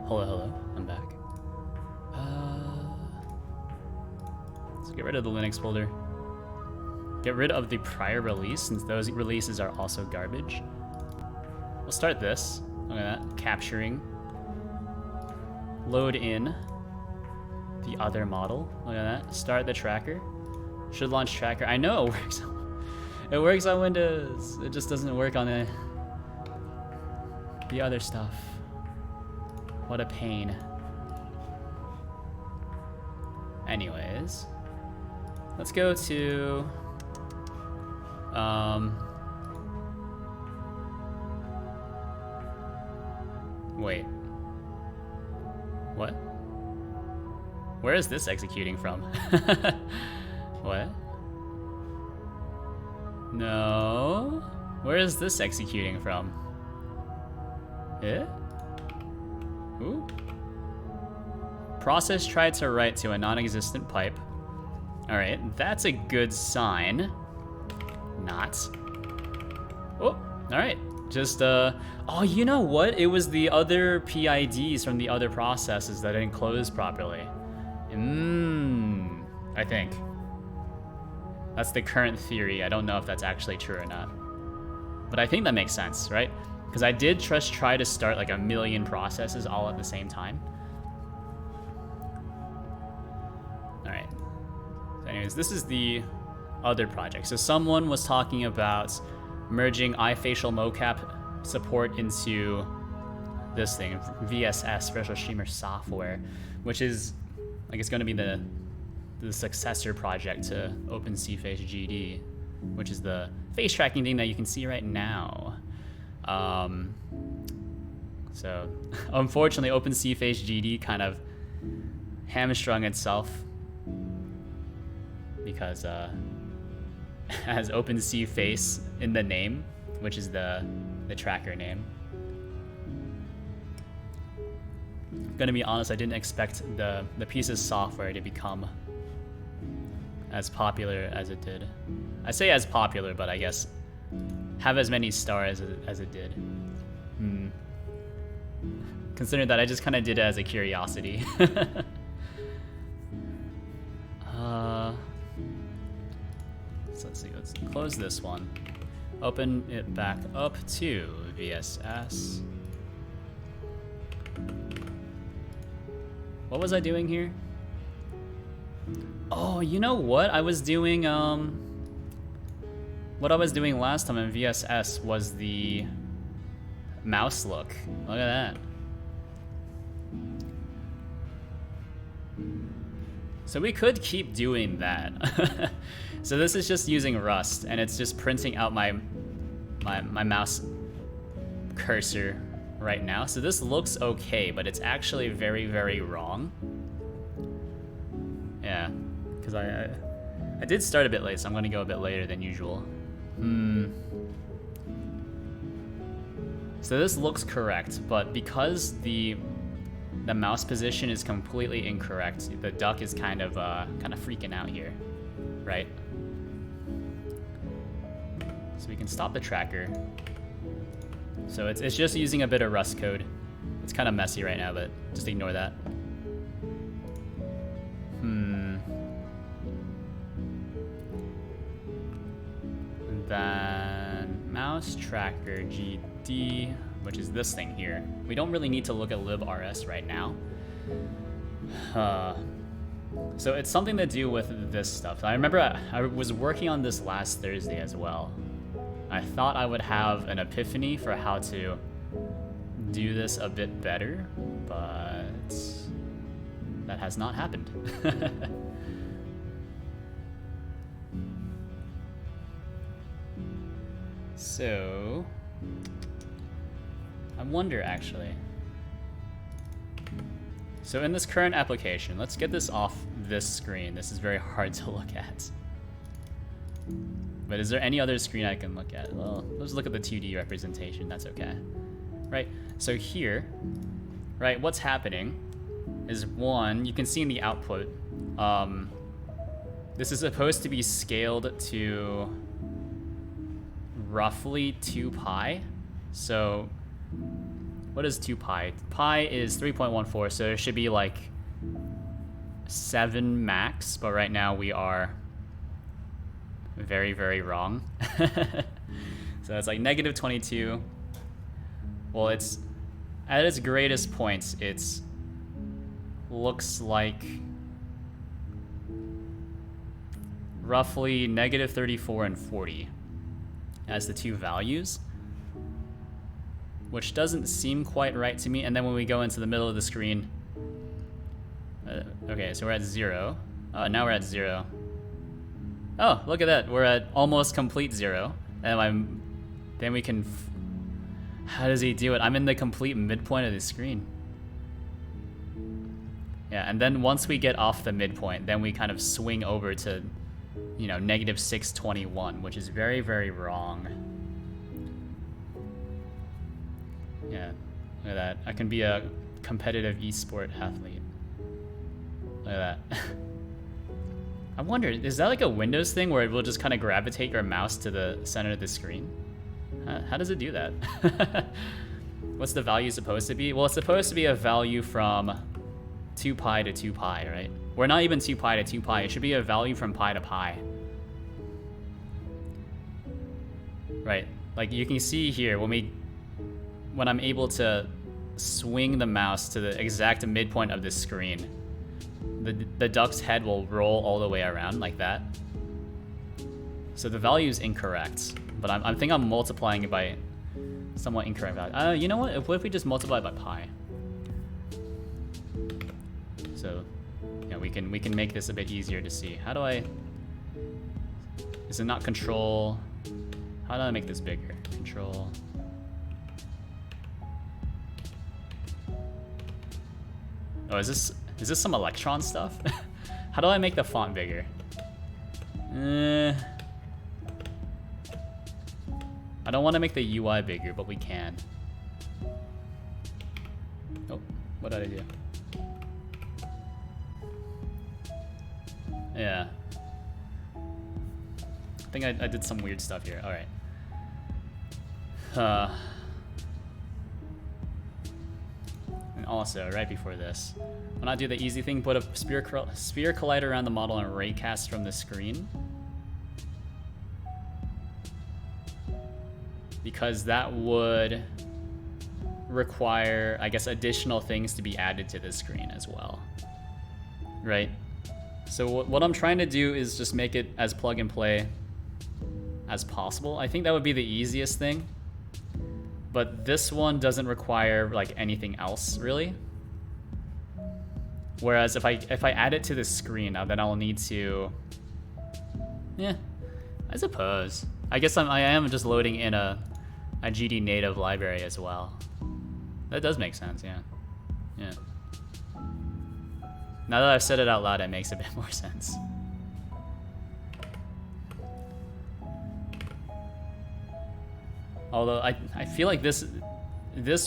Hello, I'm back. Let's get rid of the Linux folder. Get rid of the prior release, since those releases are also garbage. We'll start this. Look at that, capturing. Load in the other model. Look at that, start the tracker. Should launch tracker. I know it works. It works on Windows. It just doesn't work on the other stuff. What a pain. Anyways, let's go to wait. What? Where is this executing from? What? No. Where is this executing from? Eh? Ooh. Process tried to write to a non-existent pipe. All right, that's a good sign. Not. Oh, all right. Just, oh, you know what? It was the other PIDs from the other processes that didn't close properly. I think. That's the current theory. I don't know if that's actually true or not. But I think that makes sense, right? Because I did just try to start like a million processes all at the same time. All right. So anyways, this is the other project. So someone was talking about merging iFacial mocap support into this thing, VSS, Virtual Streamer Software, which is, like, it's going to be the successor project to OpenCFace GD, which is the face tracking thing that you can see right now. So unfortunately, OpenCFace GD kind of hamstrung itself because has OpenCFace in the name, which is the tracker name. Gonna be honest, I didn't expect the piece of software to become as popular as it did. I say as popular, but I guess have as many stars as it did. Considering that I just kind of did it as a curiosity. So let's see, let's close this one. Open it back up to VSS. What was I doing here? Oh, you know what? I was doing, what I was doing last time in VSS was the mouse look. Look at that. So we could keep doing that. So this is just using Rust, and it's just printing out my mouse cursor right now. So this looks okay, but it's actually very, very wrong. Yeah, because I did start a bit late, so I'm going to go a bit later than usual. So this looks correct, but because the mouse position is completely incorrect, the duck is kind of freaking out here, right? So we can stop the tracker. So it's just using a bit of Rust code. It's kind of messy right now, but just ignore that. And then mouse tracker GD, which is this thing here. We don't really need to look at librs right now. So it's something to do with this stuff. I remember I was working on this last Thursday as well. I thought I would have an epiphany for how to do this a bit better, but that has not happened. So I wonder actually. So in this current application, let's get this off this screen. This is very hard to look at. But is there any other screen I can look at? Well, let's look at the 2D representation. That's okay. Right, so here, right, what's happening is one, you can see in the output, this is supposed to be scaled to roughly 2 pi. So What is 2 pi? Pi is 3.14, so it should be like 7 max, but right now we are very, very wrong. So it's like negative 22. Well, it's at its greatest points, it's looks like roughly negative 34 and 40 as the two values, which doesn't seem quite right to me. And then when we go into the middle of the screen, okay, so we're at 0. Now we're at 0. Oh, look at that. We're at almost complete 0. And then we can... How does he do it? I'm in the complete midpoint of the screen. Yeah, and then once we get off the midpoint, then we kind of swing over to, you know, negative 621, which is very, very wrong. Yeah, look at that. I can be a competitive esport athlete. Look at that. I wonder, is that like a Windows thing where it will just kind of gravitate your mouse to the center of the screen? How does it do that? What's the value supposed to be? Well, it's supposed to be a value from 2 pi to 2 pi, right? We're not even 2 pi to 2 pi. It should be a value from pi to pi. Right, like you can see here, when I'm able to swing the mouse to the exact midpoint of the screen, the duck's head will roll all the way around like that. So the value is incorrect, but I think I'm multiplying it by somewhat incorrect value. You know what? What if we just multiply by pi? So, yeah, we can make this a bit easier to see. How do I? Is it not control? How do I make this bigger? Control. Oh, is this some Electron stuff? How do I make the font bigger? I don't want to make the UI bigger, but we can. Oh, what did I do? Yeah. I think I did some weird stuff here. All right. And also, right before this, why not do the easy thing, put a sphere collider around the model and raycast from the screen? Because that would require, I guess, additional things to be added to the screen as well, right? So what I'm trying to do is just make it as plug and play as possible. I think that would be the easiest thing, but this one doesn't require like anything else really. Whereas if I add it to the screen now, then I'll need to, yeah, I suppose. I guess I am just loading in a GD native library as well. That does make sense, yeah. Yeah. Now that I've said it out loud, it makes a bit more sense. Although I feel like this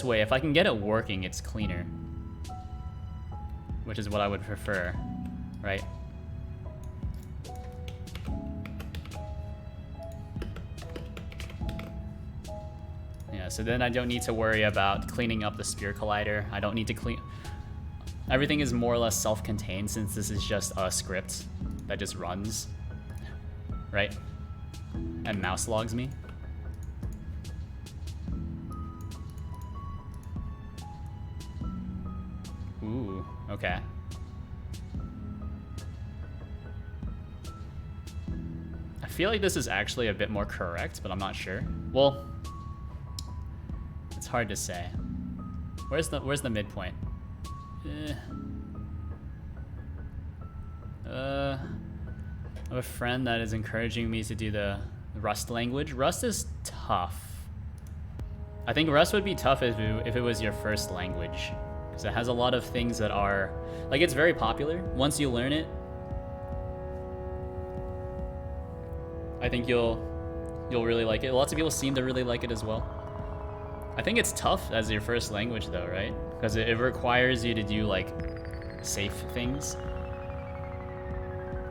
way, if I can get it working, it's cleaner. Which is what I would prefer, right? Yeah, so then I don't need to worry about cleaning up the sphere collider. I don't need to clean... Everything is more or less self-contained since this is just a script that just runs, right? And mouse logs me. Ooh, okay. I feel like this is actually a bit more correct, but I'm not sure. Well, it's hard to say. Where's the midpoint? I have a friend that is encouraging me to do the Rust language. Rust is tough. I think Rust would be tough if it was your first language, because it has a lot of things that are, like, it's very popular. Once you learn it, I think you'll really like it. Lots of people seem to really like it as well. I think it's tough as your first language though, right? Because it requires you to do like safe things.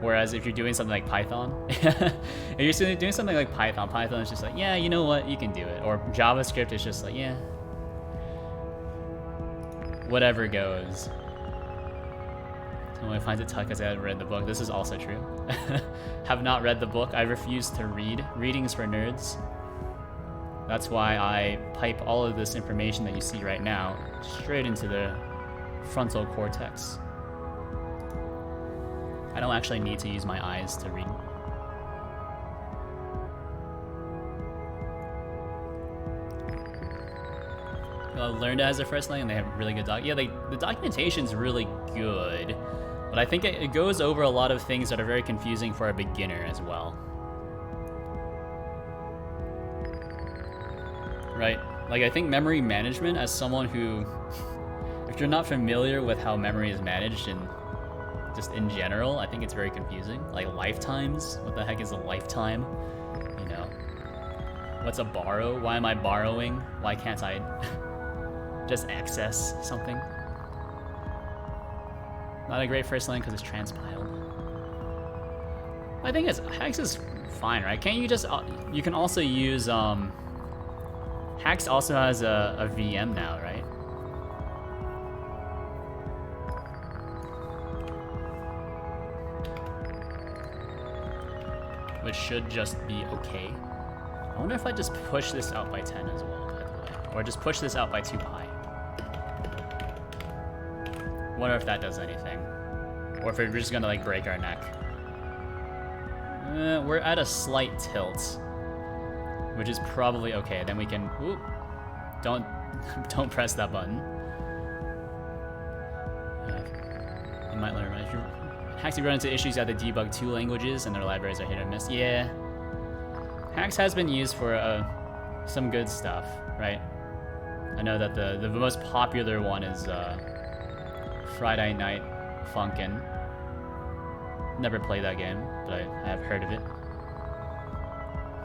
Whereas if you're doing something like Python, if you're doing something like Python is just like, yeah, you know what, you can do it. Or JavaScript is just like, yeah, whatever goes. Someone finds it tough because I haven't read the book. This is also true. Have not read the book. I refuse to read. Reading's for nerds. That's why I pipe all of this information that you see right now straight into the frontal cortex. I don't actually need to use my eyes to read. Learned it as their first language, and they have really good yeah, the documentation's really good, but I think it goes over a lot of things that are very confusing for a beginner as well. Right? Like, I think memory management, as someone who, if you're not familiar with how memory is managed and just in general, I think it's very confusing. Like lifetimes, what the heck is a lifetime? You know, what's a borrow? Why am I borrowing? Why can't I just access something? Not a great first line because it's transpiled. I think Hex is fine, right? Can't you just, you can also use, Hex also has a VM now, right? Which should just be okay. I wonder if I just push this out by 10 as well, by the way. Or just push this out by 2 pi. Wonder if that does anything. Or if we're just gonna like break our neck. We're at a slight tilt, which is probably okay. Then we can, whoop, don't press that button. You might learn, right? Hacks run into issues at the debug 2 languages and their libraries are hit or miss. Yeah. Hacks has been used for some good stuff, right? I know that the most popular one is Friday Night Funkin'. Never played that game, but I have heard of it.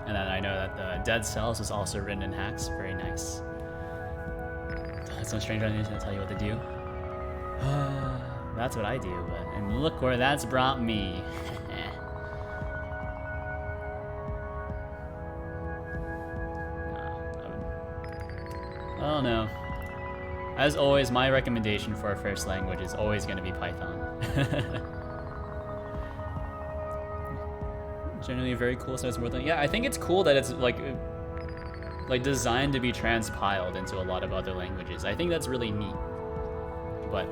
And then I know that the Dead Cells was also written in Hacks. Very nice. Some stranger on the internet tell you what to do. That's what I do, and look where that's brought me. I don't know. As always, my recommendation for a first language is always going to be Python. Generally very cool, so it's more than, yeah, I think it's cool that it's like designed to be transpiled into a lot of other languages. I think that's really neat. But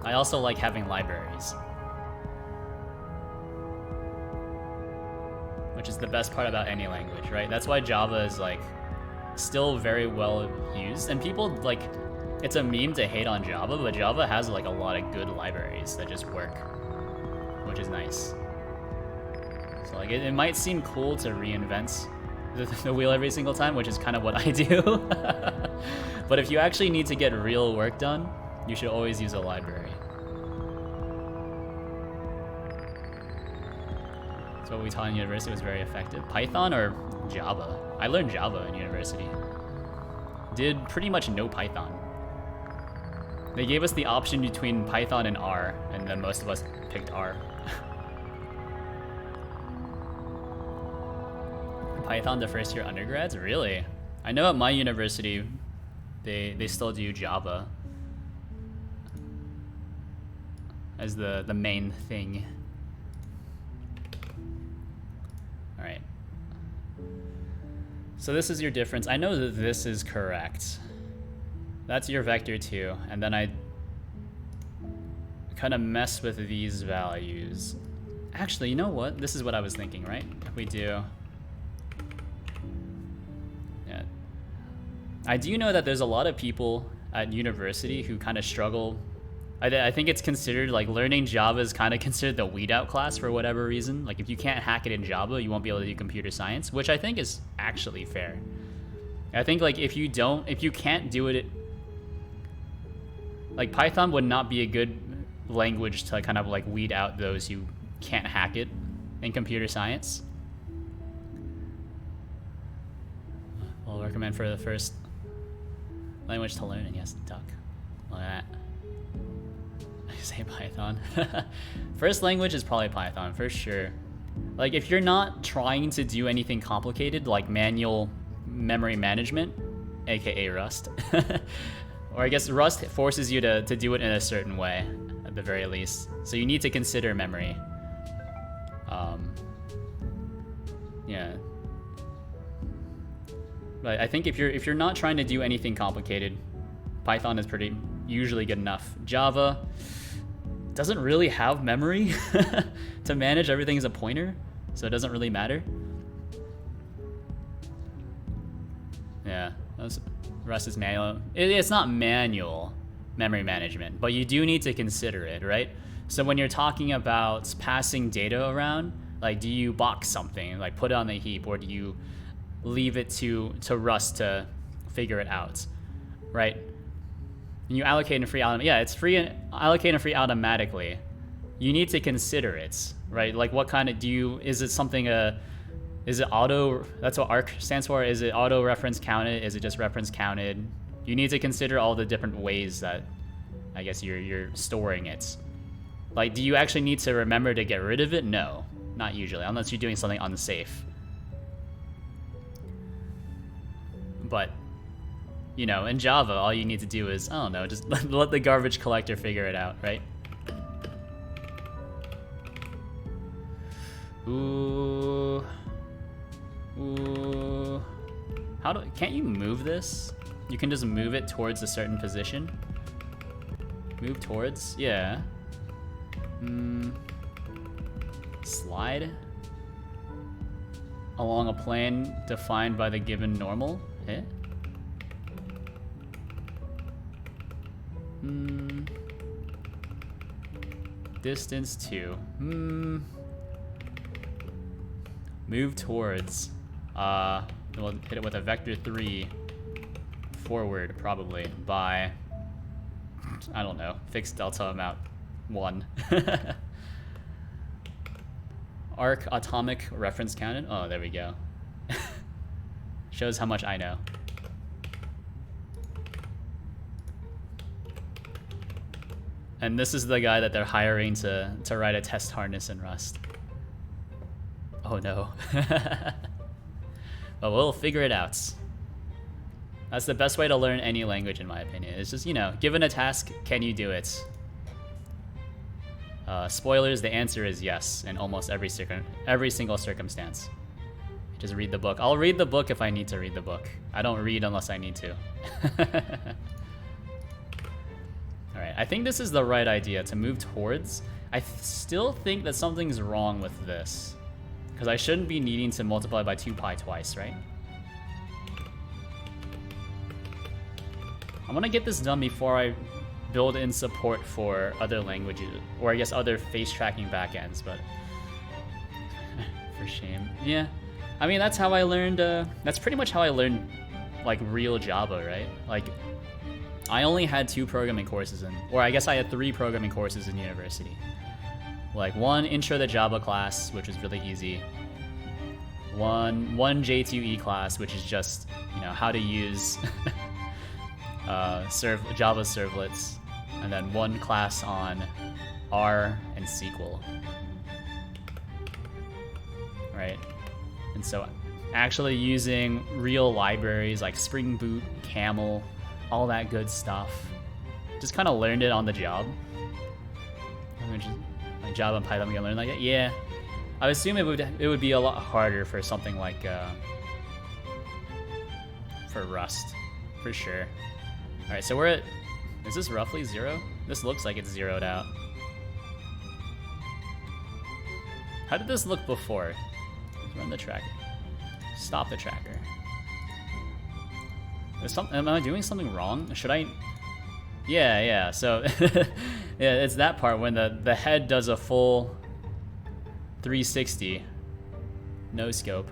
I also like having libraries, which is the best part about any language, right? That's why Java is like still very well used, and people like, it's a meme to hate on Java, but Java has like a lot of good libraries that just work, which is nice. So like it might seem cool to reinvent the wheel every single time, which is kind of what I do. But if you actually need to get real work done, you should always use a library. So what we taught in university was very effective. Python or Java? I learned Java in university. Did pretty much no Python. They gave us the option between Python and R, and then most of us picked R. Python the first year undergrads? Really? I know at my university, they still do Java as the main thing. All right. So this is your difference. I know that this is correct. That's your vector 2, and then I kind of mess with these values. Actually, you know what? This is what I was thinking, right? If we do, yeah. I do know that there's a lot of people at university who kind of struggle. I think it's considered, like, learning Java is kind of considered the weed out class for whatever reason. Like, if you can't hack it in Java, you won't be able to do computer science, which I think is actually fair. I think, like, if you can't do it, like, Python would not be a good language to kind of, like, weed out those who can't hack it in computer science. I'll recommend for the first language to learn, and yes, duck. Look at that. I say Python. First language is probably Python, for sure. Like, if you're not trying to do anything complicated, like manual memory management, aka Rust, Or I guess Rust forces you to do it in a certain way, at the very least. So you need to consider memory. Yeah. But I think if you're not trying to do anything complicated, Python is pretty usually good enough. Java doesn't really have memory to manage everything as a pointer, so it doesn't really matter. Yeah, Rust is manual. It's not manual memory management, but you do need to consider it, right? So when you're talking about passing data around, like, do you box something, like put it on the heap, or do you leave it to Rust to figure it out, right? And you allocate and free automatically. Yeah, it's free, allocate and free automatically. You need to consider it, right? Like, what kind of is it something is it auto? That's what arc stands for. Is it auto reference counted? Is it just reference counted? You need to consider all the different ways that I guess you're storing it. Like, do you actually need to remember to get rid of it? No, not usually, unless you're doing something unsafe. But, you know, in Java, all you need to do is, I don't know, just let the garbage collector figure it out, right? Ooh. Ooh. Can't you move this? You can just move it towards a certain position. Move towards? Yeah. Slide along a plane defined by the given normal. Hit. Distance 2. Move towards. We'll hit it with a vector 3 forward, probably, by, I don't know, fixed delta amount 1. Arc atomic reference counted. Oh, there we go. Shows how much I know. And this is the guy that they're hiring to write a test harness in Rust. Oh no. But we'll figure it out. That's the best way to learn any language, in my opinion. It's just, you know, given a task, can you do it? Spoilers, the answer is yes in almost every single circumstance. Just read the book. I'll read the book if I need to read the book. I don't read unless I need to. Alright, I think this is the right idea to move towards. I still think that something's wrong with this, because I shouldn't be needing to multiply by 2pi twice, right? I want to get this done before I build in support for other languages, or I guess other face tracking backends, but for shame. Yeah, I mean, that's how I learned, that's pretty much how I learned, like, real Java, right? Like, I only had 2 programming courses or I guess I had 3 programming courses in university. Like, one intro to Java class, which was really easy. One J2E class, which is just, you know, how to use Java servlets, and then one class on R and SQL. Right? And so actually using real libraries like Spring Boot, Camel, all that good stuff. Just kind of learned it on the job. Like Java and Python, we can learn like that. Yeah, I would assume it would be a lot harder for something like for Rust, for sure. All right, so we're at. Is this roughly 0? This looks like it's zeroed out. How did this look before? Run the tracker. Stop the tracker. Am I doing something wrong? Should I? Yeah. So, yeah, it's that part when the head does a full 360. No scope.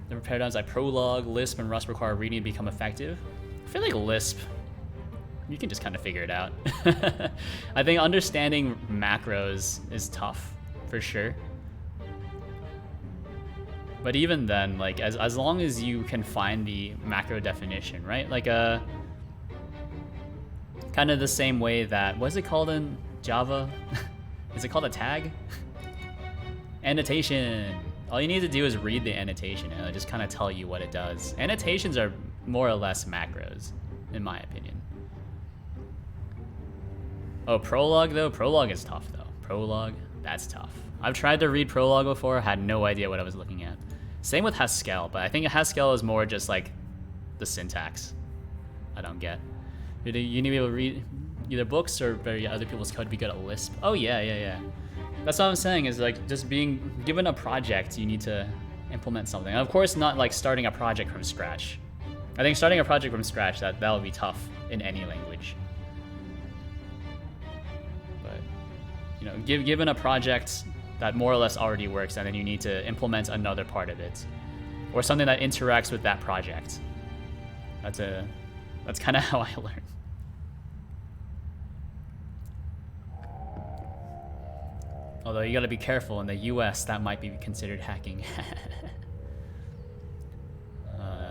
The paradigms like Prolog, Lisp, and Rust require reading to become effective. I feel like Lisp, you can just kind of figure it out. I think understanding macros is tough, for sure. But even then, like, as long as you can find the macro definition, right? Like kind of the same way that, what is it called in Java? Is it called a tag? Annotation. All you need to do is read the annotation and it'll just kind of tell you what it does. Annotations are more or less macros, in my opinion. Oh, Prologue though? Prologue is tough though. Prologue, that's tough. I've tried to read Prologue before, had no idea what I was looking at. Same with Haskell, but I think Haskell is more just like the syntax. I don't get. You need to be able to read either books or other people's code to be good at Lisp. Oh yeah. That's what I'm saying is like just being given a project, you need to implement something. And of course, not like starting a project from scratch. I think starting a project from scratch, that'll be tough in any language. But you know, given a project that more or less already works, and then you need to implement another part of it, or something that interacts with that project. That's kind of how I learn. Although you gotta be careful, in the US that might be considered hacking.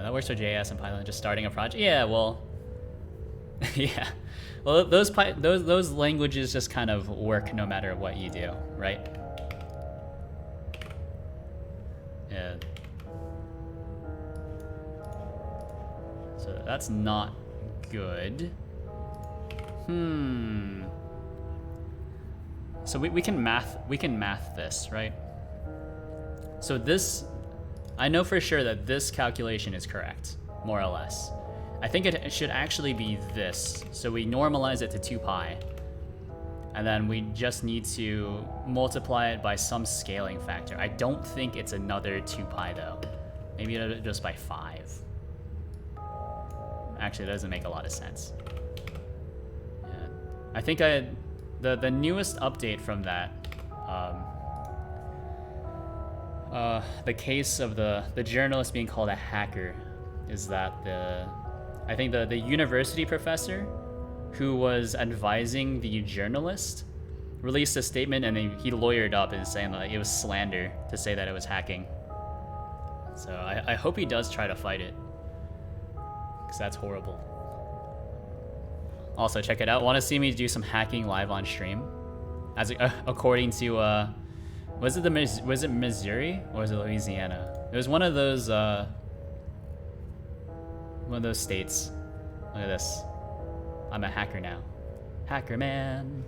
That works for JS and Python, just starting a project. Yeah, well, yeah. Well, those languages just kind of work no matter what you do, right? Yeah. So that's not good. So we can math this, right? So this, I know for sure that this calculation is correct, more or less. I think it should actually be this. So we normalize it to 2 pi. And then we just need to multiply it by some scaling factor. I don't think it's another 2 pi though. Maybe just by 5. Actually, that doesn't make a lot of sense. Yeah. I think the newest update from that, the case of the journalist being called a hacker, is that I think the university professor who was advising the journalist released a statement, and he lawyered up and saying that it was slander to say that it was hacking. So I hope he does try to fight it, because that's horrible. Also, check it out. Want to see me do some hacking live on stream? As according to was it Missouri or was it Louisiana? It was one of those states. Look at this. I'm a hacker now. Hacker man.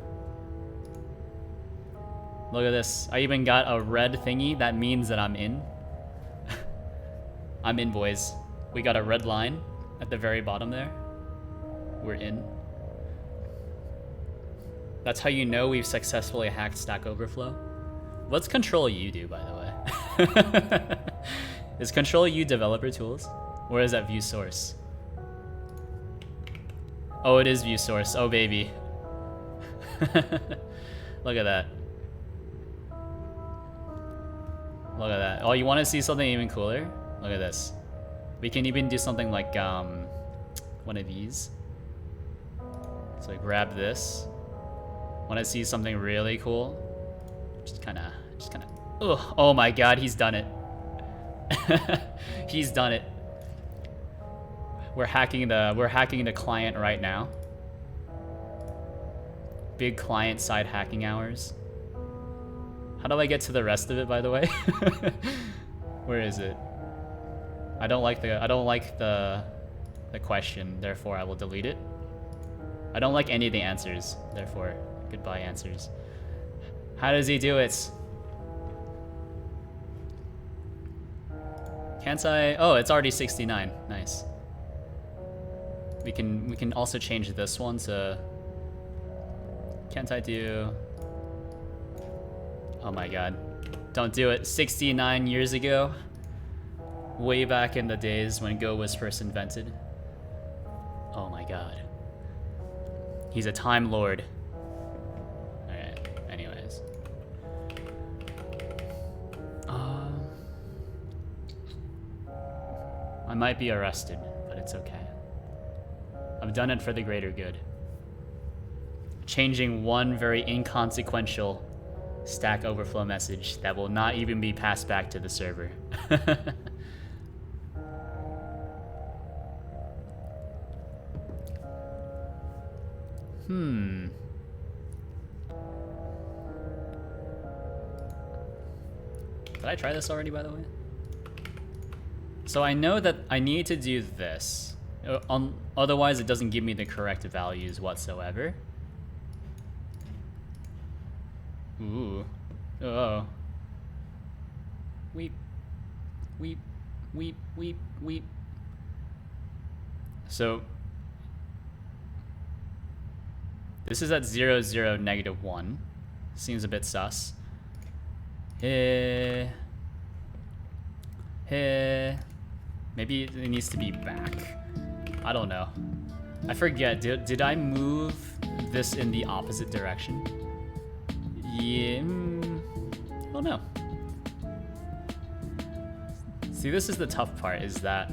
Look at this. I even got a red thingy that means that I'm in. I'm in, boys. We got a red line at the very bottom there. We're in. That's how you know we've successfully hacked Stack Overflow. What's Control U do, by the way? Is Control U developer tools? Or is that view source? Oh, it is view source. Oh, baby. Look at that. Look at that. Oh, you want to see something even cooler? Look at this. We can even do something like one of these. So I grab this. Want to see something really cool? Just kind of. Ugh. Oh my God, he's done it. He's done it. We're hacking the client right now. Big client side hacking hours. How do I get to the rest of it, by the way? Where is it? I don't like the question, therefore I will delete it. I don't like any of the answers, therefore goodbye answers. How does he do it? Can't I? Oh, it's already 69. Nice. We can also change this one to. Can't I do? Oh my God! Don't do it. 69 years ago, way back in the days when Go was first invented. Oh my God. He's a time lord. Alright, anyways. I might be arrested, but it's okay. I've done it for the greater good. Changing one very inconsequential Stack Overflow message that will not even be passed back to the server. Did I try this already, by the way? So I know that I need to do this. Otherwise, it doesn't give me the correct values whatsoever. Ooh. Oh. Weep. Weep. Weep. Weep. Weep. So this is at 0, 0, -1. Seems a bit sus. Maybe it needs to be back. I don't know. I forget. Did I move this in the opposite direction? Yeah. I don't know. See, this is the tough part, is that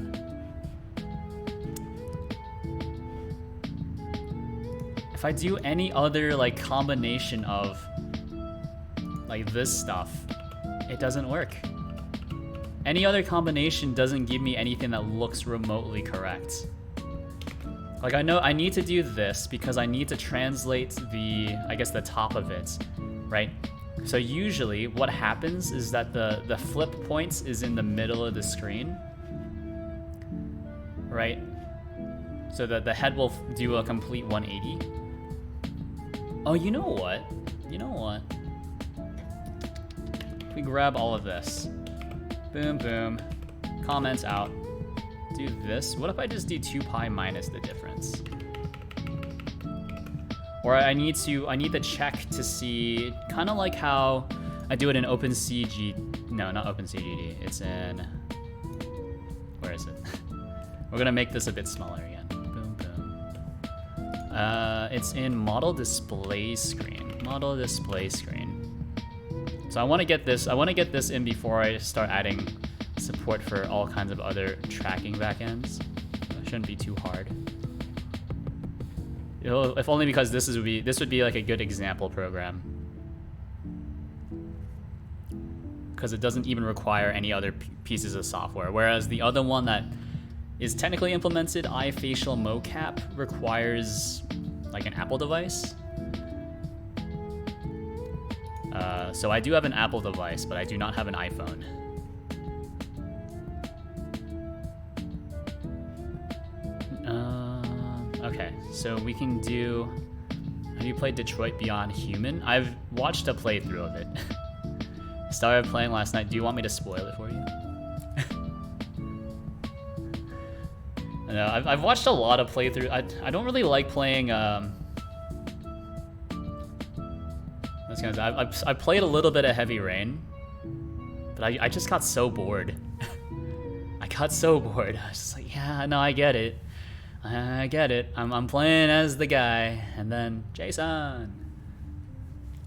if I do any other like combination of like this stuff, it doesn't work. Any other combination doesn't give me anything that looks remotely correct. Like I know I need to do this because I need to translate the, I guess, the top of it, right? So usually what happens is that the flip points is in the middle of the screen, right? So that the head will do a complete 180. Oh, you know what? You know what? We grab all of this. Boom, boom. Comments out. Do this. What if I just do 2 pi minus the difference? Or I need to check to see, kind of like how I do it in OpenCG. No, not OpenCGD. It's in, where is it? We're gonna make this a bit smaller again. Boom, boom. It's in model display screen. Model display screen. So I want to get this in before I start adding support for all kinds of other tracking backends. It shouldn't be too hard. If only because this would be like a good example program, because it doesn't even require any other pieces of software. Whereas the other one that is technically implemented, iFacial mocap, requires like an Apple device. So I do have an Apple device, but I do not have an iPhone. Okay, so we can do... Have you played Detroit Beyond Human? I've watched a playthrough of it. Started playing last night. Do you want me to spoil it for you? No, I've watched a lot of playthroughs. I don't really like playing... I played a little bit of Heavy Rain, but I just got so bored. I got so bored. I was just like, yeah, no, I get it. I get it. I'm playing as the guy, and then Jason.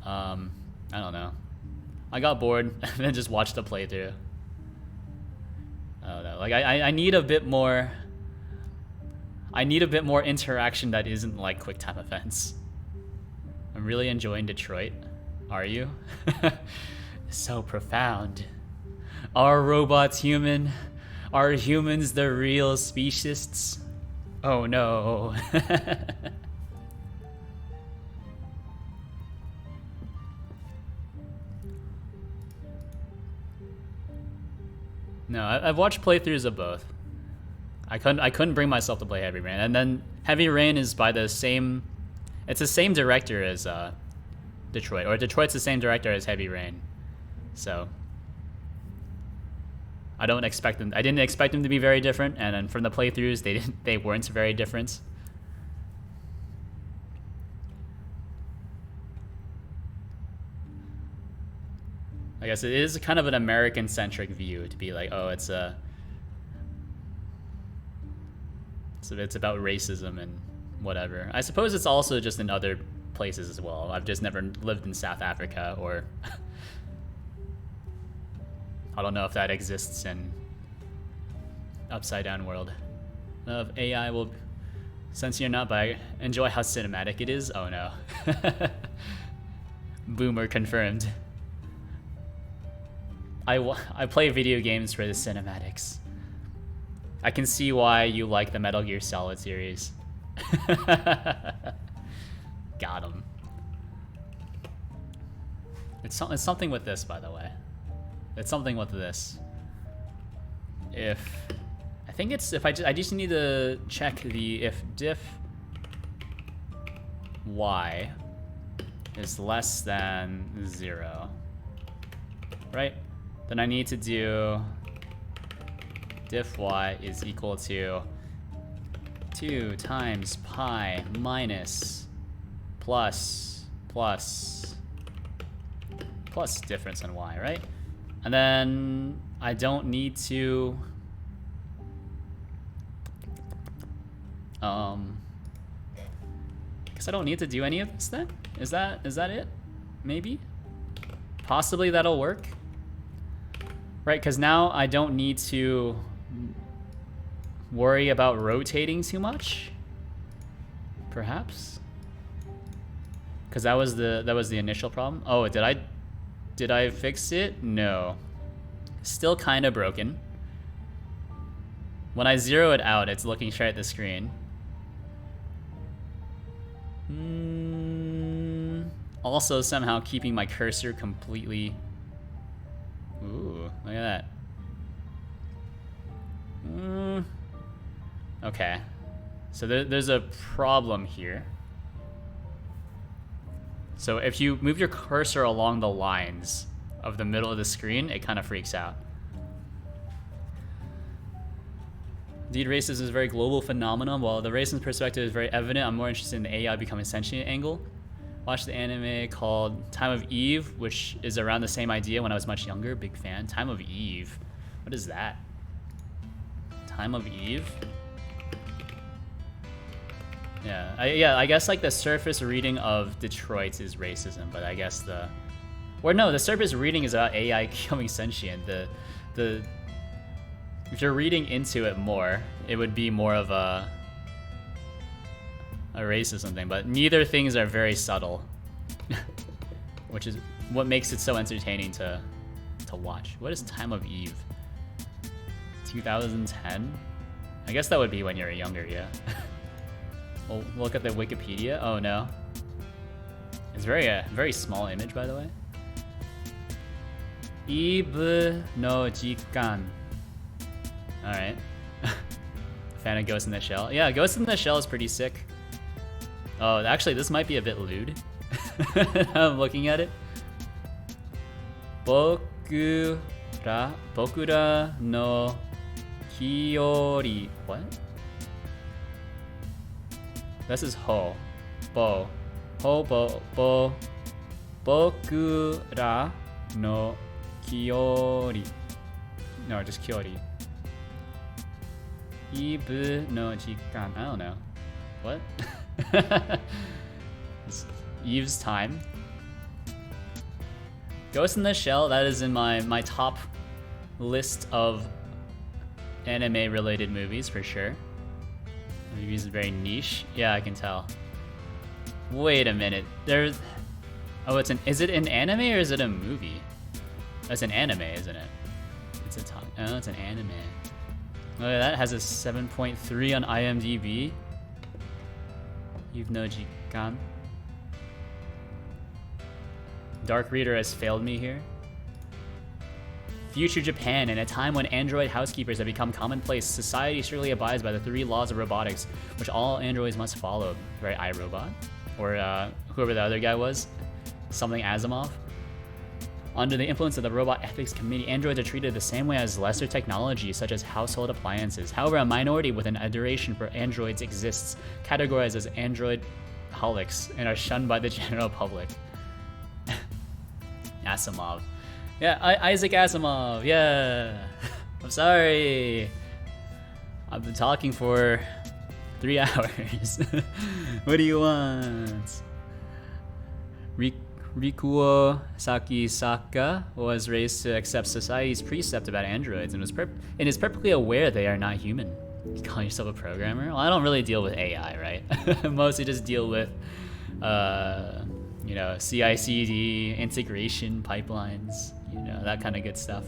I don't know. I got bored and then just watched the playthrough. I don't know. Like I need a bit more. I need a bit more interaction that isn't like QuickTime events. I'm really enjoying Detroit. Are you? So profound. Are robots human? Are humans the real speciesists? Oh no. No, I've watched playthroughs of both. I couldn't bring myself to play Heavy Rain, and then Heavy Rain is by the same. It's the same director as Detroit, or Detroit's the same director as Heavy Rain, so I didn't expect them to be very different, and then from the playthroughs, they weren't very different. I guess it is kind of an American-centric view to be like, oh, it's about racism and whatever. I suppose it's also just in other places as well. I've just never lived in South Africa, or I don't know if that exists in Upside Down World. Of AI will censor you or not, but I enjoy how cinematic it is. Oh no. Boomer confirmed. I play video games for the cinematics. I can see why you like the Metal Gear Solid series. Got him. It's something with this, by the way. It's something with this. I just need to check the if diff y is less than 0, right? Then I need to do diff y is equal to 2 times pi minus plus difference in y, right? And then I don't need to guess I don't need to do any of this then? Is that it? Maybe? Possibly that'll work. Right, because now I don't need to worry about rotating too much. Perhaps? Because that was the initial problem. Oh, did I fix it? No. Still kind of broken. When I zero it out, it's looking straight at the screen. Also somehow keeping my cursor completely... Ooh, look at that. Okay. So there's a problem here. So if you move your cursor along the lines of the middle of the screen, it kind of freaks out. Indeed, racism is a very global phenomenon. While the racist perspective is very evident, I'm more interested in the AI becoming sentient angle. Watched the anime called Time of Eve, which is around the same idea when I was much younger. Big fan. Time of Eve. What is that? Time of Eve? Yeah, I guess like the surface reading of Detroit is racism, but I guess the surface reading is about AI becoming sentient. The if you're reading into it more, it would be more of a racism thing, but neither things are very subtle, which is what makes it so entertaining to watch. What is Time of Eve? 2010? I guess that would be when you're younger, yeah. We'll look at the Wikipedia. Oh no. It's very small image, by the way. Eve no Jikan. Alright. Fan of Ghost in the Shell. Yeah, Ghost in the Shell is pretty sick. Oh, actually, this might be a bit lewd. I'm looking at it. Bokura no Kiyori. What? This is ho. Bo. Ho bo bo. Bokura no Kiyori. No, just Kiyori. Ibu no Jikan. I don't know. What? Eve's Time. Ghost in the Shell, that is in my top list of anime related movies for sure. The movie is very niche. Yeah, I can tell. Wait a minute. There's... Oh, is it an anime or is it a movie? That's an anime, isn't it? It's an anime. Look at that, it has a 7.3 on IMDb. You've no Jikan. Dark Reader has failed me here. Future Japan, in a time when android housekeepers have become commonplace, society strictly abides by the 3 laws of robotics, which all androids must follow. Right, iRobot? Or whoever the other guy was. Something Asimov. Under the influence of the Robot Ethics Committee, androids are treated the same way as lesser technologies, such as household appliances. However, a minority with an adoration for androids exists, categorized as android-holics, and are shunned by the general public. Asimov. Yeah, Isaac Asimov, yeah. I'm sorry. I've been talking for 3 hours. What do you want? Rikuo Sakisaka was raised to accept society's precept about androids and is perfectly aware they are not human. You call yourself a programmer? Well, I don't really deal with AI, right? I mostly just deal with, CI/CD, integration pipelines, that kind of good stuff.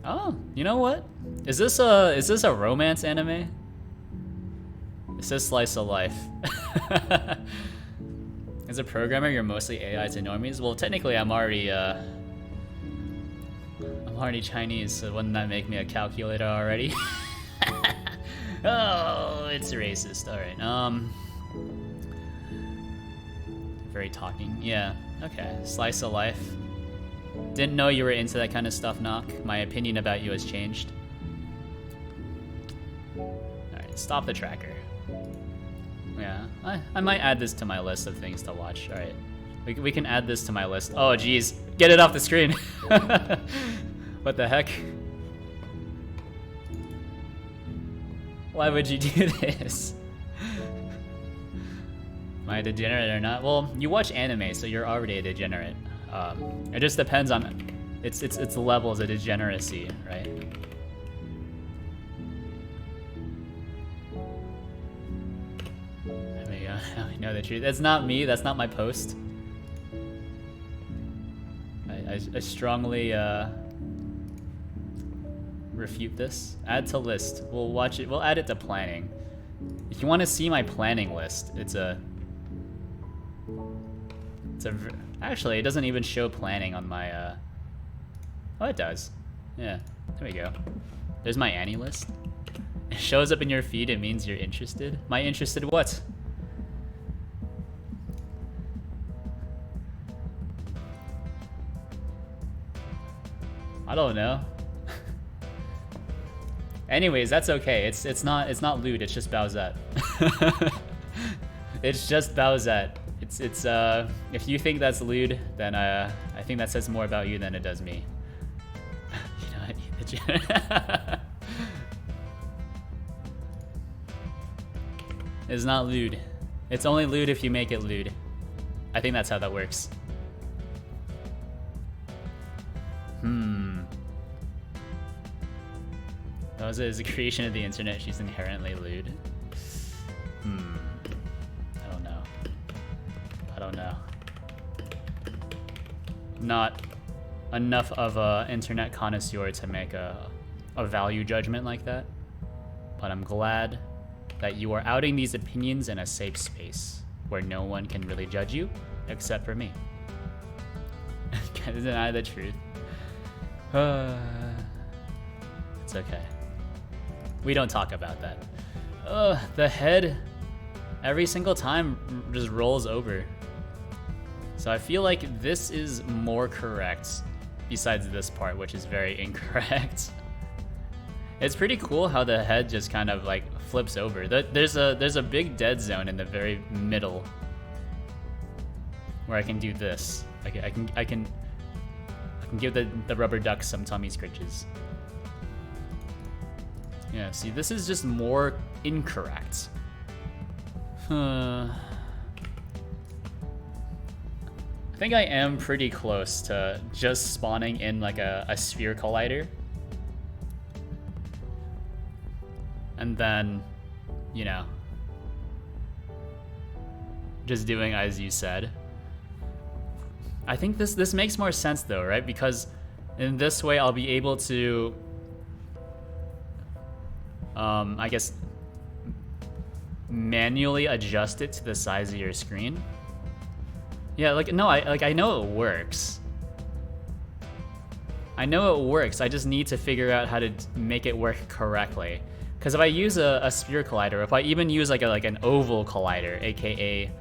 Oh, you know what? Is this a romance anime? It says slice of life. As a programmer, you're mostly AI to normies. Well, technically, I'm already Chinese, so wouldn't that make me a calculator already? Oh, it's racist. All right. Very talking. Yeah. Okay. Slice of life. Didn't know you were into that kind of stuff, Knock. My opinion about you has changed. All right. Stop the tracker. Yeah. I might add this to my list of things to watch. All right. We can add this to my list. Oh, geez. Get it off the screen. What the heck? Why would you do this? Am I a degenerate or not? Well, you watch anime, so you're already a degenerate. It just depends on its levels of degeneracy, right? I know the truth. That's not me. That's not my post. I strongly refute this. Add to list. We'll watch it. We'll add it to planning. If you want to see my planning list, actually, it doesn't even show planning on my oh, it does. Yeah, there we go. There's my Annie list. It shows up in your feed. It means you're interested. Am I interested what? I don't know. Anyways, that's okay. It's not lewd. It's just Bowsette. It's just Bowsette. It's if you think that's lewd, then I think that says more about you than it does me. You know, it's not lewd. It's only lewd if you make it lewd. I think that's how that works. Bowsette is a creation of the internet. She's inherently lewd. I don't know. Not enough of a internet connoisseur to make a value judgment like that. But I'm glad that you are outing these opinions in a safe space where no one can really judge you except for me. Can't deny the truth. It's okay. We don't talk about that. The head every single time just rolls over. So I feel like this is more correct besides this part, which is very incorrect. It's pretty cool how the head just kind of like flips over. There's a big dead zone in the very middle where I can do this. I can give the rubber duck some tummy scritches. Yeah, see, this is just more incorrect. I think I am pretty close to just spawning in like a sphere collider. And then, you know, just doing as you said. I think this makes more sense though, right? Because in this way I'll be able to I guess manually adjust it to the size of your screen. Yeah, like no, I know it works. I know it works. I just need to figure out how to make it work correctly. Because if I use a sphere collider, if I even use like an oval collider, aka,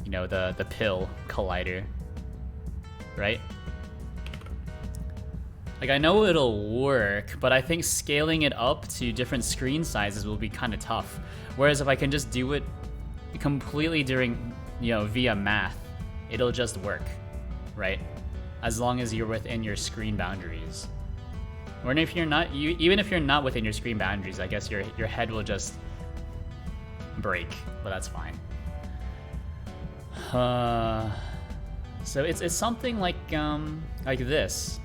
you know, the pill collider, right? Like I know it'll work, but I think scaling it up to different screen sizes will be kind of tough. Whereas if I can just do it completely during, you know, via math, it'll just work, right? As long as you're within your screen boundaries. Or if you're not, even if you're not within your screen boundaries, I guess your head will just break, but that's fine. So it's something like this.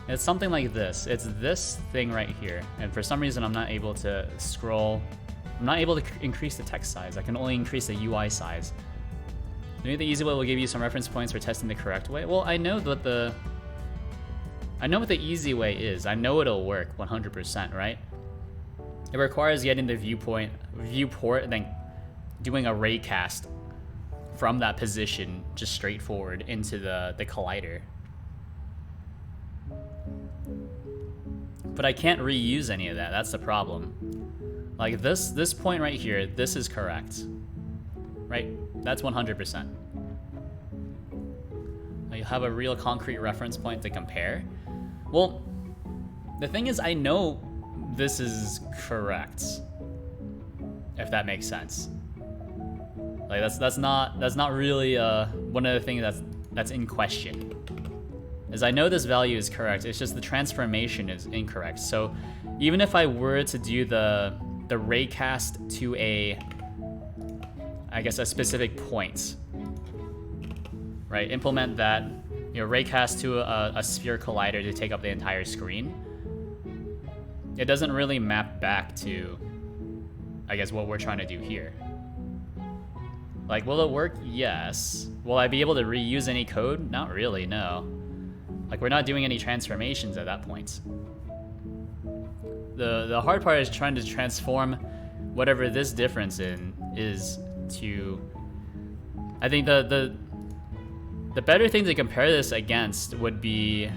It's something like this. It's this thing right here. And for some reason, I'm not able to scroll. I'm not able to increase the text size. I can only increase the UI size. Maybe the easy way will give you some reference points for testing the correct way. Well, I know what the easy way is. I know it'll work 100%, right? It requires getting the viewport, and then doing a raycast from that position, just straight forward into the collider. But I can't reuse any of that. That's the problem. Like this point right here, this is correct, right? That's 100%. You have a real concrete reference point to compare. Well, the thing is, I know this is correct, if that makes sense. Like that's not really one of the things that's in question. Is I know this value is correct. It's just the transformation is incorrect. So even if I were to do the raycast to I guess a specific point, right? Implement that, raycast to a sphere collider to take up the entire screen. It doesn't really map back to, I guess, what we're trying to do here. Like, will it work? Yes. Will I be able to reuse any code? Not really, no. Like, we're not doing any transformations at that point. The hard part is trying to transform whatever this difference is to... I think the better thing to compare this against would be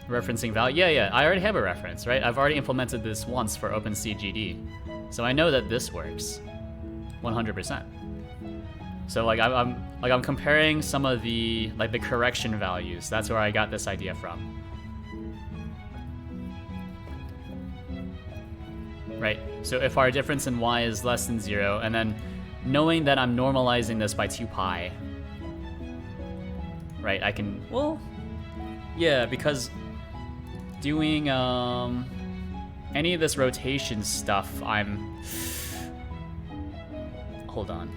referencing value. Yeah, I already have a reference, right? I've already implemented this once for OpenCGD. So I know that this works 100%. So like I'm comparing some of the correction values. That's where I got this idea from. Right, so if our difference in y is less than 0, and then knowing that I'm normalizing this by 2 pi, right, I can, well, yeah, because doing any of this rotation stuff, hold on,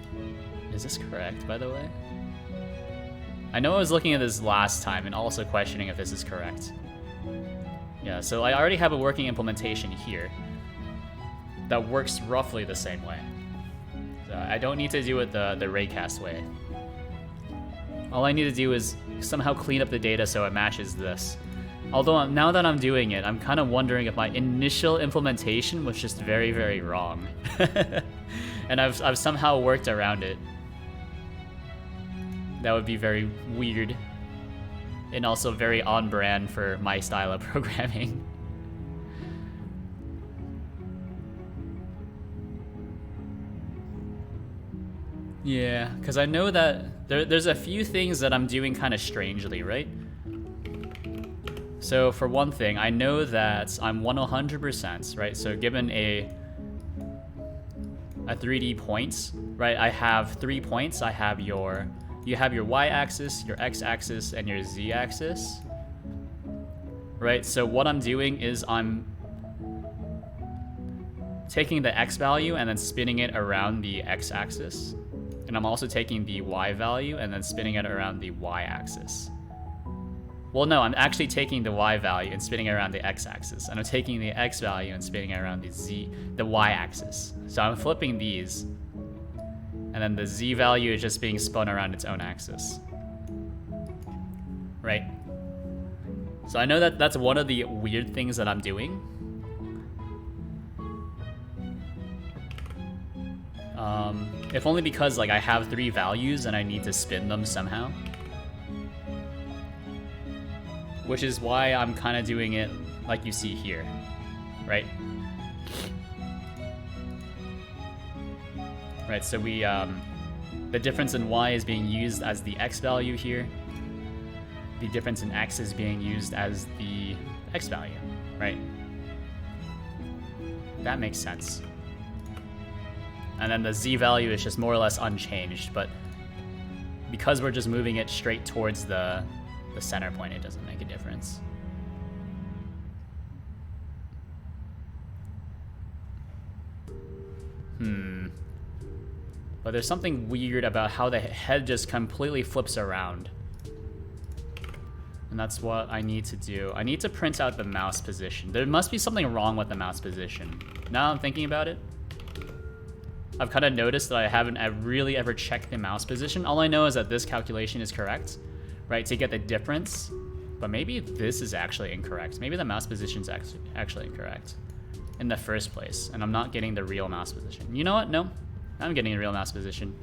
is this correct, by the way? I know I was looking at this last time and also questioning if this is correct. Yeah, so I already have a working implementation here that works roughly the same way. So I don't need to do it the raycast way. All I need to do is somehow clean up the data so it matches this. Although now that I'm doing it, I'm kind of wondering if my initial implementation was just very, very wrong. And I've somehow worked around it. That would be very weird. And also very on brand for my style of programming. Yeah, because I know that there's a few things that I'm doing kind of strangely, right? So for one thing, I know that I'm 100%, right? So given a 3D point, right? I have 3 points. You have your y-axis, your x-axis, and your z-axis, right? So what I'm doing is I'm taking the x value and then spinning it around the x-axis. And I'm also taking the y value and then spinning it around the y-axis. Well, no, I'm actually taking the y value and spinning it around the x-axis. And I'm taking the x value and spinning it around the y-axis. So I'm flipping these. And then the z value is just being spun around its own axis. Right? So I know that that's one of the weird things that I'm doing. If only because like I have 3 values and I need to spin them somehow. Which is why I'm kind of doing it like you see here, right? Right, so we, the difference in y is being used as the x value here. The difference in x is being used as the x value, right? That makes sense. And then the z value is just more or less unchanged, but because we're just moving it straight towards the center point, it doesn't make a difference. But there's something weird about how the head just completely flips around. And that's what I need to do. I need to print out the mouse position. There must be something wrong with the mouse position. Now I'm thinking about it, I've kind of noticed that I haven't really ever checked the mouse position. All I know is that this calculation is correct, right, to get the difference. But maybe this is actually incorrect. Maybe the mouse position is actually incorrect in the first place, and I'm not getting the real mouse position. You know what? No, I'm getting the real mouse position.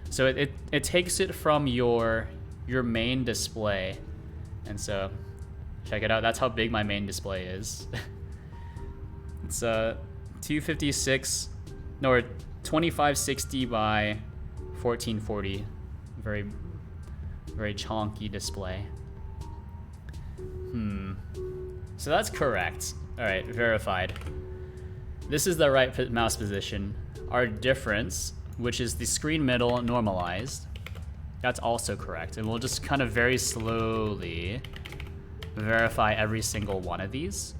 So it takes it from your main display, and so check it out. That's how big my main display is. It's 256, no, or 2560 by 1440. Very, very chonky display. So that's correct. All right, verified. This is the right mouse position. Our difference, which is the screen middle normalized, that's also correct. And we'll just kind of very slowly verify every single one of these.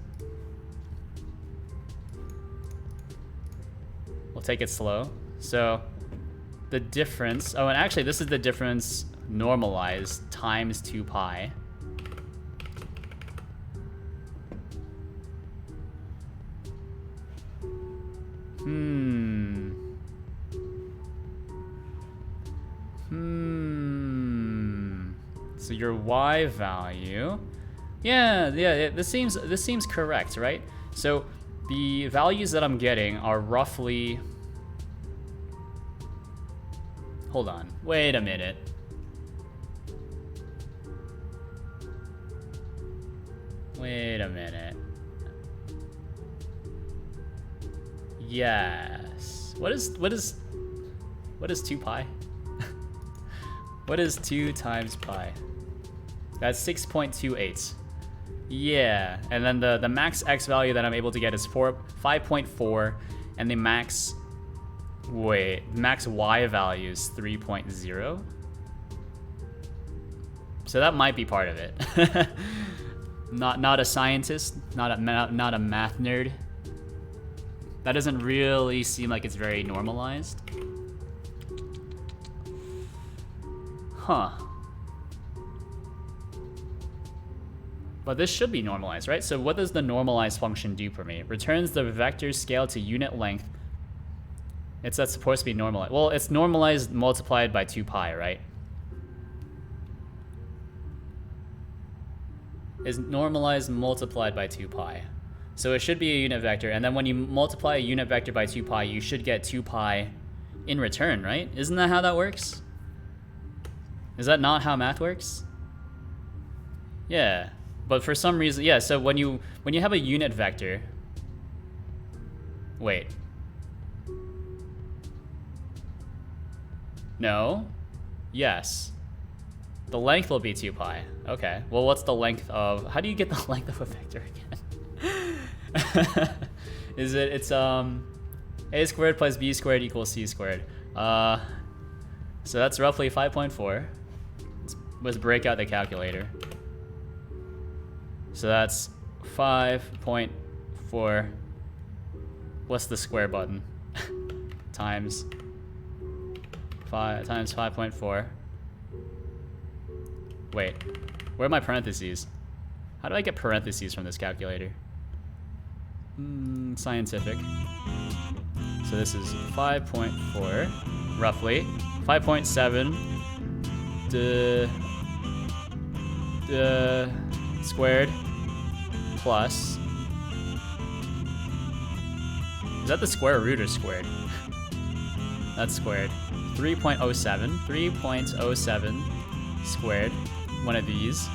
We'll take it slow. So the difference, oh, and actually this is the difference normalized times 2 pi. So your y value, yeah, this seems correct, right? So the values that I'm getting are roughly, hold on, wait a minute. Wait a minute. Yes. What is 2 pi? What is 2 times pi? That's 6.28. Yeah, and then the max x value that I'm able to get is 5.4, and the max y value is 3.0. So that might be part of it. Not a scientist, not a math nerd. That doesn't really seem like it's very normalized. Huh. But this should be normalized, right? So what does the normalize function do for me? Returns the vector scale to unit length. That's supposed to be normalized. Well, it's normalized multiplied by 2 pi, right? Is normalized multiplied by 2 pi. So it should be a unit vector, and then when you multiply a unit vector by 2 pi, you should get 2 pi in return, right? Isn't that how that works? Is that not how math works? Yeah, but for some reason, yeah, so when you have a unit vector, wait. No? Yes. The length will be 2 pi. Okay, well, what's the length of, how do you get the length of a vector again? It's a squared plus b squared equals c squared. So that's roughly 5.4. Let's break out the calculator. So that's 5.4. What's the square button? times 5.4. Wait, where are my parentheses? How do I get parentheses from this calculator? Scientific. So this is 5.4, roughly. 5.7 squared plus. Is that the square root or squared? That's squared. 3.07. 3.07 squared. One of these.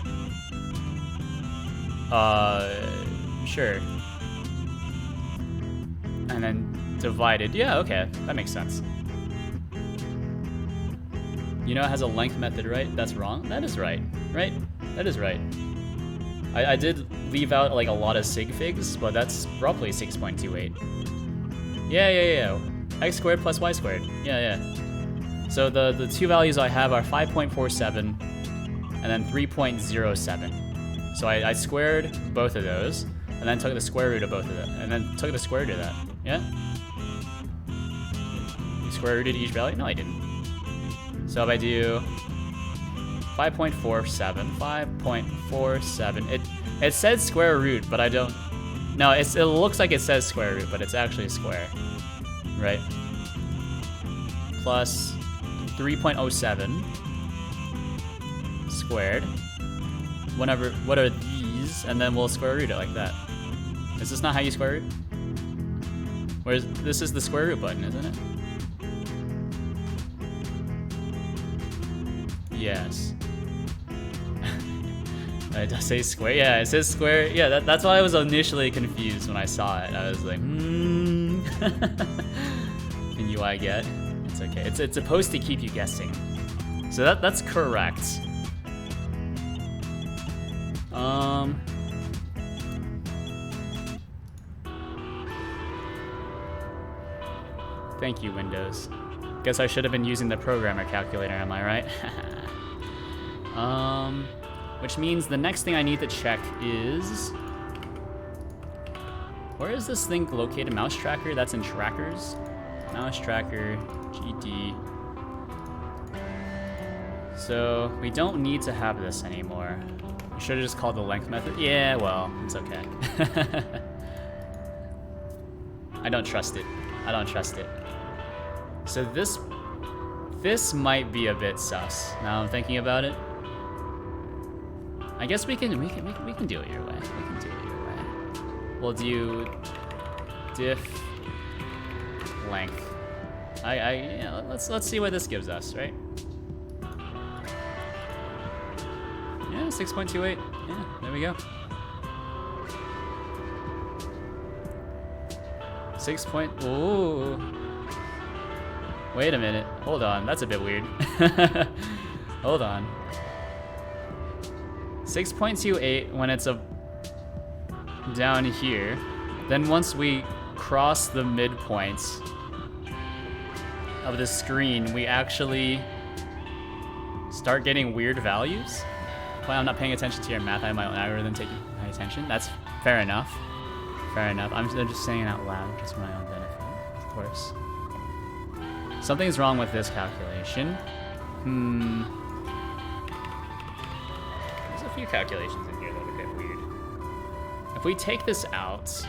Sure. And then divided. Yeah, okay. That makes sense. You know it has a length method, right? That's wrong. That is right. Right? That is right. I did leave out like a lot of sig figs, but that's roughly 6.28. Yeah. X squared plus y squared. Yeah. So the two values I have are 5.47 and then 3.07. So I squared both of those, and then took the square root of both of them, and then took the square root of that. Yeah? You square rooted each value? No, I didn't. So if I do 5.47, it says square root, but I don't. No, it looks like it says square root, but it's actually square, right? Plus 3.07 squared. What are these? And then we'll square root it like that. Is this not how you square root? Whereas this is the square root button, isn't it? Yes. It does say square. Yeah, it says square. Yeah, that's why I was initially confused when I saw it. I was like, Can UI get? It's okay. It's supposed to keep you guessing. So that's correct. Thank you, Windows. Guess I should have been using the programmer calculator, am I right? Which means the next thing I need to check is... Where is this thing located? Mouse tracker? That's in trackers. Mouse tracker, GD. So we don't need to have this anymore. We should have just called the length method. Yeah, well, it's okay. I don't trust it. I don't trust it. So this might be a bit sus. Now I'm thinking about it. I guess we can do it your way. We can do it your way. We'll do diff length. Yeah, let's see what this gives us, right? Yeah, 6.28. Yeah, there we go. 6. Ooh. Wait a minute. Hold on. That's a bit weird. Hold on. 6.28 when it's down here. Then once we cross the midpoints of the screen, we actually start getting weird values. Well, I'm not paying attention to your math. I have my own algorithm taking my attention. That's fair enough. Fair enough. I'm just saying it out loud just for my own benefit, of course. Something's wrong with this calculation. There's a few calculations in here that are a bit weird. If we take this out...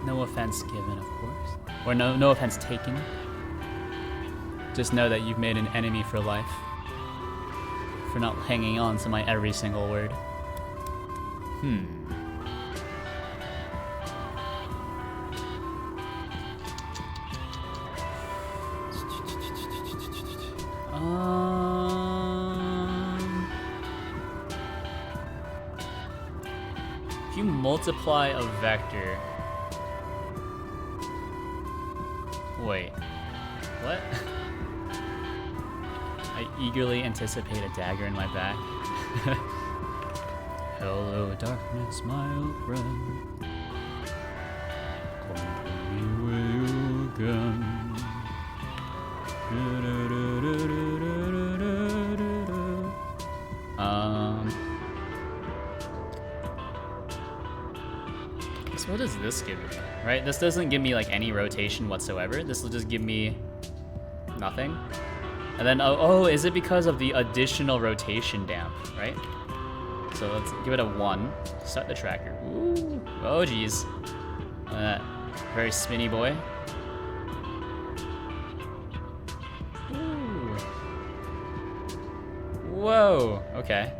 No offense given, of course. Or no offense taken. Just know that you've made an enemy for life. For not hanging on to my every single word. If you multiply a vector... Wait, what? I eagerly anticipate a dagger in my back. Hello, darkness, my old friend. Come to me where you can. So what does this give me? Right? This doesn't give me like any rotation whatsoever. This will just give me nothing. And then, oh, is it because of the additional rotation damp, right? So let's give it a 1. Start the tracker. Ooh. Oh, geez. Very spinny boy. Ooh. Whoa. Okay.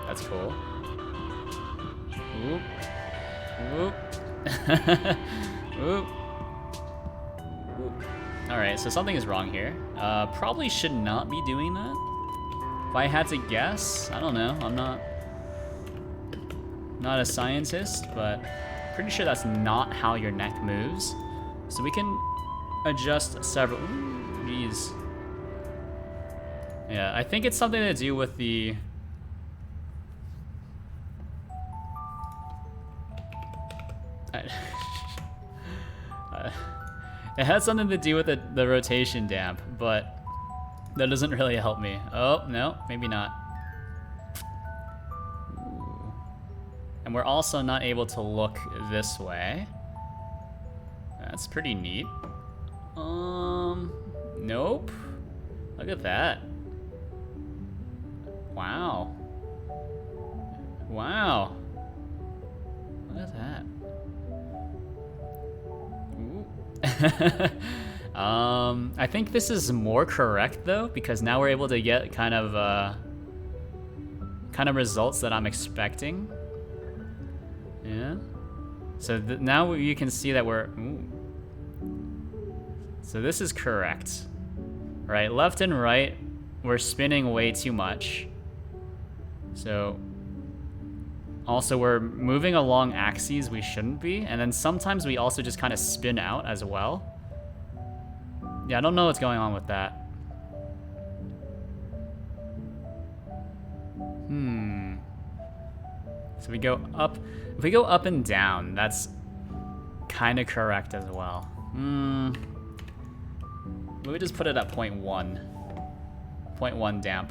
That's cool. Whoop. Whoop. Whoop. Alright, so something is wrong here. Probably should not be doing that. If I had to guess, I don't know. I'm not a scientist, but pretty sure that's not how your neck moves. So we can adjust several... Ooh, geez. Yeah, I think it's something to do with the... It has something to do with the rotation damp, but that doesn't really help me. Oh, no, maybe not. Ooh. And we're also not able to look this way. That's pretty neat. Nope. Look at that. Wow. Wow. Look at that. I think this is more correct though, because now we're able to get kind of results that I'm expecting. Yeah. So now you can see that we're... Ooh. So this is correct. Right, left and right, we're spinning way too much. So... Also, we're moving along axes we shouldn't be. And then sometimes we also just kind of spin out as well. Yeah, I don't know what's going on with that. So we go up. If we go up and down, that's kind of correct as well. We just put it at 0.1. 0.1 damp.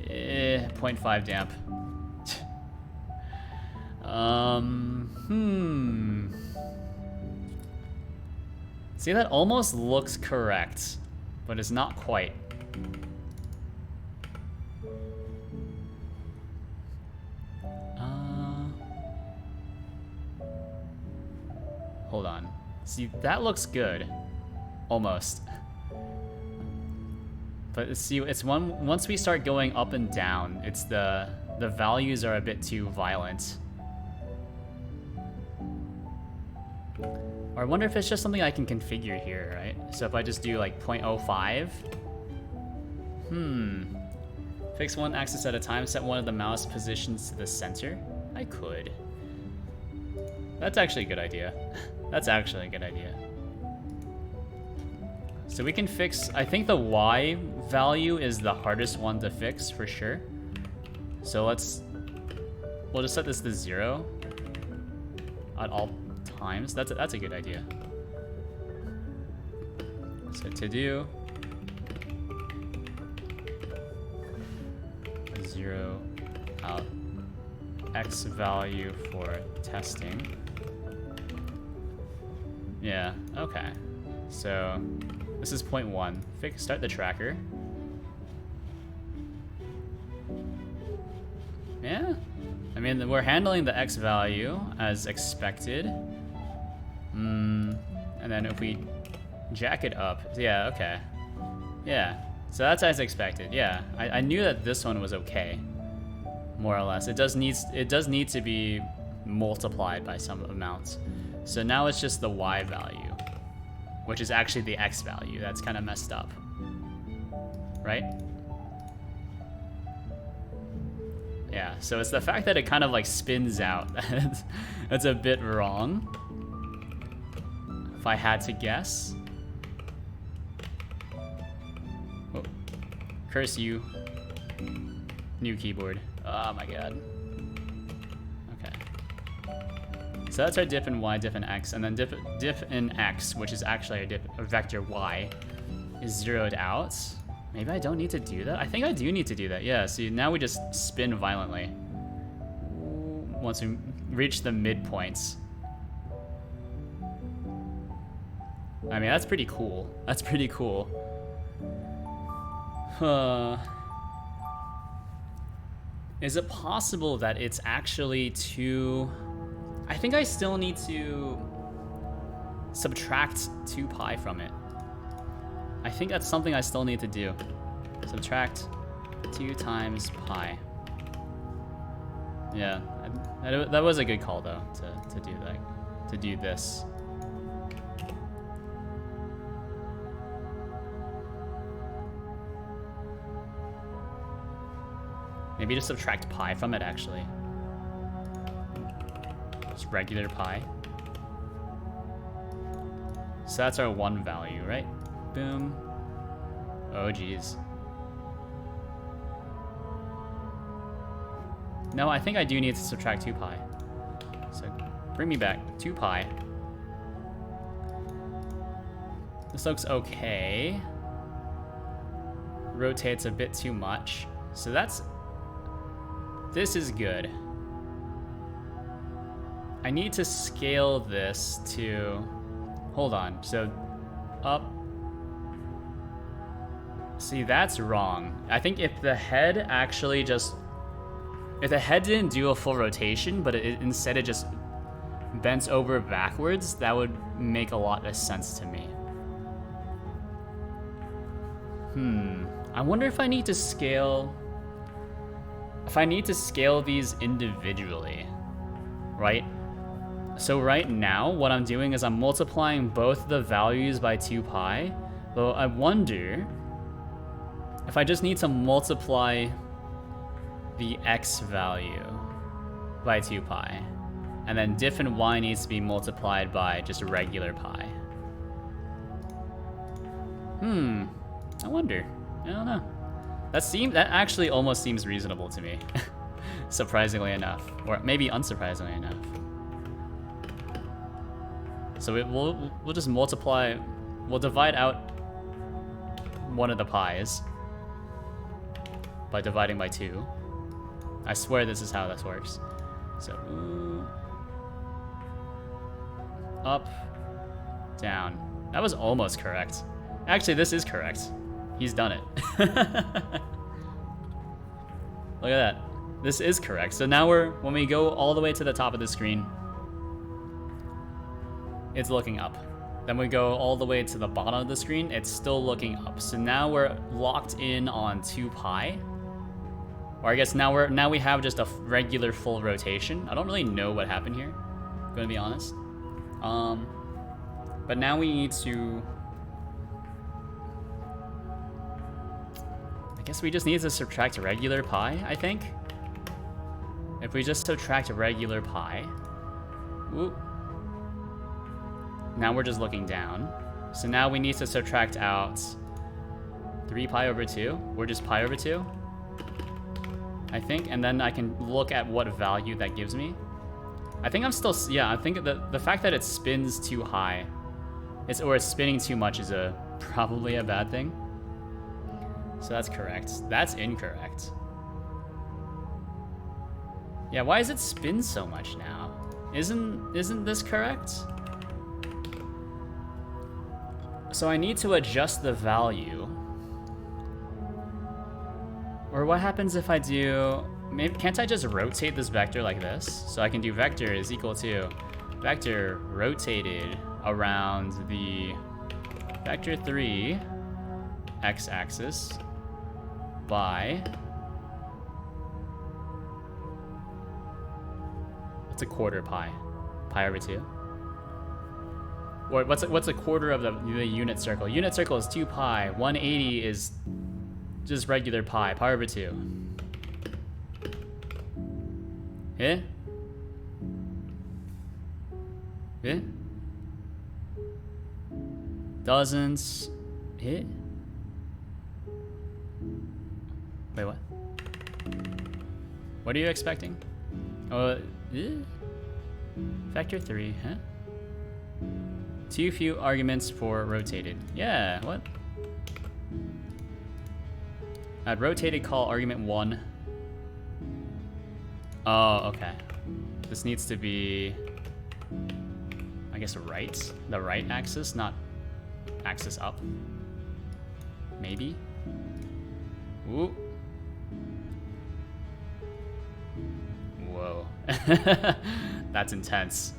0.5 damp. See, that almost looks correct, but it's not quite. Hold on. See, that looks good. Almost. But see, it's once we start going up and down, it's the values are a bit too violent. Or I wonder if it's just something I can configure here, right? So if I just do like 0.05. Fix one axis at a time, set one of the mouse positions to the center. I could. That's actually a good idea. That's actually a good idea. So we can fix, I think the Y value is the hardest one to fix for sure. So we'll just set this to 0 at all times. That's a good idea. So to do 0 out X value for testing. Yeah, okay. So this is 0.1. Start the tracker. Yeah. I mean, we're handling the X value as expected. And then if we jack it up, yeah, okay. Yeah, so that's as expected, yeah. I knew that this one was okay, more or less. It does need to be multiplied by some amounts. So now it's just the Y value, which is actually the X value. That's kind of messed up, right? Yeah, so it's the fact that it kind of like spins out. That's a bit wrong, if I had to guess. Oh, curse you. New keyboard. Oh my god. Okay. So that's our diff in Y, diff in X, and then diff in X, which is actually a vector Y, is zeroed out. Maybe I don't need to do that? I think I do need to do that, yeah. See, now we just spin violently once we reach the midpoints. I mean, that's pretty cool. That's pretty cool. Is it possible that it's actually too... I think I still need to subtract 2 pi from it. I think that's something I still need to do. Subtract 2 times pi. Yeah, that was a good call though, to do that, to do this. Maybe just subtract pi from it actually. Just regular pi. So that's our 1 value, right? Boom. Oh, geez. No, I think I do need to subtract 2 pi. So bring me back 2 pi. This looks okay. Rotates a bit too much. So this is good. I need to scale this to, hold on, so up. See, that's wrong. I think if the head actually just, if the head didn't do a full rotation, but instead it just bent over backwards, that would make a lot of sense to me. I wonder if I need to scale, these individually, right? So right now, what I'm doing is I'm multiplying both the values by 2 pi. Though I wonder if I just need to multiply the x value by 2 pi. And then diff and y needs to be multiplied by just regular pi. I wonder. I don't know. That actually almost seems reasonable to me. Surprisingly enough. Or maybe unsurprisingly enough. So we'll just multiply, we'll divide out one of the pies by dividing by 2. I swear this is how this works. So, up, down. That was almost correct. Actually, this is correct. He's done it. Look at that. This is correct. So now when we go all the way to the top of the screen, it's looking up. Then we go all the way to the bottom of the screen, it's still looking up. So now we're locked in on 2 pi. Or I guess now we have just a regular full rotation. I don't really know what happened here, I'm gonna be honest. But now we need to, I guess we just need to subtract regular pi, I think. If we just subtract regular pi, whoop, now we're just looking down. So now we need to subtract out 3 pi over 2, or just pi over 2, I think, and then I can look at what value that gives me. I think I'm still, yeah, I think the fact that it spins too high, or it's spinning too much is probably a bad thing. So that's correct. That's incorrect. Yeah, why does it spin so much now? Isn't this correct? So I need to adjust the value. Or what happens if I do, maybe, can't I just rotate this vector like this? So I can do vector is equal to vector rotated around the vector 3 x-axis by, what's a quarter pi? Pi over 2? Or what's a quarter of the unit circle? Unit circle is 2 pi. 180 is just regular pi. Pi over 2. Yeah? Yeah? Doesn't hit? Wait, what? What are you expecting? Vector 3, huh? Too few arguments for rotated. Yeah, what? At rotated, call argument 1. Oh, okay. This needs to be, I guess, right? The right axis, not axis up. Maybe? Ooh. Whoa. That's intense.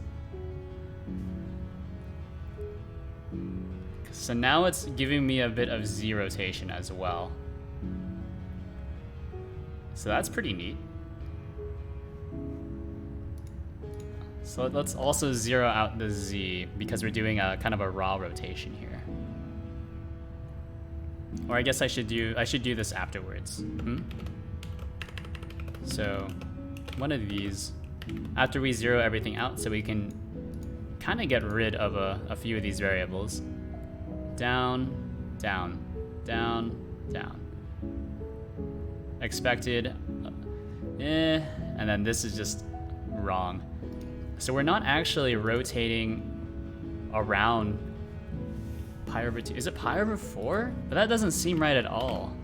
So now it's giving me a bit of Z rotation as well. So that's pretty neat. So let's also zero out the Z because we're doing a kind of a raw rotation here. Or I guess I should do this afterwards. So one of these, after we zero everything out, so we can kind of get rid of a few of these variables. Down, down, down, down. Expected, and then this is just wrong. So we're not actually rotating around pi over 2. Is it pi over 4? But that doesn't seem right at all.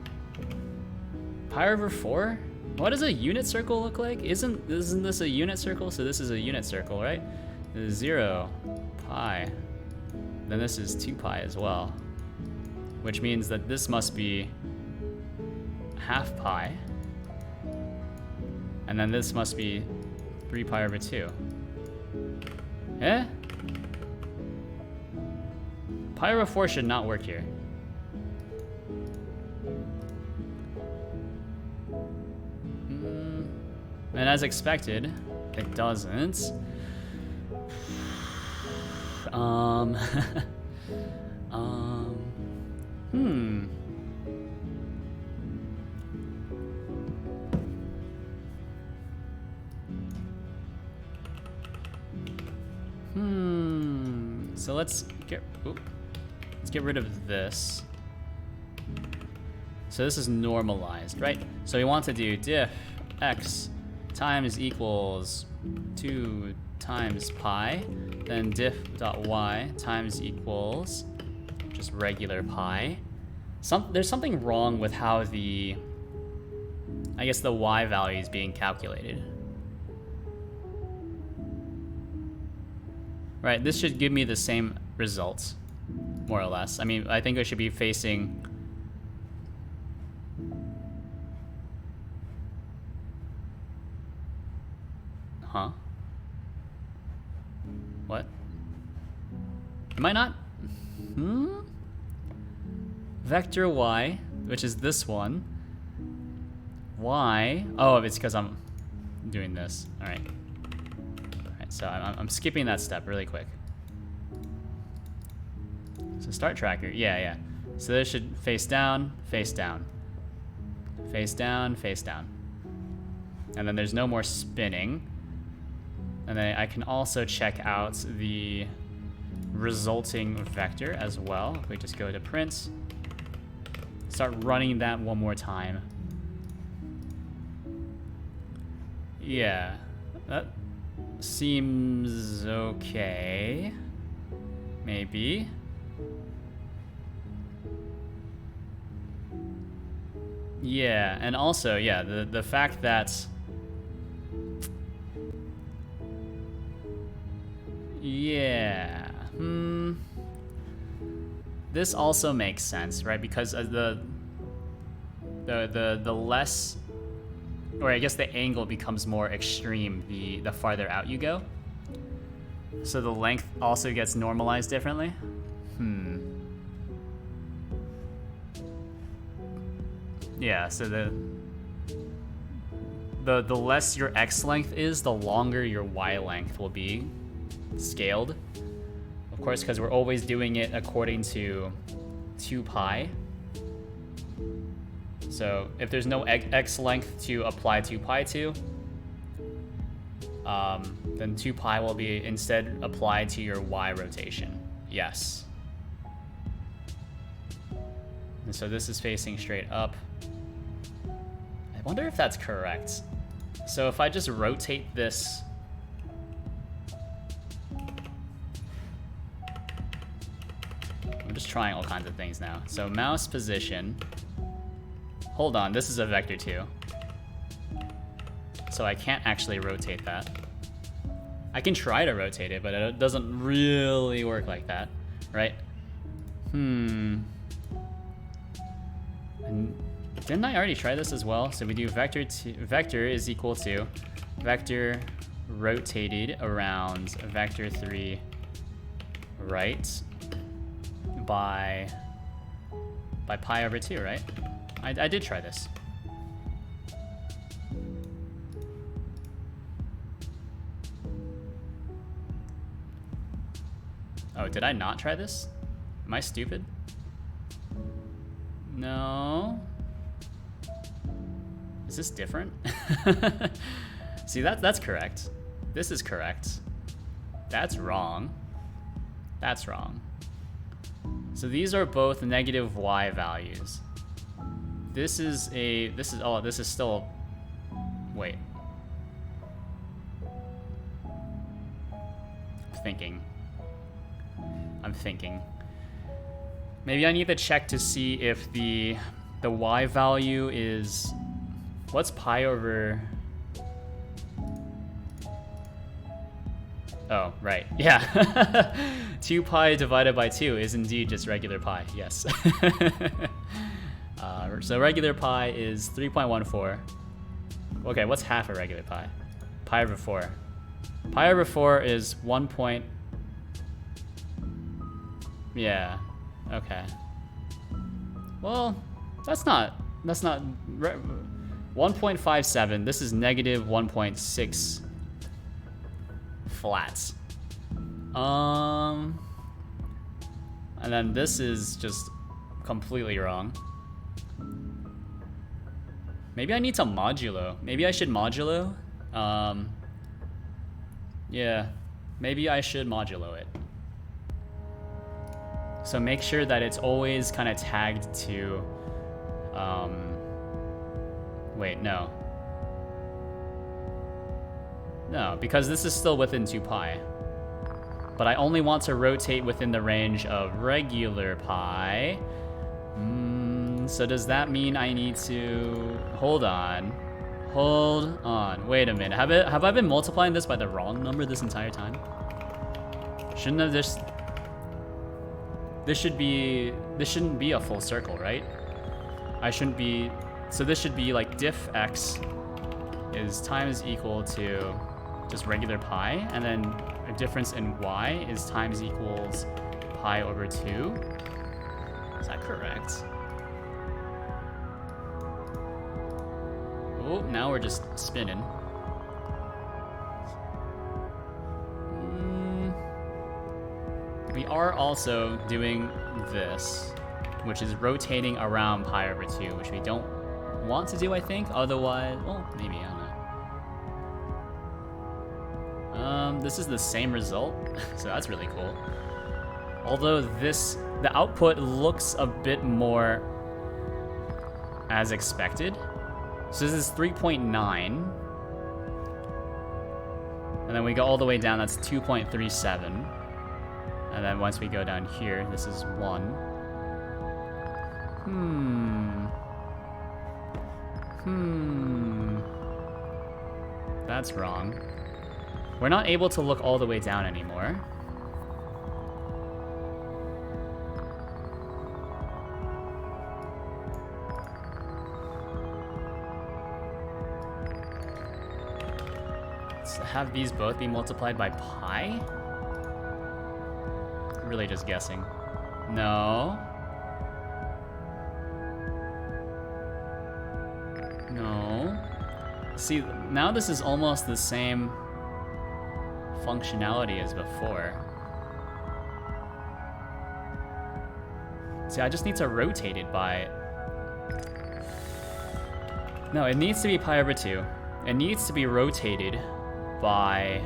Pi over 4? What does a unit circle look like? Isn't this a unit circle? So this is a unit circle, right? 0, pi. Then this is 2 pi as well. Which means that this must be half pi. And then this must be 3 pi over 2. Eh? Pi over 4 should not work here. And as expected, it doesn't. Um, hmm. So let's get rid of this. So this is normalized, right? So we want to do diff x times equals 2 times pi, then diff.y times equals just regular pi. There's something wrong with how the y value is being calculated. Right, this should give me the same results, more or less. I mean, I think I should be facing... Huh? What? Am I not? Vector y, which is this one. Y. Oh, it's because I'm doing this. All right. So I'm skipping that step really quick. So start tracker, yeah. So this should face down, face down. Face down, face down. And then there's no more spinning. And then I can also check out the resulting vector as well. We just go to print, start running that one more time. Yeah, that seems okay. Maybe. Yeah, and also, yeah, the fact that... Yeah. This also makes sense, right? Because the less... Or I guess the angle becomes more extreme the farther out you go. So the length also gets normalized differently. Yeah, so the less your x length is, the longer your y length will be scaled. Of course, because we're always doing it according to 2 pi. So if there's no x length to apply 2 pi to, then 2 pi will be instead applied to your y rotation. Yes. And so this is facing straight up. I wonder if that's correct. So if I just rotate this... I'm just trying all kinds of things now. So mouse position. Hold on, this is a vector too. So I can't actually rotate that. I can try to rotate it, but it doesn't really work like that, right? And didn't I already try this as well? So we do vector is equal to vector rotated around vector 3 right by pi over 2, right? I did try this. Oh, did I not try this? Am I stupid? No. Is this different? See, that's correct. This is correct. That's wrong. That's wrong. So these are both negative y values. This is still, wait. I'm thinking. Maybe I need to check to see if the y value is, what's pi over? Oh, right, yeah. 2 pi divided by 2 is indeed just regular pi, yes. So regular pi is 3.14. Okay, what's half a regular pi? Pi over 4. Pi over 4 is 1 point... Yeah, okay. Well, that's not 1.57. This is negative 1.6 flats. And then this is just completely wrong. Maybe I need to modulo. Maybe I should modulo. Yeah, maybe I should modulo it. So make sure that it's always kind of tagged to, wait, no. No, because this is still within 2 pi. But I only want to rotate within the range of regular pi. So does that mean I need to, hold on, wait a minute. Have I been multiplying this by the wrong number this entire time? Shouldn't have this shouldn't be a full circle, right? I shouldn't be, so this should be like diff x is times equal to just regular pi, and then a difference in y is times equals pi over 2. Is that correct? Oh, now we're just spinning. We are also doing this, which is rotating around pi over 2, which we don't want to do, I think. Otherwise, well, maybe, I don't know. This is the same result, so that's really cool. Although the output looks a bit more as expected. So this is 3.9. And then we go all the way down, that's 2.37. And then once we go down here, this is 1. That's wrong. We're not able to look all the way down anymore. Let's have these both be multiplied by pi? Really just guessing. No. No. See, now this is almost the same functionality as before. See, I just need to rotate it by... No, it needs to be pi over 2. It needs to be rotated by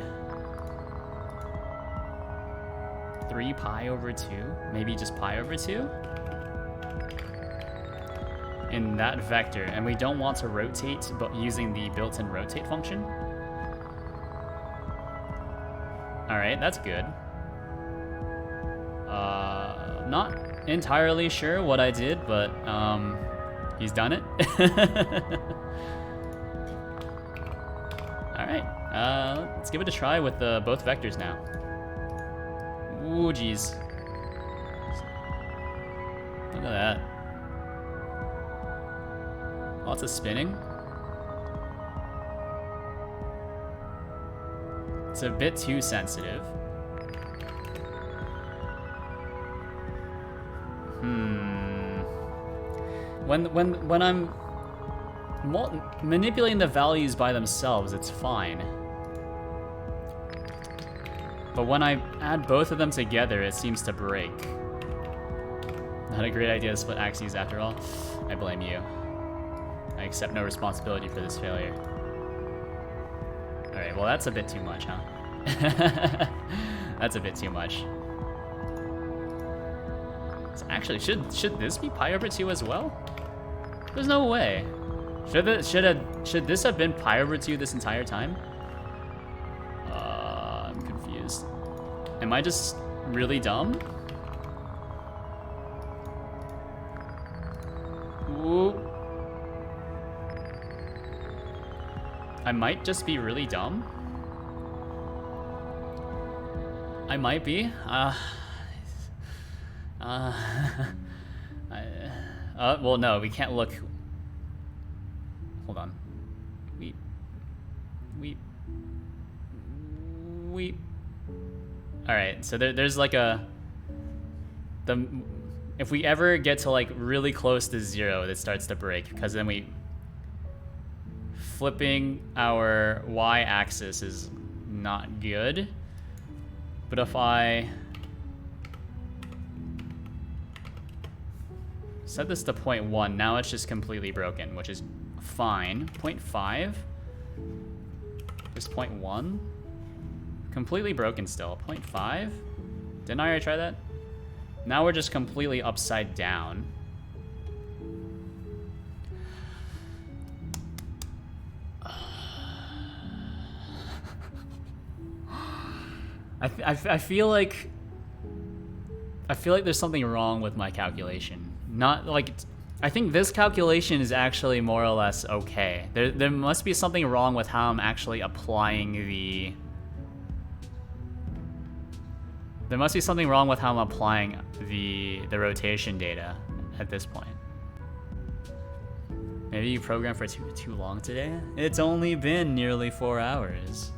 3 pi over 2, maybe just pi over 2 in that vector, and we don't want to rotate but using the built-in rotate function. All right, that's good. Not entirely sure what I did, but he's done it. All right, let's give it a try with both vectors now. Ooh, geez. Look at that. Lots of spinning. It's a bit too sensitive. When I'm manipulating the values by themselves, it's fine. But when I add both of them together, it seems to break. Not a great idea to split axes after all. I blame you. I accept no responsibility for this failure. Alright, well that's a bit too much, huh? That's a bit too much. So actually, should this be pi over 2 as well? There's no way. Should this have been pi over 2 this entire time? I'm confused. Am I just really dumb? Ooh. I might just be really dumb. I might be. Well, no, we can't look. Hold on. We. All right, so there's like if we ever get to like really close to 0, it starts to break, because then flipping our y-axis is not good. But if I set this to 0.1, now it's just completely broken, which is fine. 0.5? Just 0.1? Completely broken still. 0.5? Didn't I already try that? Now we're just completely upside down. I feel like there's something wrong with my calculation. Not like, I think this calculation is actually more or less okay. There must be something wrong with how I'm actually applying the. There must be something wrong with how I'm applying the rotation data at this point. Maybe you programmed for too long today? It's only been nearly 4 hours.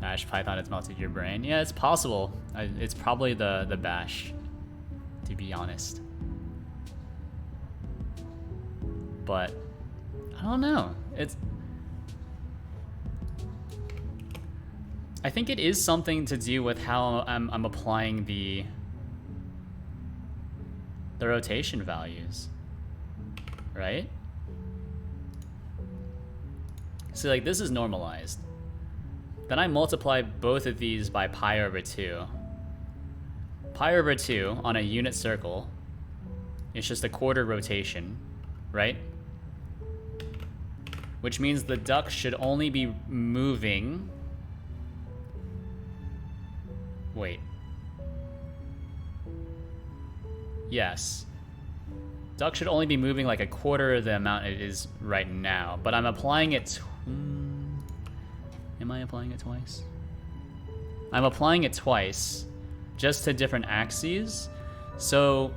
Bash Python has melted your brain. Yeah, it's possible. It's probably the bash, to be honest. But I don't know. I think it is something to do with how I'm applying the rotation values, right? So like this is normalized. Then I multiply both of these by pi over 2. Pi over 2 on a unit circle is just a quarter rotation, right? Which means the duck should only be moving. Wait. Yes. Duck should only be moving like a quarter of the amount it is right now, but I'm applying it. Am I applying it twice? I'm applying it twice, just to different axes. So,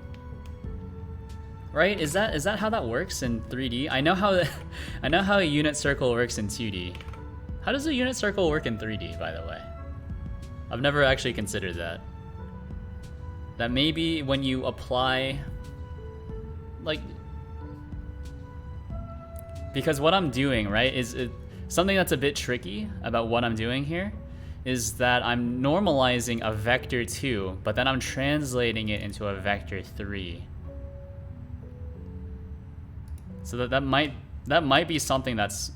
right? Is that how that works in 3D? I know how a unit circle works in 2D. How does a unit circle work in 3D, by the way? I've never actually considered that. That maybe when you apply, like, because what I'm doing, right, is something that's a bit tricky about what I'm doing here is that I'm normalizing a vector 2, but then I'm translating it into a vector 3. So that might be something that's.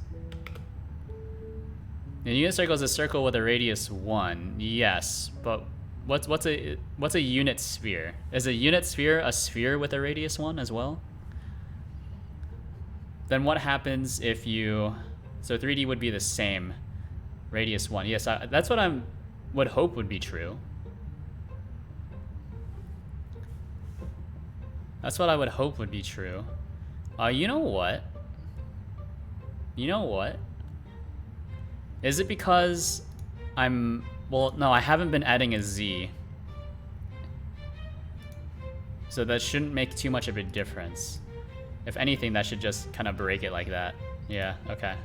A unit circle is a circle with a radius 1. Yes, but what's a unit sphere? Is a unit sphere a sphere with a radius 1 as well? Then what happens if you? So 3D would be the same, radius 1. Yes, that's what I would hope would be true. That's what I would hope would be true. You know what? You know what? Is it because well, no, I haven't been adding a Z. So that shouldn't make too much of a difference. If anything, that should just kind of break it like that. Yeah, okay.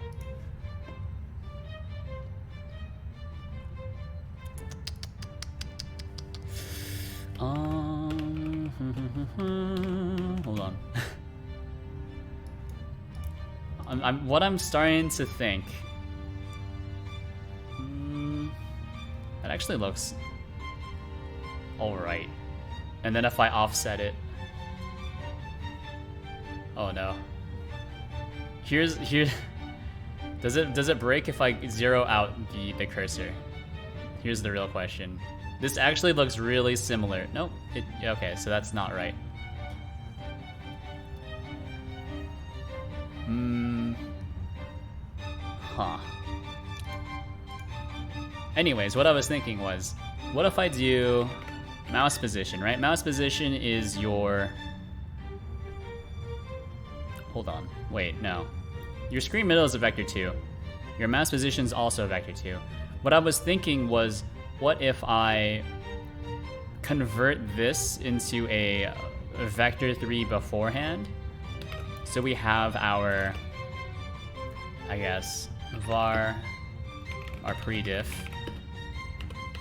Hold on. What I'm starting to think. That actually looks alright. And then if I offset it. Oh no. Here. Does it break if I zero out the cursor? Here's the real question. This actually looks really similar. Nope. Okay, so that's not right. Huh. Anyways, what I was thinking was, what if I do mouse position, right? Mouse position is your. Hold on. Wait, no. Your screen middle is a vector 2. Your mouse position is also a vector 2. What I was thinking was, what if I convert this into a vector 3 beforehand? So we have our, I guess, var, our pre-diff,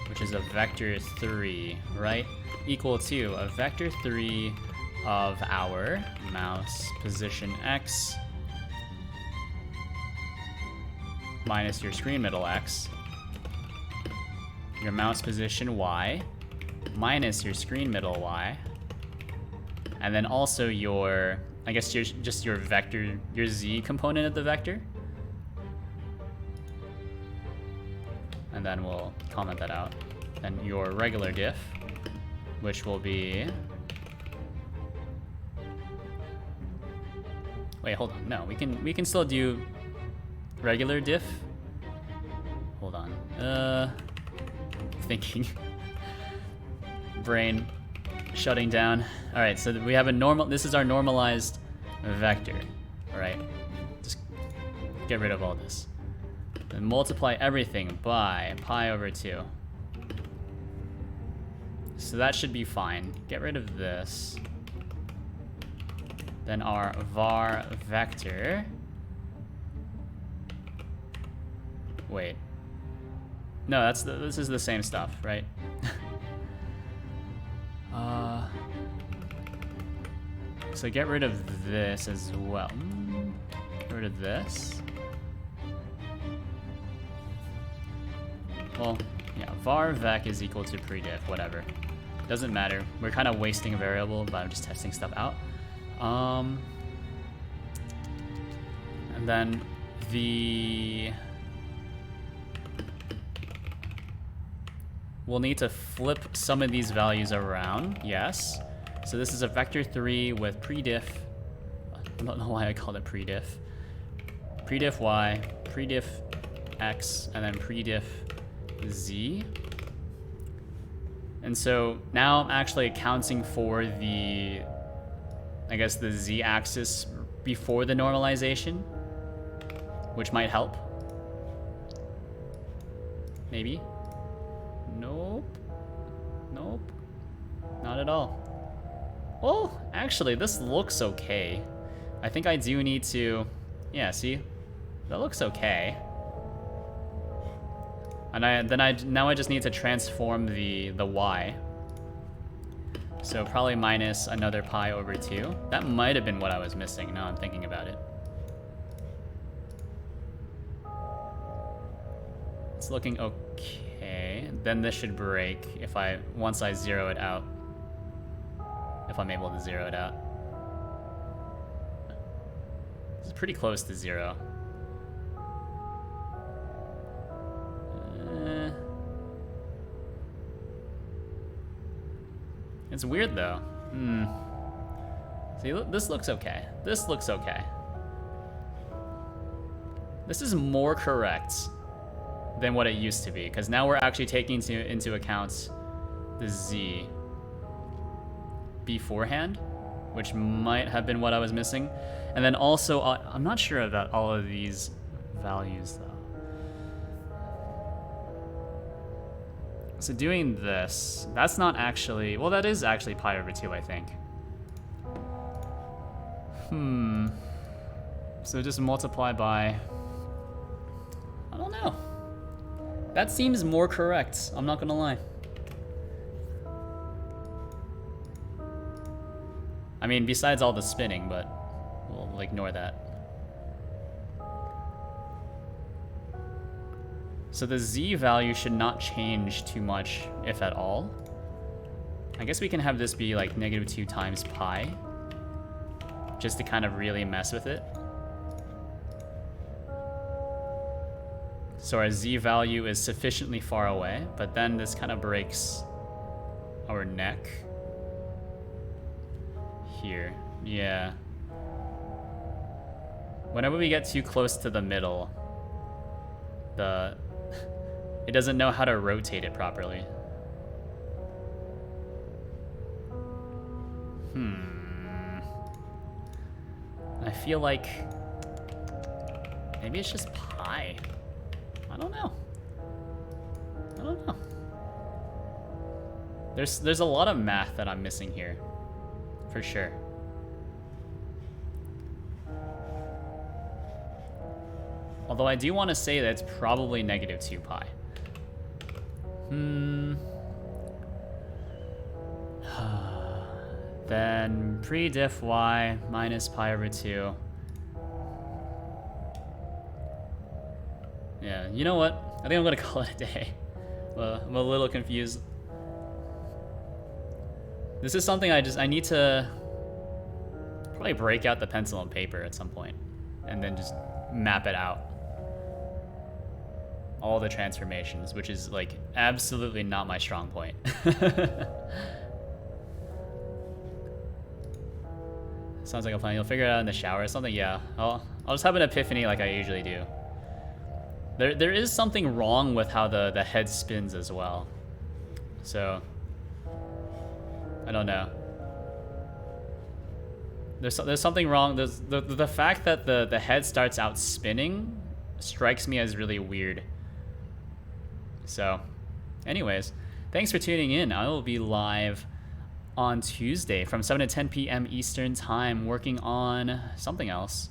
which is a vector 3, right? Equal to a vector 3 of our mouse position x minus your screen middle x, your mouse position y, minus your screen middle y, and then also your, I guess just your vector, your z component of the vector. And then we'll comment that out. Then your regular diff, which will be... Wait, hold on. No, we can still do regular diff. Hold on. Thinking. Brain shutting down. All right, so we have a normal. This is our normalized vector. All right, just get rid of all this. Then multiply everything by pi over 2. So that should be fine. Get rid of this. Then our var vector. Wait. No, this is the same stuff, right? So get rid of this as well. Get rid of this. Well, yeah, var vec is equal to prediff, whatever. Doesn't matter. We're kind of wasting a variable, but I'm just testing stuff out. And then we'll need to flip some of these values around, yes. So this is a vector 3 with prediff. I don't know why I called it prediff. Prediff y, prediff x, and then prediff z. And so now I'm actually accounting for the, I guess, the z-axis before the normalization, which might help. Maybe. Nope. Nope. Not at all. Well, actually, this looks okay. I think I do need to... Yeah, see? That looks okay. And now I just need to transform the y. So probably minus another pi over 2. That might have been what I was missing, now I'm thinking about it. It's looking okay. Then this should break if once I zero it out. If I'm able to zero it out. This is pretty close to 0. It's weird though. See, this looks okay. This looks okay. This is more correct than what it used to be, because now we're actually taking into account the z beforehand, which might have been what I was missing. And then also, I'm not sure about all of these values though. So doing this, that's not actually, well, that is actually pi over 2, I think. So just multiply by, I don't know. That seems more correct, I'm not gonna lie. I mean, besides all the spinning, but we'll ignore that. So the z value should not change too much, if at all. I guess we can have this be like -2 times pi, just to kind of really mess with it. So our z value is sufficiently far away, but then this kind of breaks our neck here. Yeah. Whenever we get too close to the middle, it doesn't know how to rotate it properly. I feel like maybe it's just pi. I don't know. I don't know. There's a lot of math that I'm missing here, for sure. Although I do want to say that it's probably -2 pi. Then pre-diff y minus pi over 2. Yeah, you know what? I think I'm gonna call it a day. I'm a little confused. This is something I need to probably break out the pencil and paper at some point and then just map it out. All the transformations, which is like absolutely not my strong point. Sounds like a plan. You'll figure it out in the shower or something. Yeah, I'll just have an epiphany like I usually do. There is something wrong with how the head spins as well. So I don't know. There's something wrong. There's the fact that the head starts out spinning strikes me as really weird. So, anyways, thanks for tuning in. I will be live on Tuesday from 7 to 10 p.m. Eastern Time, working on something else.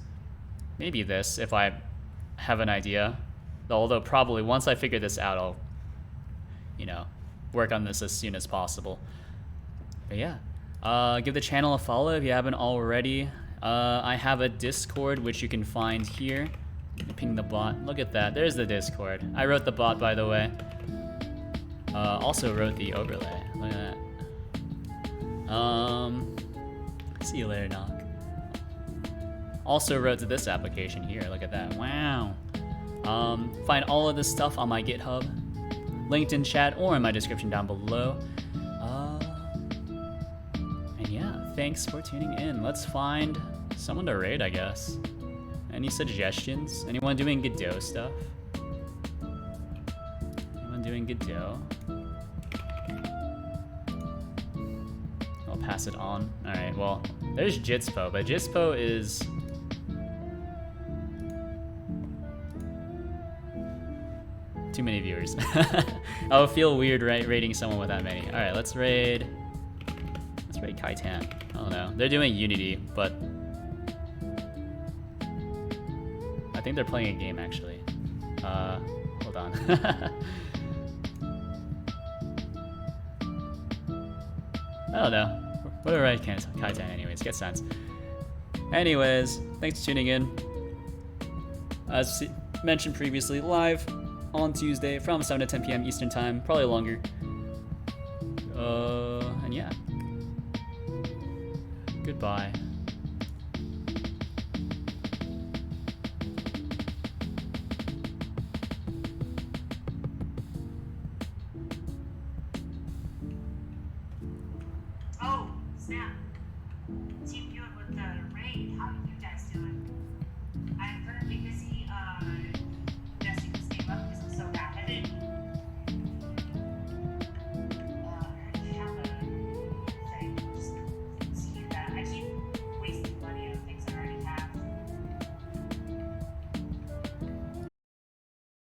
Maybe this, if I have an idea. Although probably once I figure this out, I'll, you know, work on this as soon as possible. But yeah, give the channel a follow if you haven't already. I have a Discord, which you can find here. Ping the bot. Look at that. There's the Discord. I wrote the bot, by the way. Also wrote the overlay. Look at that. See you later, Knock. Also wrote to this application here. Look at that. Wow. Find all of this stuff on my GitHub, linked in chat or in my description down below. And yeah, thanks for tuning in. Let's find someone to raid, I guess. Any suggestions? Anyone doing Godot stuff? Anyone doing Godot? I'll pass it on. Alright, well, there's Jitspo, but Jitspo is... too many viewers. I would feel weird raiding someone with that many. Alright, let's raid Kaitan. I don't know. They're doing Unity, but I think they're playing a game actually. Hold on. I don't know. Whatever I can. Kaitan anyways. Get sense. Anyways, thanks for tuning in. As mentioned previously, live on Tuesday from 7 to 10 p.m. Eastern Time. Probably longer. And yeah. Goodbye.